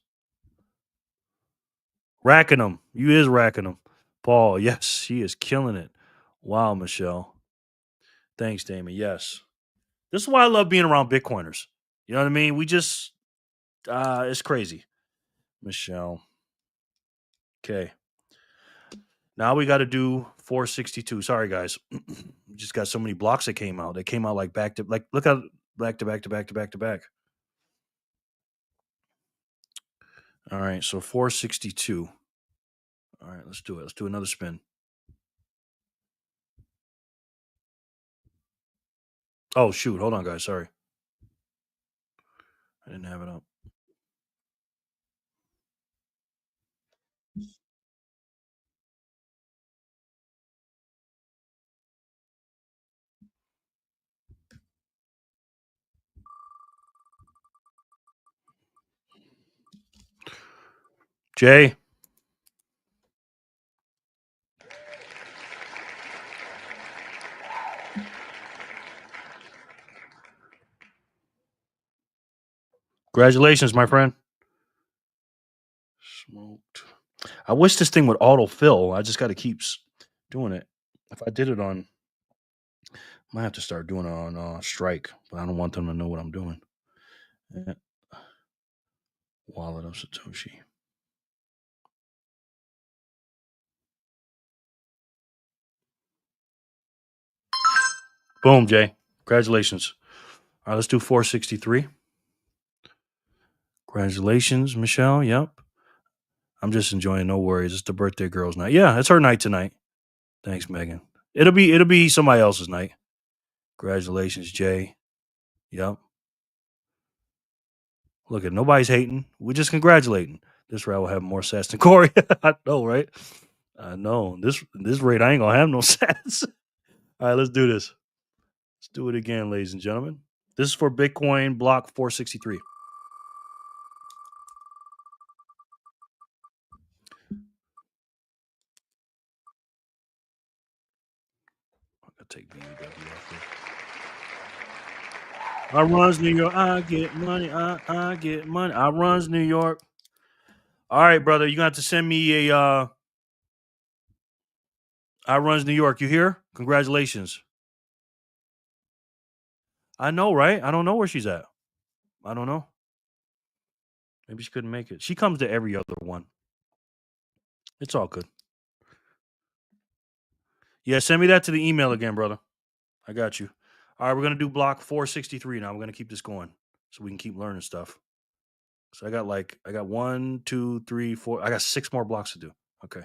[SPEAKER 1] Racking them. You is racking them. Paul, yes, she is killing it. Wow, Michelle. Thanks, Damon. Yes. This is why I love being around Bitcoiners. You know what I mean? We just it's crazy. Michelle. Okay. Now we got to do 462. Sorry, guys. We just got so many blocks that came out. They came out like back to like look at back to back to back to back to back. All right, so 462. All right, let's do it. Let's do another spin. Oh shoot, hold on, guys. Sorry. I didn't have it up. Jay. Congratulations, my friend. Smoked. I wish this thing would autofill. I just got to keep doing it. If I did it on, I might have to start doing it on Strike, but I don't want them to know what I'm doing. Wallet of Satoshi. Boom, Jay. Congratulations. All right, let's do 463. Congratulations, Michelle. Yep. I'm just enjoying. No worries. It's the birthday girl's night. Yeah, it's her night tonight. Thanks, Megan. It'll be somebody else's night. Congratulations, Jay. Yep. Look at nobody's hating. We're just congratulating. This route will have more sats than Corey. I know, right? I know. This rate, I ain't gonna have no sats. All right, let's do this. Let's do it again, ladies and gentlemen. This is for Bitcoin block 463. I'll take BUW off here. I runs New York. I get money. I get money. I runs New York. All right, brother. You're gonna have to send me a I runs New York. You here? Congratulations. I know, right? I don't know where she's at. I don't know. Maybe she couldn't make it. She comes to every other one. It's all good. Yeah, send me that to the email again, brother. I got you. All right, we're gonna do block 463 now. We're gonna keep this going so we can keep learning stuff. So I got 1, 2, 3, 4. I got 6 more blocks to do. Okay.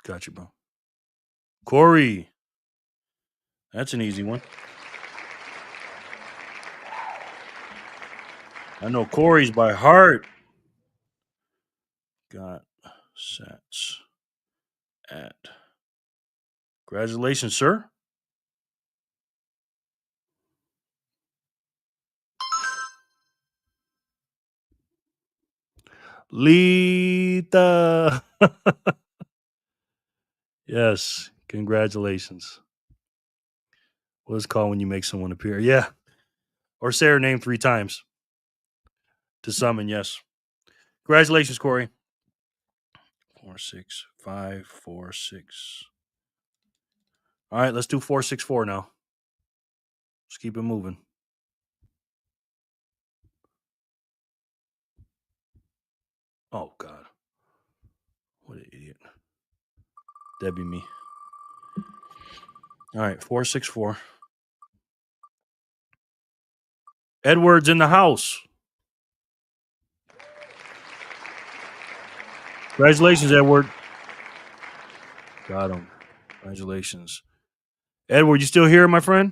[SPEAKER 1] Got you, bro. Corey. That's an easy one. I know Corey's by heart. Got sats at. Congratulations, sir. Lita. Yes, congratulations. What is it called when you make someone appear? Yeah. Or say her name 3 times to summon, yes. Congratulations, Corey. 4, 6, 5, 4, 6. All right, let's do 4, 6, 4 now. Let's keep it moving. Oh, God. What an idiot. That'd be me. All right, 4, 6, 4. Edward's in the house. Congratulations, Edward. Got him. Congratulations. Edward, you still here, my friend?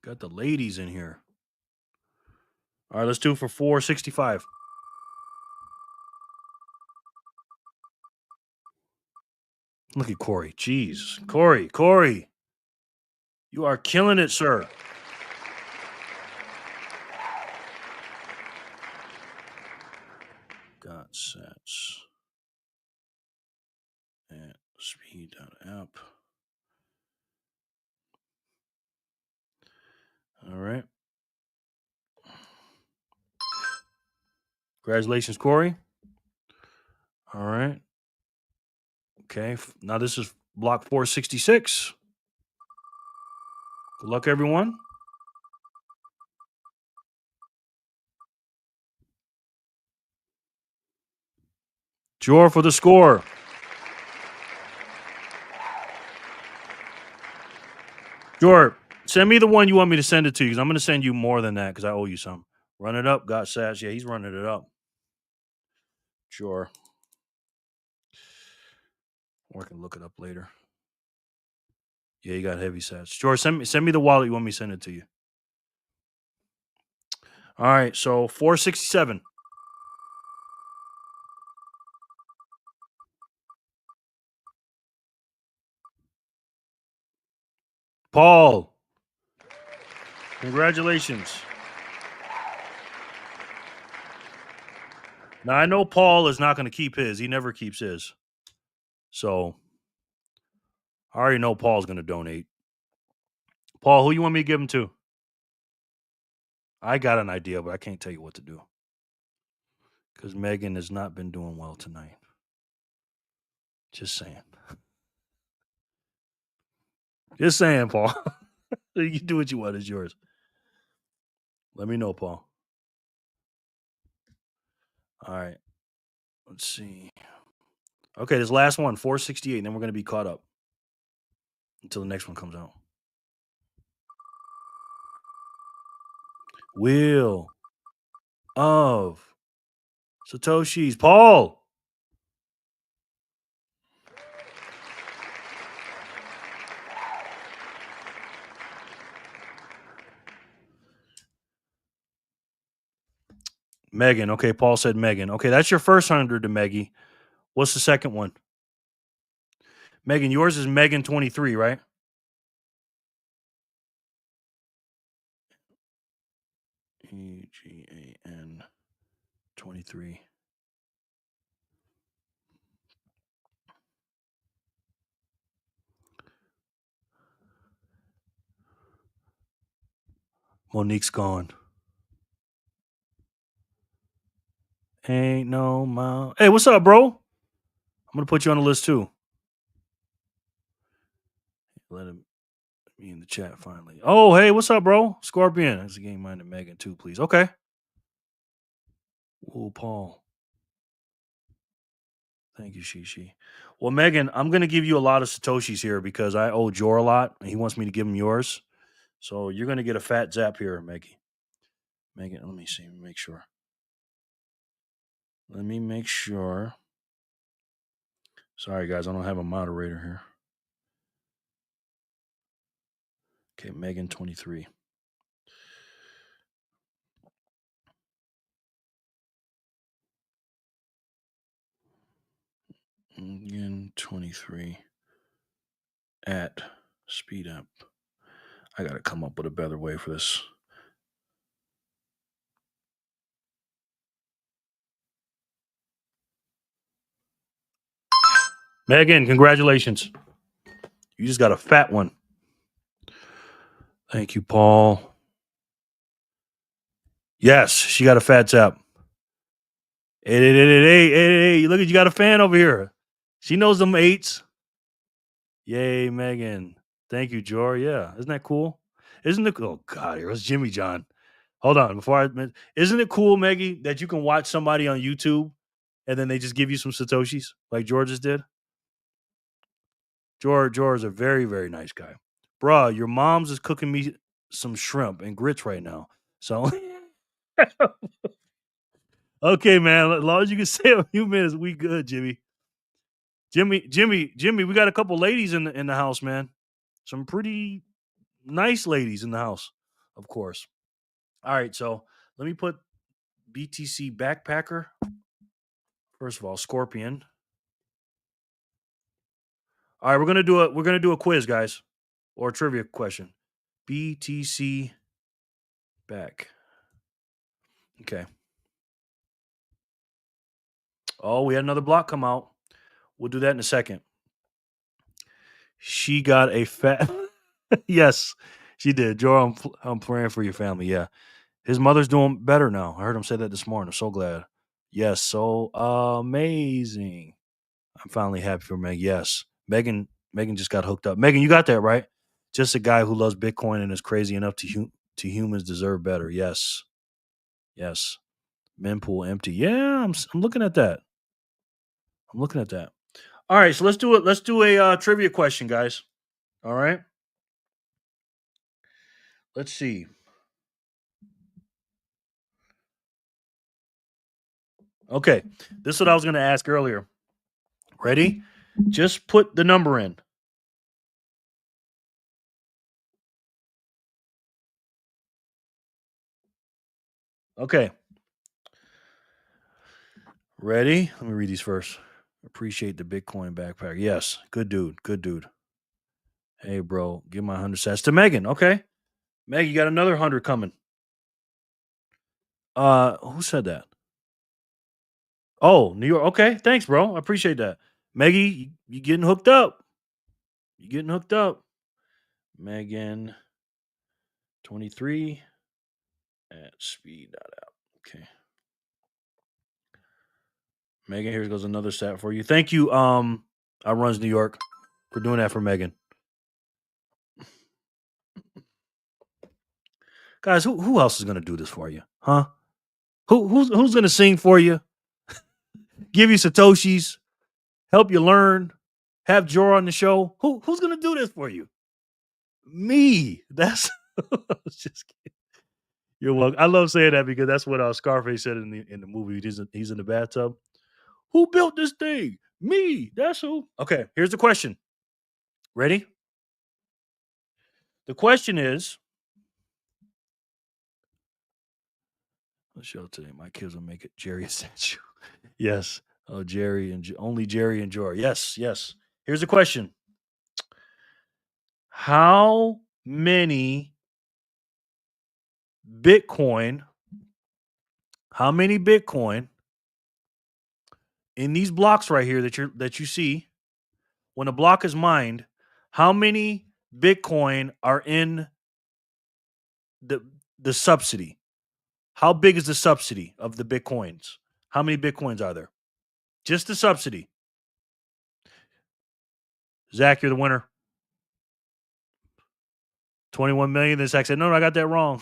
[SPEAKER 1] Got the ladies in here. All right, let's do it for 465. Look at Corey. Jeez. Corey. You are killing it, sir. Got sats at speed.app. All right. Congratulations, Corey. All right. Okay. Now this is block 466. Good luck, everyone. Jor for the score. Jor, send me the one you want me to send it to you, because I'm going to send you more than that because I owe you some. Run it up. Got sats. Yeah, he's running it up. Sure. Or I can look it up later. Yeah, you got heavy sats. George, send me the wallet you want me to send it to you. All right, so 467. Paul. Congratulations. Now, I know Paul is not going to keep his. He never keeps his. So, I already know Paul's going to donate. Paul, who you want me to give him to? I got an idea, but I can't tell you what to do. Because Megan has not been doing well tonight. Just saying. Just saying, Paul. You can do what you want. It's yours. Let me know, Paul. All right. Let's see. Okay, this last one, 468, and then we're going to be caught up until the next one comes out. Wheel of Satoshi's. Paul. Megan. Okay, Paul said Megan. Okay, that's your first 100 to Meggie. What's the second one? Megan, yours is Megan 23, right? EGAN 23. Monique's gone. Ain't no mouth. Hey, what's up, bro? I'm going to put you on the list too. Let him be in the chat finally. Oh, hey, what's up, bro? Scorpion. That's a game minded Megan too, please. Okay. Oh, Paul. Thank you, Shishi. Well, Megan, I'm going to give you a lot of Satoshis here because I owe Jor a lot and he wants me to give him yours. So you're going to get a fat zap here, Meggie. Megan, let me see. Make sure. Let me make sure. Sorry, guys. I don't have a moderator here. Okay, Megan 23. Megan 23 at speed up. I got to come up with a better way for this. Megan, congratulations. You just got a fat one. Thank you, Paul. Yes, she got a fat tap. Hey, look at you got a fan over here. She knows them eights. Yay, Megan. Thank you, Jor. Yeah, isn't that cool? Isn't it? Oh, God, here was Jimmy John. Hold on. Isn't it cool, Maggie, that you can watch somebody on YouTube and then they just give you some Satoshis like George just did? George is a very, very nice guy. Bruh, your mom's is cooking me some shrimp and grits right now. So, okay, man. As long as you can stay a few minutes, we good, Jimmy. Jimmy, we got a couple ladies in the house, man. Some pretty nice ladies in the house, of course. All right, so let me put BTC backpacker. First of all, Scorpion. All right, we're gonna do a quiz, guys, or a trivia question. BTC back. Okay. Oh, we had another block come out. We'll do that in a second. She got a fat. Yes, she did. Joe, I'm praying for your family. Yeah, his mother's doing better now. I heard him say that this morning. I'm so glad. Yes, so amazing. I'm finally happy for Meg. Yes, Megan just got hooked up. Megan, you got that right. Just a guy who loves Bitcoin and is crazy enough to humans deserve better. Yes. Mempool empty. Yeah, I'm looking at that. All right, so let's do it. Let's do a trivia question, guys. All right. Let's see. Okay, this is what I was going to ask earlier. Ready? Just put the number in. Okay. Ready? Let me read these first. Appreciate the Bitcoin backpack. Yes, good dude. Hey, bro, give my 100 sats to Megan. Okay, Meg, you got another 100 coming. Who said that? Oh, New York. Okay, thanks, bro. I appreciate that. Maggie, you getting hooked up? Megan 23 at speed.app. Okay. Megan, here goes another stat for you. Thank you, I runs New York, for doing that for Megan. Guys, who else is gonna do this for you? Huh? Who's gonna sing for you? Give you Satoshis, help you learn, have Jor on the show. Who's gonna do this for you? Me. That's I was just kidding. You're welcome. I love saying that because that's what Scarface said in the movie. He's in the bathtub. Who built this thing? Me. That's who. Okay, here's the question. Ready? The question is, let's show today. My kids will make it Jerry statue. Yes. Oh, Jerry and only Jerry and Jory. Yes. Here's the question. How many Bitcoin in these blocks right here that you see, when a block is mined, how many Bitcoin are in the subsidy? How big is the subsidy of the Bitcoins? How many Bitcoins are there? Just the subsidy. Zach, you're the winner. 21 million. Then Zach said, no, I got that wrong.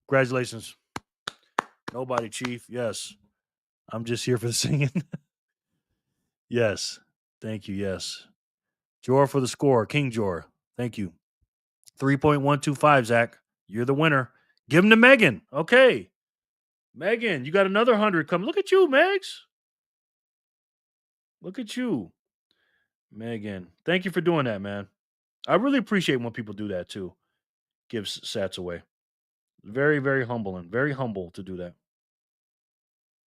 [SPEAKER 1] Congratulations. Nobody, Chief. Yes. I'm just here for the singing. Yes. Thank you. Yes. Jor for the score. King Jor. Thank you. 3.125, Zach. You're the winner. Give him to Megan. Okay. Megan, you got another 100 coming. Look at you, Megs. Look at you. Megan. Thank you for doing that, man. I really appreciate when people do that too. Give sats away. Very, very humbling. Very humble to do that.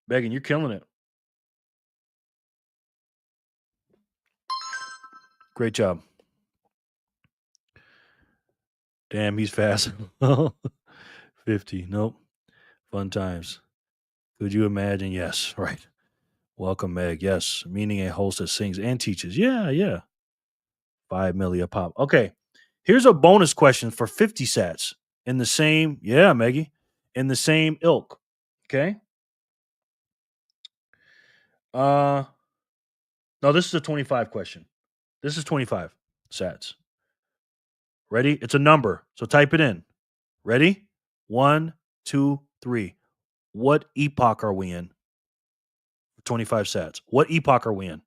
[SPEAKER 1] Megan, you're killing it. Great job. Damn, he's fast. 50. Nope. Fun times. Could you imagine? Yes. Right. Welcome, Meg. Yes. Meaning a host that sings and teaches. Yeah, yeah. 5 milli a pop. Okay. Here's a bonus question for 50 sats in the same, yeah, Meggie, in the same ilk. Okay. No, this is a 25 question. This is 25 sats. Ready? It's a number. So type it in. Ready? 1, 2, 3. What epoch are we in? 25 sats. What epoch are we in?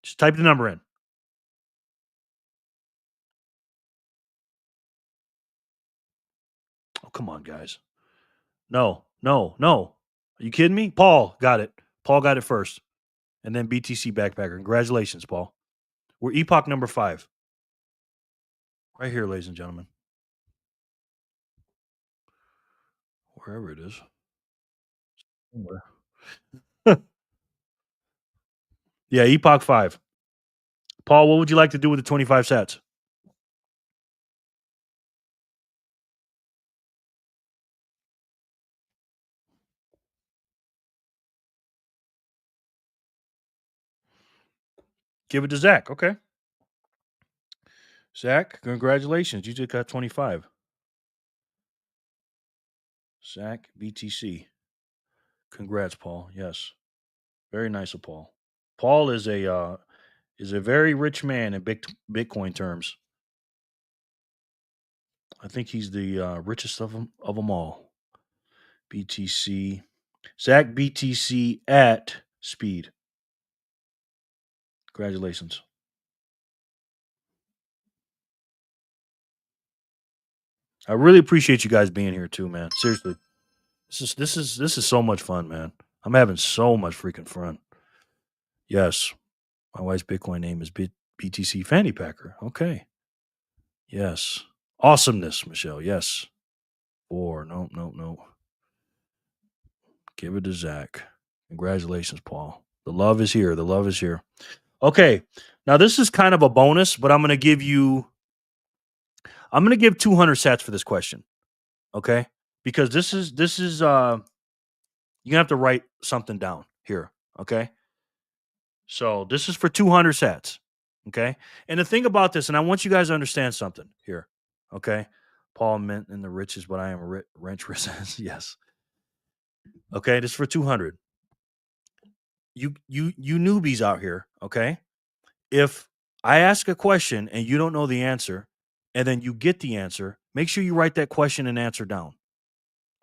[SPEAKER 1] Just type the number in. Oh, come on, guys. No. Are you kidding me? Paul got it. Paul got it first. And then BTC Backpacker. Congratulations, Paul. We're epoch number 5. Right here, ladies and gentlemen. Wherever it is. Somewhere. Yeah, epoch 5. Paul, what would you like to do with the 25 sats? Give it to Zach. Okay. Zach, congratulations. You just got 25. Zach, BTC. Congrats, Paul. Yes. Very nice of Paul. Paul is a very rich man in Bitcoin terms. I think he's the richest of them all. BTC. Zach BTC at speed. Congratulations. I really appreciate you guys being here too, man. Seriously. This is so much fun, man. I'm having so much freaking fun. Yes. My wife's Bitcoin name is BTC Fanny Packer. Okay. Yes. Awesomeness, Michelle. Yes. 4. No. Give it to Zach. Congratulations, Paul. The love is here. The love is here. Okay. Now this is kind of a bonus, but I'm going to give 200 sats for this question. Okay? Because this is you're going to have to write something down here, okay? So, this is for 200 sats, okay? And the thing about this, and I want you guys to understand something here, okay? Paul meant in the riches, but I am a rich. Yes. Okay, this is for 200. You newbies out here, okay? If I ask a question and you don't know the answer, and then you get the answer, make sure you write that question and answer down.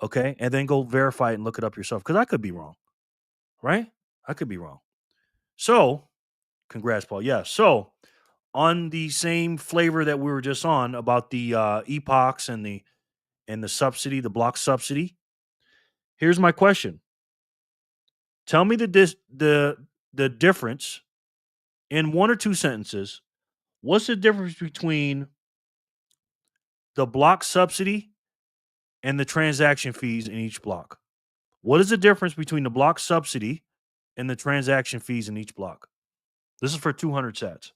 [SPEAKER 1] Okay? And then go verify it and look it up yourself. Because I could be wrong. Right? I could be wrong. So, congrats, Paul. Yeah. So, on the same flavor that we were just on about the epochs and the subsidy, the block subsidy, here's my question. Tell me the difference in 1 or 2 sentences. What's the difference between the block subsidy and the transaction fees in each block? What is the difference between the block subsidy and the transaction fees in each block? This is for 200 sats.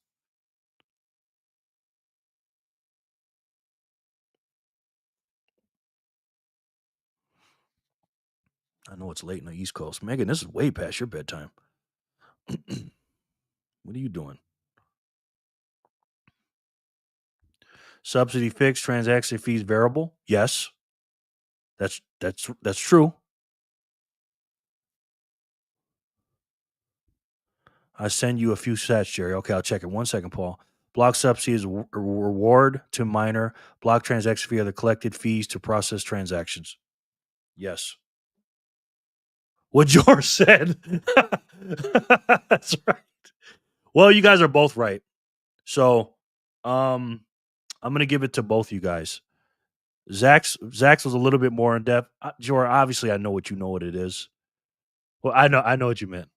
[SPEAKER 1] I know it's late on the East Coast. Megan, this is way past your bedtime. What are you doing? Subsidy fixed, transaction fees variable? Yes. That's true. I send you a few sats, Jerry. Okay, I'll check it. 1 second, Paul. Block subsidy is a reward to miner. Block transaction fee are the collected fees to process transactions. Yes. What George said. That's right. Well, you guys are both right. So, I'm going to give it to both you guys. Zach's was a little bit more in depth. Jor, obviously, I know what it is. Well, I know what you meant.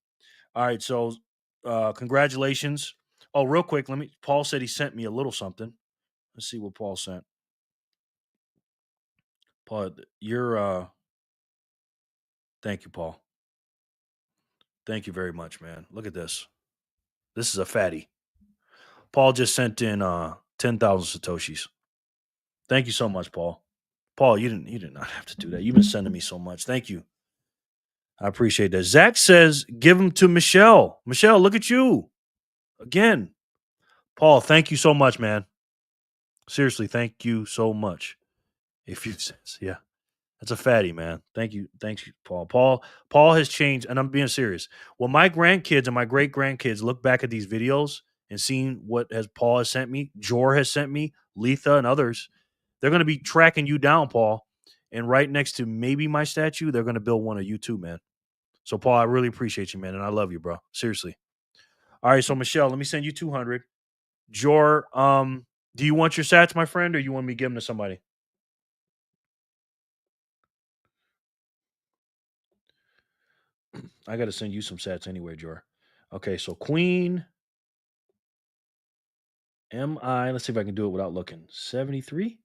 [SPEAKER 1] All right, so congratulations. Oh, real quick, Paul said he sent me a little something. Let's see what Paul sent. Paul, thank you, Paul. Thank you very much, man. Look at this. This is a fatty. Paul just sent in 10,000 Satoshis. Thank you so much, Paul. Paul, you did not have to do that. You've been sending me so much. Thank you. I appreciate that. Zach says, give them to Michelle. Michelle, look at you. Again. Paul, thank you so much, man. Seriously, thank you so much. If you says, yeah. That's a fatty, man. Thank you. Thanks, Paul. Paul has changed, and I'm being serious. When my grandkids and my great grandkids look back at these videos and seeing what Paul has sent me, Jor has sent me, Letha and others, they're going to be tracking you down, Paul. And right next to maybe my statue, they're going to build one of you too, man. So, Paul, I really appreciate you, man, and I love you, bro. Seriously. All right, so Michelle, let me send you 200. Jor, do you want your sats, my friend, or you want me to give them to somebody? I got to send you some sats anyway, Jor. Okay, so Queen MI. Let's see if I can do it without looking. 73?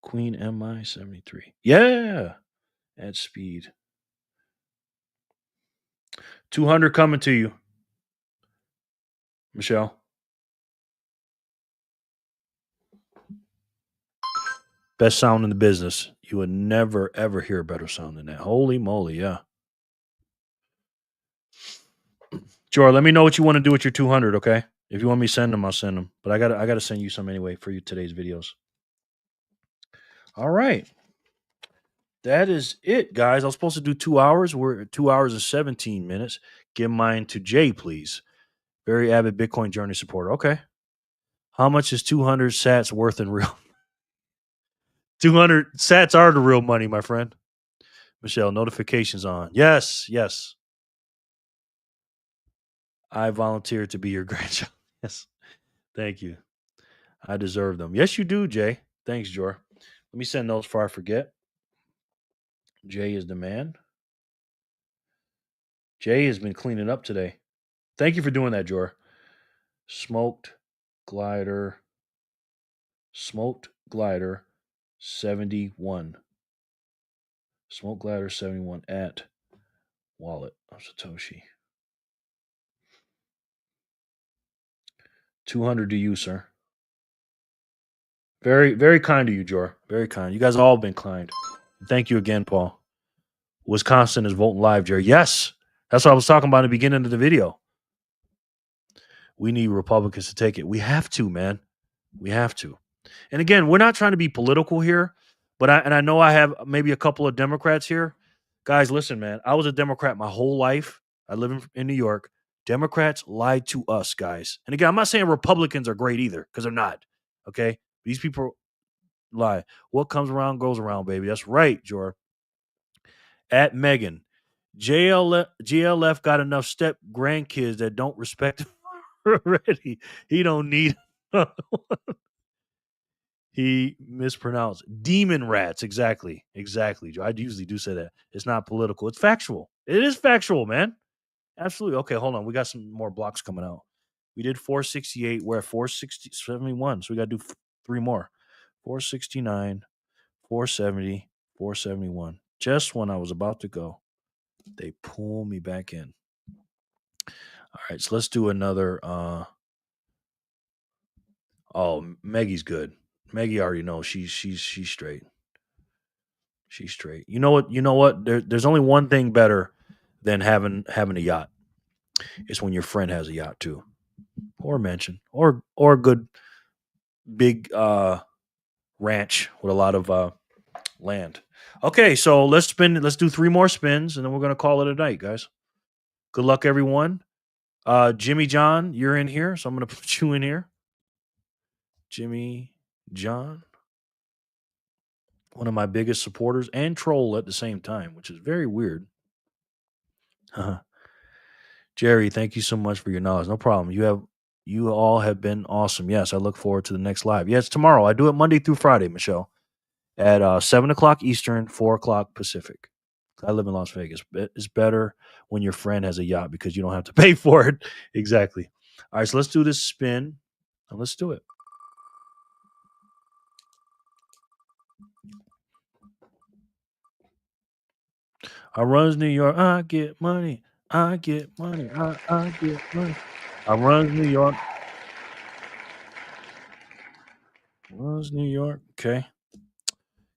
[SPEAKER 1] Queen MI 73. Yeah. At speed. 200 coming to you. Michelle. Best sound in the business. You would never, ever hear a better sound than that. Holy moly, yeah. Jor, let me know what you want to do with your 200, okay? If you want me to send them, I'll send them. But I gotta send you some anyway for you today's videos. All right. That is it, guys. I was supposed to do 2 hours. We're at 2 hours and 17 minutes. Give mine to Jay, please. Very avid Bitcoin journey supporter. Okay. How much is 200 sats worth in real? 200 sats are the real money, my friend. Michelle, notifications on. Yes, yes. I volunteered to be your grandchild. Yes. Thank you. I deserve them. Yes, you do, Jay. Thanks, Jor. Let me send those before I forget. Jay is the man. Jay has been cleaning up today. Thank you for doing that, Jor. Smoked glider 71. Smoke glider 71 at wallet of Satoshi. 200 to you, sir. Very, very kind to you, Jor. Very kind. You guys all been kind. Thank you again, Paul. Wisconsin is voting live, Jerry. Yes. That's what I was talking about in the beginning of the video. We need Republicans to take it. We have to, man. We have to. And again, we're not trying to be political here, but I know I have maybe a couple of Democrats here. Guys, listen, man. I was a Democrat my whole life. I live in New York. Democrats lied to us, guys. And again, I'm not saying Republicans are great either, because they're not. Okay? These people lie. What comes around goes around, baby. That's right, Jor. At Megan. GLF got enough step grandkids that don't respect him already. He don't need He mispronounced demon rats. Exactly. Joe. I usually do say that. It's not political. It's factual. It is factual, man. Absolutely. Okay, hold on. We got some more blocks coming out. We did 468. We're at 471. So we got to do 3 more. 469, 470, 471. Just when I was about to go, they pull me back in. All right, so let's do another. Oh, Maggie's good. Maggie already knows she's straight. She's straight. You know what? There's only one thing better than having a yacht. It's when your friend has a yacht too, or a mansion, or a good big ranch with a lot of land. Okay, so let's do 3 more spins, and then we're gonna call it a night, guys. Good luck, everyone. Jimmy John, you're in here, so I'm gonna put you in here. Jimmy John, one of my biggest supporters and troll at the same time, which is very weird. Jerry, thank you so much for your knowledge. No problem. You all have been awesome. Yes, I look forward to the next live. Yes, tomorrow. I do it Monday through Friday, Michelle. at 7 o'clock Eastern, 4 o'clock Pacific. I live in Las Vegas. It's better when your friend has a yacht because you don't have to pay for it. Exactly. All right, so let's do this spin. And let's do it. I runs New York. I get money. I get money. I get money. I runs New York. Runs New York. Okay.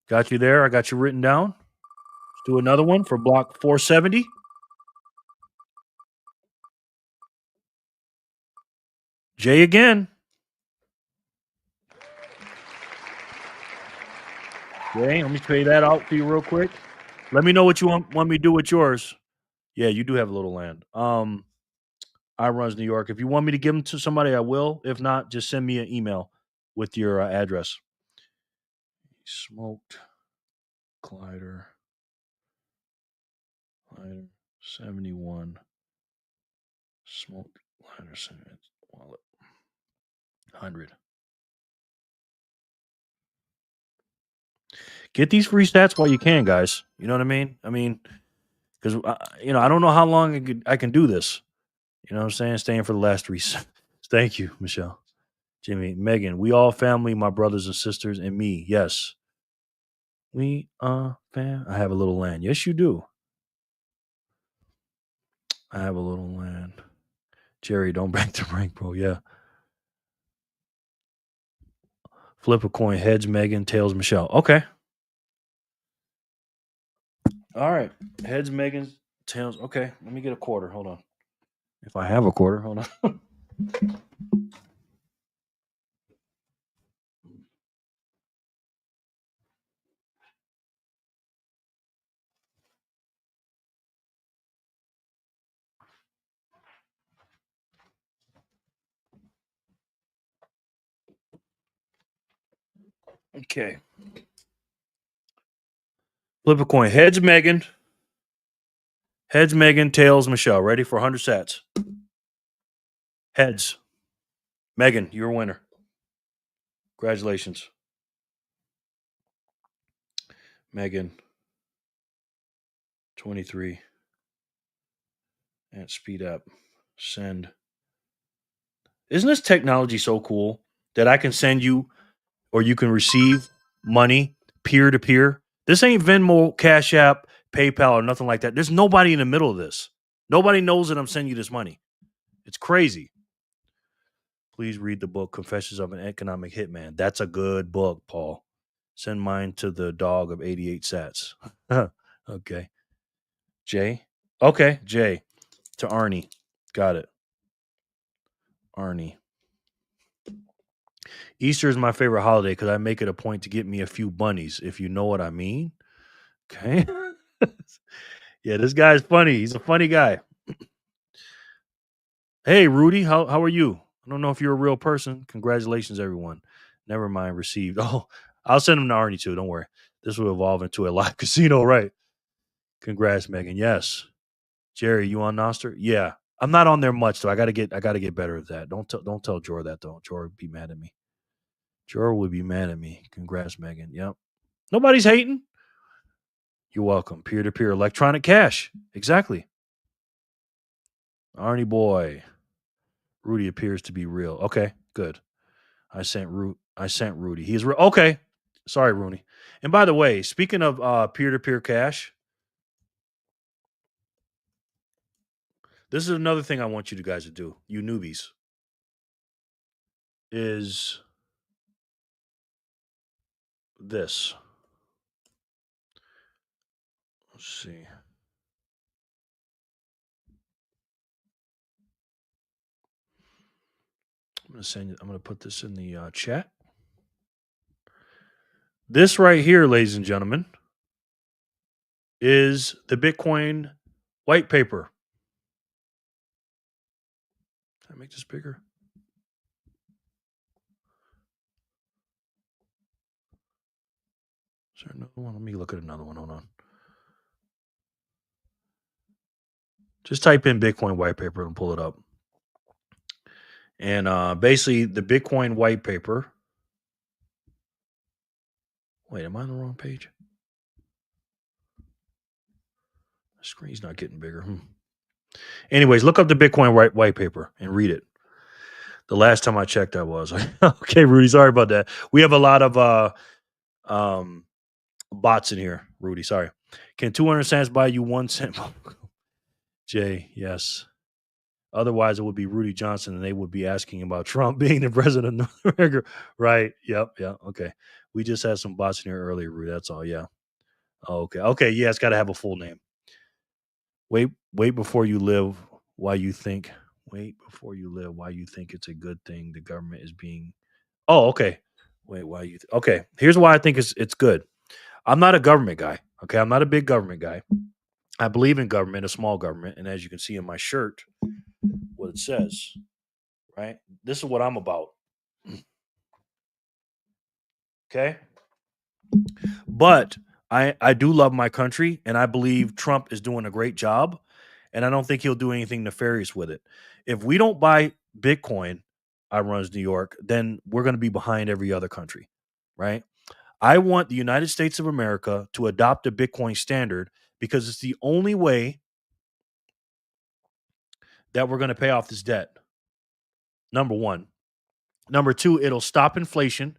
[SPEAKER 1] Got you there. I got you written down. Let's do another one for block 470. Jay again. Okay, let me pay that out for you real quick. Let me know what you want me to do with yours. Yeah, you do have a little land. I runs New York. If you want me to give them to somebody, I will. If not, just send me an email with your address. Smoked Glider 71. Smoked Glider 71. Wallet 100. Get these free stats while you can, guys. You know what I mean? Because I don't know how long I can do this. You know what I'm saying? Staying for the last 3. Thank you, Michelle. Jimmy, Megan, we all family, my brothers and sisters, and me. Yes. We are fam. I have a little land. Yes, you do. I have a little land. Jerry, don't break the rank, bro. Yeah. Flip a coin. Heads, Megan. Tails, Michelle. Okay. All right. Heads, Megan. Tails. Okay. Let me get a quarter. Hold on. If I have a quarter, hold on. Okay. Flip a coin. Heads, Megan. Heads, Megan. Tails, Michelle. Ready for 100 sats. Heads. Megan, you're a winner. Congratulations. Megan. 23. And speed up. Send. Isn't this technology so cool that I can send you or you can receive money peer to peer? This ain't Venmo, Cash App, PayPal, or nothing like that. There's nobody in the middle of this. Nobody knows that I'm sending you this money. It's crazy. Please read the book Confessions of an Economic Hitman. That's a good book, Paul. Send mine to the dog of 88 sats. Okay. Jay? Okay, Jay. To Arnie. Got it. Arnie. Easter is my favorite holiday because I make it a point to get me a few bunnies, if you know what I mean. Okay. Yeah, this guy's funny. He's a funny guy. Hey, Rudy, how are you? I don't know if you're a real person. Congratulations, everyone. Never mind, received. Oh, I'll send him to Arnie too. Don't worry. This will evolve into a live casino, right? Congrats, Megan. Yes. Jerry, you on Noster? Yeah. I'm not on there much, though. I gotta get better at that. Don't tell Jor that though. Jor would be mad at me. Jor would be mad at me. Congrats, Megan. Yep. Nobody's hating. You're welcome. Peer-to-peer electronic cash. Exactly. Arnie boy. Rudy appears to be real. Okay, good. I sent Rudy. He's real. Okay. Sorry, Rooney. And by the way, speaking of peer-to-peer cash, this is another thing I want you guys to do, you newbies, is this. Let's see. I'm gonna put this in the chat. This right here, ladies and gentlemen, is the Bitcoin white paper. Can I make this bigger? Is there another one? Let me look at another one. Hold on. Just type in Bitcoin white paper and pull it up. And basically, the Bitcoin white paper Wait, am I on the wrong page? The screen's not getting bigger. Anyways, look up the Bitcoin white paper and read it. The last time I checked, I was. Okay, Rudy, sorry about that. We have a lot of bots in here, Rudy. Sorry. Can 200 cents buy you 1 cent? Jay, yes. Otherwise, it would be Rudy Johnson, and they would be asking about Trump being the president of North America. Right. Yep. Yeah. Okay. We just had some bots in here earlier, Rudy. That's all. Yeah. Oh, okay. Okay. Yeah, it's got to have a full name. Wait before you live why you think. Wait before you live why you think it's a good thing the government is being. Oh, okay. Wait, why you? Okay. Here's why I think it's good. I'm not a government guy. Okay. I'm not a big government guy. I believe in government, a small government. And as you can see in my shirt, what it says, right? This is what I'm about. Okay. But I do love my country, and I believe Trump is doing a great job. And I don't think he'll do anything nefarious with it. If we don't buy Bitcoin, I runs New York, then we're going to be behind every other country, right? I want the United States of America to adopt a Bitcoin standard because it's the only way that we're going to pay off this debt. Number one. Number two, it'll stop inflation.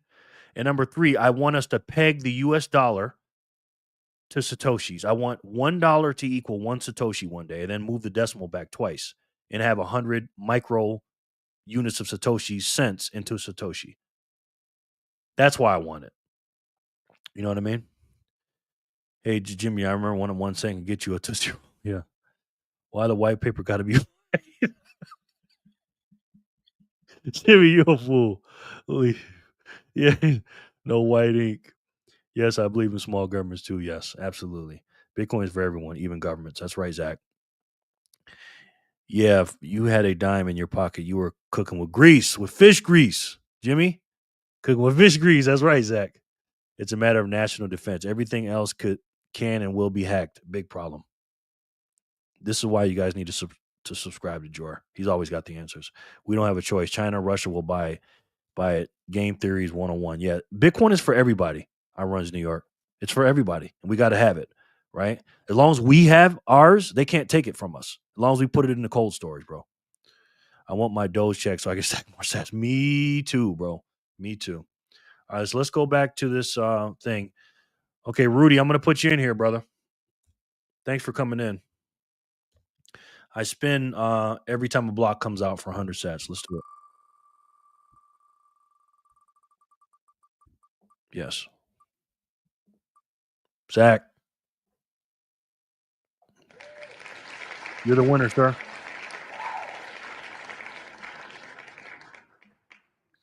[SPEAKER 1] And number three, I want us to peg the US dollar to Satoshis. I want $1 to equal 1 Satoshi one day, and then move the decimal back twice and have 100 micro units of Satoshi cents into Satoshi. That's why I want it. You know what I mean? Hey, Jimmy, I remember one saying, get you a Tootsie Roll. Yeah. Why the white paper got to be white? Jimmy, you a fool. Yeah. No white ink. Yes, I believe in small governments too. Yes, absolutely. Bitcoin is for everyone, even governments. That's right, Zach. Yeah, if you had a dime in your pocket, you were cooking with grease, with fish grease. Jimmy, cooking with fish grease. That's right, Zach. It's a matter of national defense. Everything else can and will be hacked. Big problem. This is why you guys need to subscribe to Jor. He's always got the answers. We don't have a choice. China, Russia will buy it. Game theories 101. Yeah, Bitcoin is for everybody. I runs New York. It's for everybody, and we got to have it, right? As long as we have ours, they can't take it from us. As long as we put it in the cold storage, bro. I want my Doge check so I can stack more sats. Me too, bro. Me too. All right, so let's go back to this thing. Okay, Rudy, I'm going to put you in here, brother. Thanks for coming in. I spin every time a block comes out for 100 sats. Let's do it. Yes. Zach. You're the winner, sir.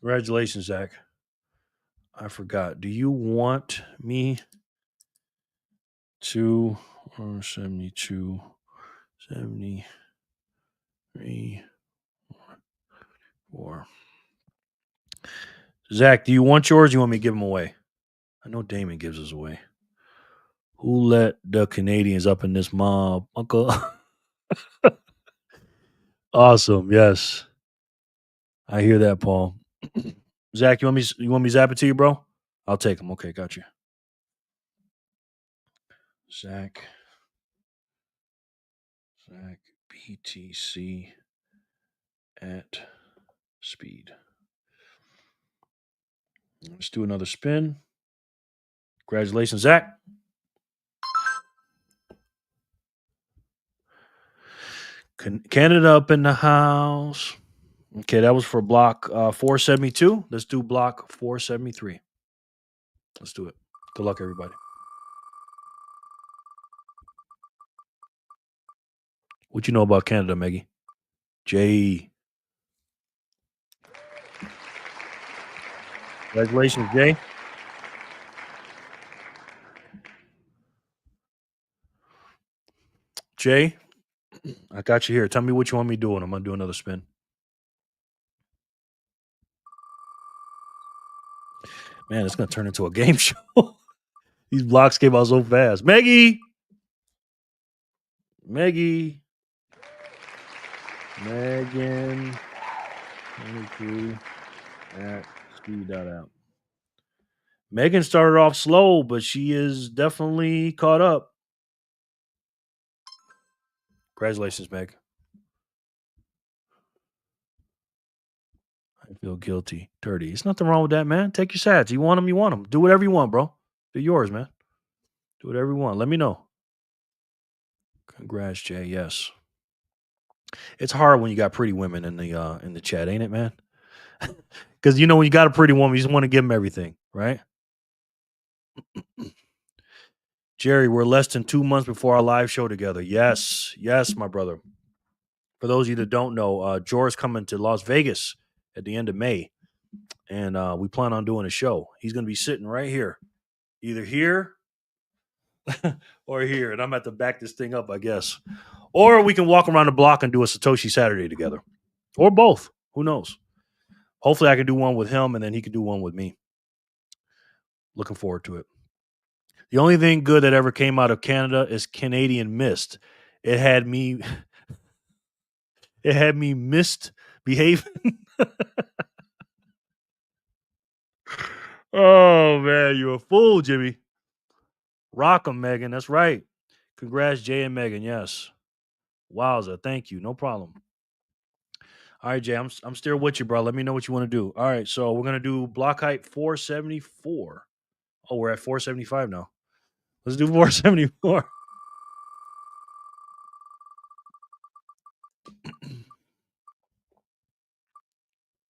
[SPEAKER 1] Congratulations, Zach. I forgot. Do you want me to 72, 73, 4? Zach, do you want yours? Or you want me to give them away? I know Damon gives us away. Who let the Canadians up in this mob, Uncle? Awesome. Yes. I hear that, Paul. Zach, you want me to zap it to you, bro? I'll take them. Okay, got you. Zach BTC at speed. Let's do another spin. Congratulations, Zach. Canada up in the house. Okay, that was for block 472. Let's do block 473. Let's do it. Good luck, everybody. What you know about Canada, Maggie? Jay. Congratulations, Jay. Jay, I got you here. Tell me what you want me doing. I'm going to do another spin. Man, it's going to turn into a game show. These blocks came out so fast. Maggie. Megan. 22 at speed.app. Megan started off slow, but she is definitely caught up. Congratulations, Meg. I feel guilty. Dirty. There's nothing wrong with that, man. Take your sats. You want them, you want them. Do whatever you want, bro. They're yours, man. Do whatever you want. Let me know. Congrats, Jay. Yes. It's hard when you got pretty women in the chat, ain't it, man? Because when you got a pretty woman, you just want to give them everything, right? Jerry, we're less than 2 months before our live show together. Yes, my brother. For those of you that don't know, Jor's coming to Las Vegas at the end of May, and we plan on doing a show. He's going to be sitting right here, either here or here, and I'm going to have to back this thing up, I guess. Or we can walk around the block and do a Satoshi Saturday together, or both. Who knows? Hopefully, I can do one with him, and then he can do one with me. Looking forward to it. The only thing good that ever came out of Canada is Canadian Mist. It had me misbehaving. Oh man, you're a fool, Jimmy. Rock 'em, Megan. That's right. Congrats, Jay and Megan. Yes. Wowza. Thank you. No problem. All right, Jay. I'm still with you, bro. Let me know what you want to do. All right, so we're gonna do block height 474. Oh, we're at 475 now. Let's do 474.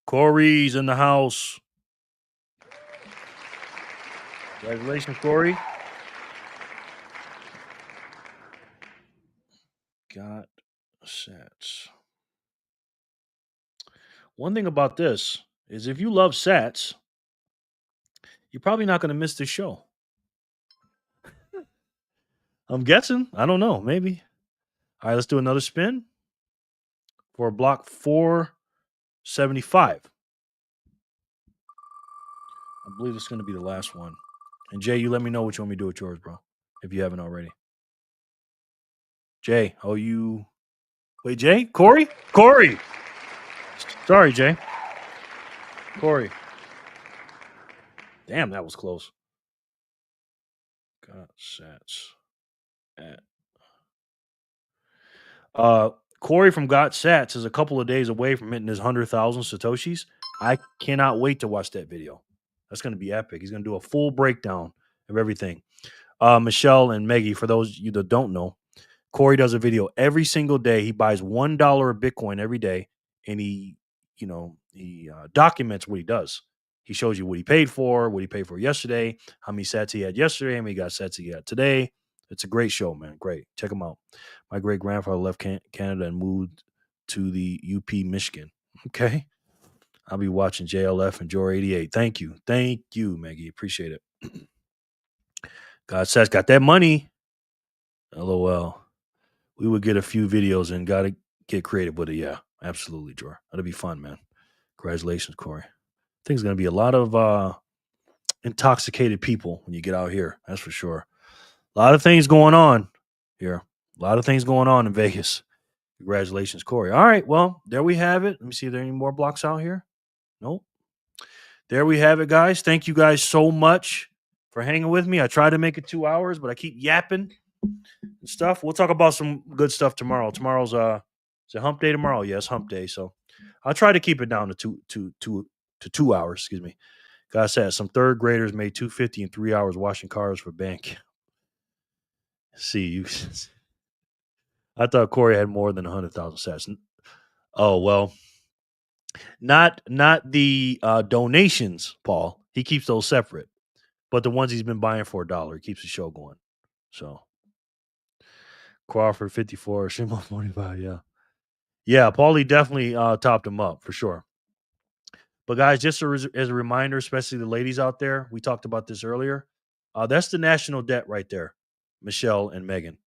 [SPEAKER 1] Corey's in the house. Congratulations, Corey. Got sats. One thing about this is if you love sats, you're probably not going to miss this show. I'm guessing. I don't know. Maybe. All right, let's do another spin for block 475. I believe it's going to be the last one. And Jay, you let me know what you want me to do with yours, bro, if you haven't already. Jay, wait, Jay? Corey? Sorry, Jay. Corey. Damn, that was close. Got sats at. Corey from Got Sats is a couple of days away from hitting his 100,000 Satoshis. I cannot wait to watch that video. That's going to be epic. He's going to do a full breakdown of everything. Michelle and Maggie, for those of you that don't know, Corey does a video every single day. He buys $1 of Bitcoin every day, and he documents what he does. He shows you what he paid for yesterday, how many sats he had yesterday, how many sats he got today. It's a great show, man. Great. Check him out. My great-grandfather left Canada and moved to the UP, Michigan. Okay. I'll be watching JLF and Jor 88. Thank you. Thank you, Maggie. Appreciate it. God says, got that money. LOL. We would get a few videos and got to get creative with it. Yeah, absolutely, Jor. That'll be fun, man. Congratulations, Corey. I think there's going to be a lot of intoxicated people when you get out here. That's for sure. A lot of things going on here. A lot of things going on in Vegas. Congratulations, Corey. All right, well, there we have it. Let me see if there are any more blocks out here. Nope. There we have it, guys. Thank you guys so much for hanging with me. I tried to make it 2 hours, but I keep yapping and stuff. We'll talk about some good stuff tomorrow. Tomorrow's is it hump day tomorrow? Yes, hump day. So I'll try to keep it down to 2 hours. Excuse me. God said some third graders made $250 in 3 hours washing cars for bank. See you. I thought Corey had more than 100,000 sats. Oh well, not the donations, Paul. He keeps those separate, but the ones he's been buying for $1, he keeps the show going. So Crawford 54, Shimon 45. Yeah. Paulie definitely topped him up for sure. But guys, just as a reminder, especially the ladies out there, we talked about this earlier. That's the national debt right there, Michelle and Megan.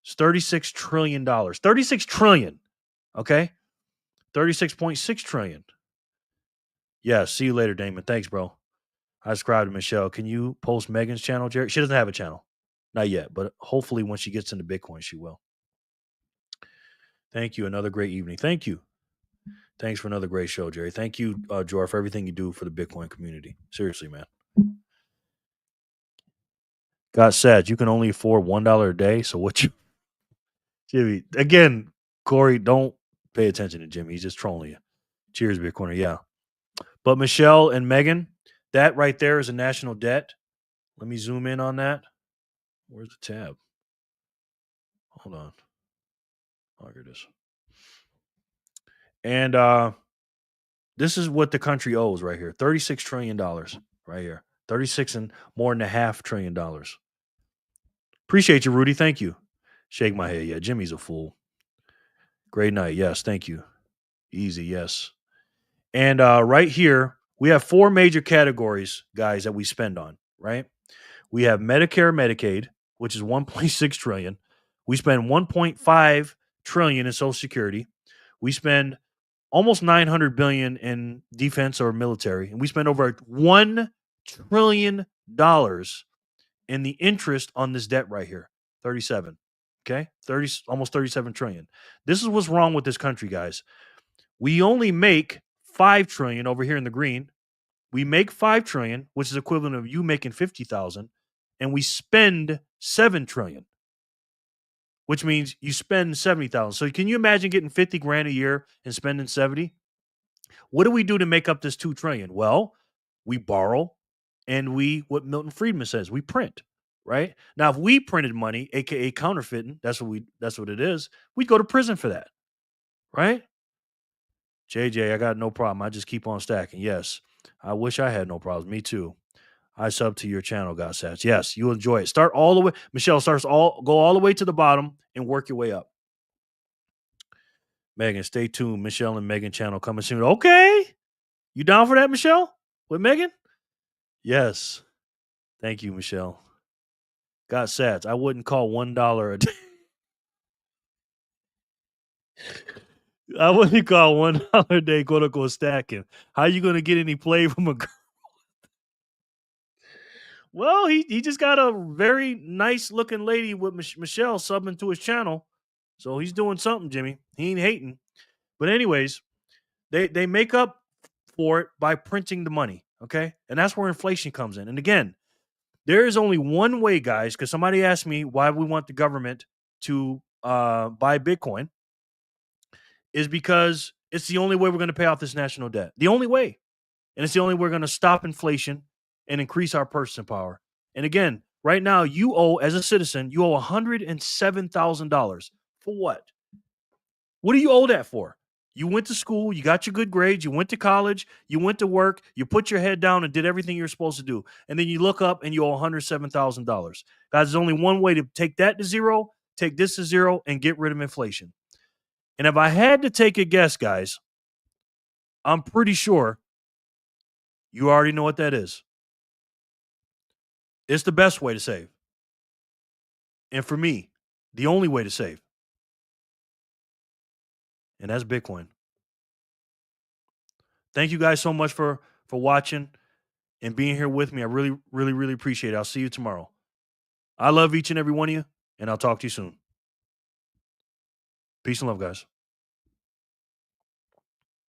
[SPEAKER 1] It's $36 trillion. 36 trillion. Okay. 36.6 trillion. Yeah. See you later, Damon. Thanks, bro. I subscribed to Michelle. Can you post Megan's channel, Jerry? She doesn't have a channel. Not yet, but hopefully when she gets into Bitcoin, she will. Thank you. Another great evening. Thank you. Thanks for another great show, Jerry. Thank you, Jor, for everything you do for the Bitcoin community. Seriously, man. Got said you can only afford $1 a day. So what you, Jimmy? Again, Corey, don't pay attention to Jimmy. He's just trolling you. Cheers, Bitcoiner. Yeah, but Michelle and Megan, that right there is a national debt. Let me zoom in on that. Where's the tab? Hold on. Oh, here it is. And this is what the country owes right here. $36 trillion right here. 36 and more than $500 billion. Appreciate you, Rudy. Thank you. Shake my head. Yeah, Jimmy's a fool. Great night. Yes, thank you. Easy, yes. And right here, we have 4 major categories, guys, that we spend on, right? We have Medicare, Medicaid, which is 1.6 trillion. We spend 1.5 trillion in Social Security. We spend almost 900 billion in defense or military, and we spend over $1 trillion in the interest on this debt right here. 37. Okay? Almost 37 trillion. This is what's wrong with this country, guys. We only make 5 trillion over here in the green. We make 5 trillion, which is equivalent of you making 50,000, and we spend 7 trillion, which means you spend 70,000. So can you imagine getting 50 grand a year and spending 70? What do we do to make up this 2 trillion? Well, we borrow and what Milton Friedman says, we print, right? Now, if we printed money, aka counterfeiting, that's what it is, we'd go to prison for that, right? JJ, I got no problem. I just keep on stacking. Yes. I wish I had no problems. Me too. I sub to your channel, Gossats. Yes, you'll enjoy it. Start all the way. Michelle, go all the way to the bottom and work your way up. Megan, stay tuned. Michelle and Megan channel coming soon. Okay. You down for that, Michelle? With Megan? Yes. Thank you, Michelle. Gossats, I wouldn't call $1 a day. I wouldn't call $1 a day, quote unquote, stacking. How you going to get any play from a girl? Well, he just got a very nice looking lady with Michelle subbing to his channel. So he's doing something, Jimmy. He ain't hating. But anyways, they make up for it by printing the money, okay? And that's where inflation comes in. And again, there is only one way, guys, because somebody asked me why we want the government to buy Bitcoin, is because it's the only way we're going to pay off this national debt. The only way. And it's the only way we're going to stop inflation and increase our purchasing power. And again, right now, you owe, as a citizen, you owe $107,000. For what? What do you owe that for? You went to school, you got your good grades, you went to college, you went to work, you put your head down and did everything you're supposed to do. And then you look up and you owe $107,000. Guys, there's only one way to take that to zero, take this to zero, and get rid of inflation. And if I had to take a guess, guys, I'm pretty sure you already know what that is. It's the best way to save. And for me, the only way to save. And that's Bitcoin. Thank you guys so much for watching and being here with me. I really, really, really appreciate it. I'll see you tomorrow. I love each and every one of you, and I'll talk to you soon. Peace and love, guys.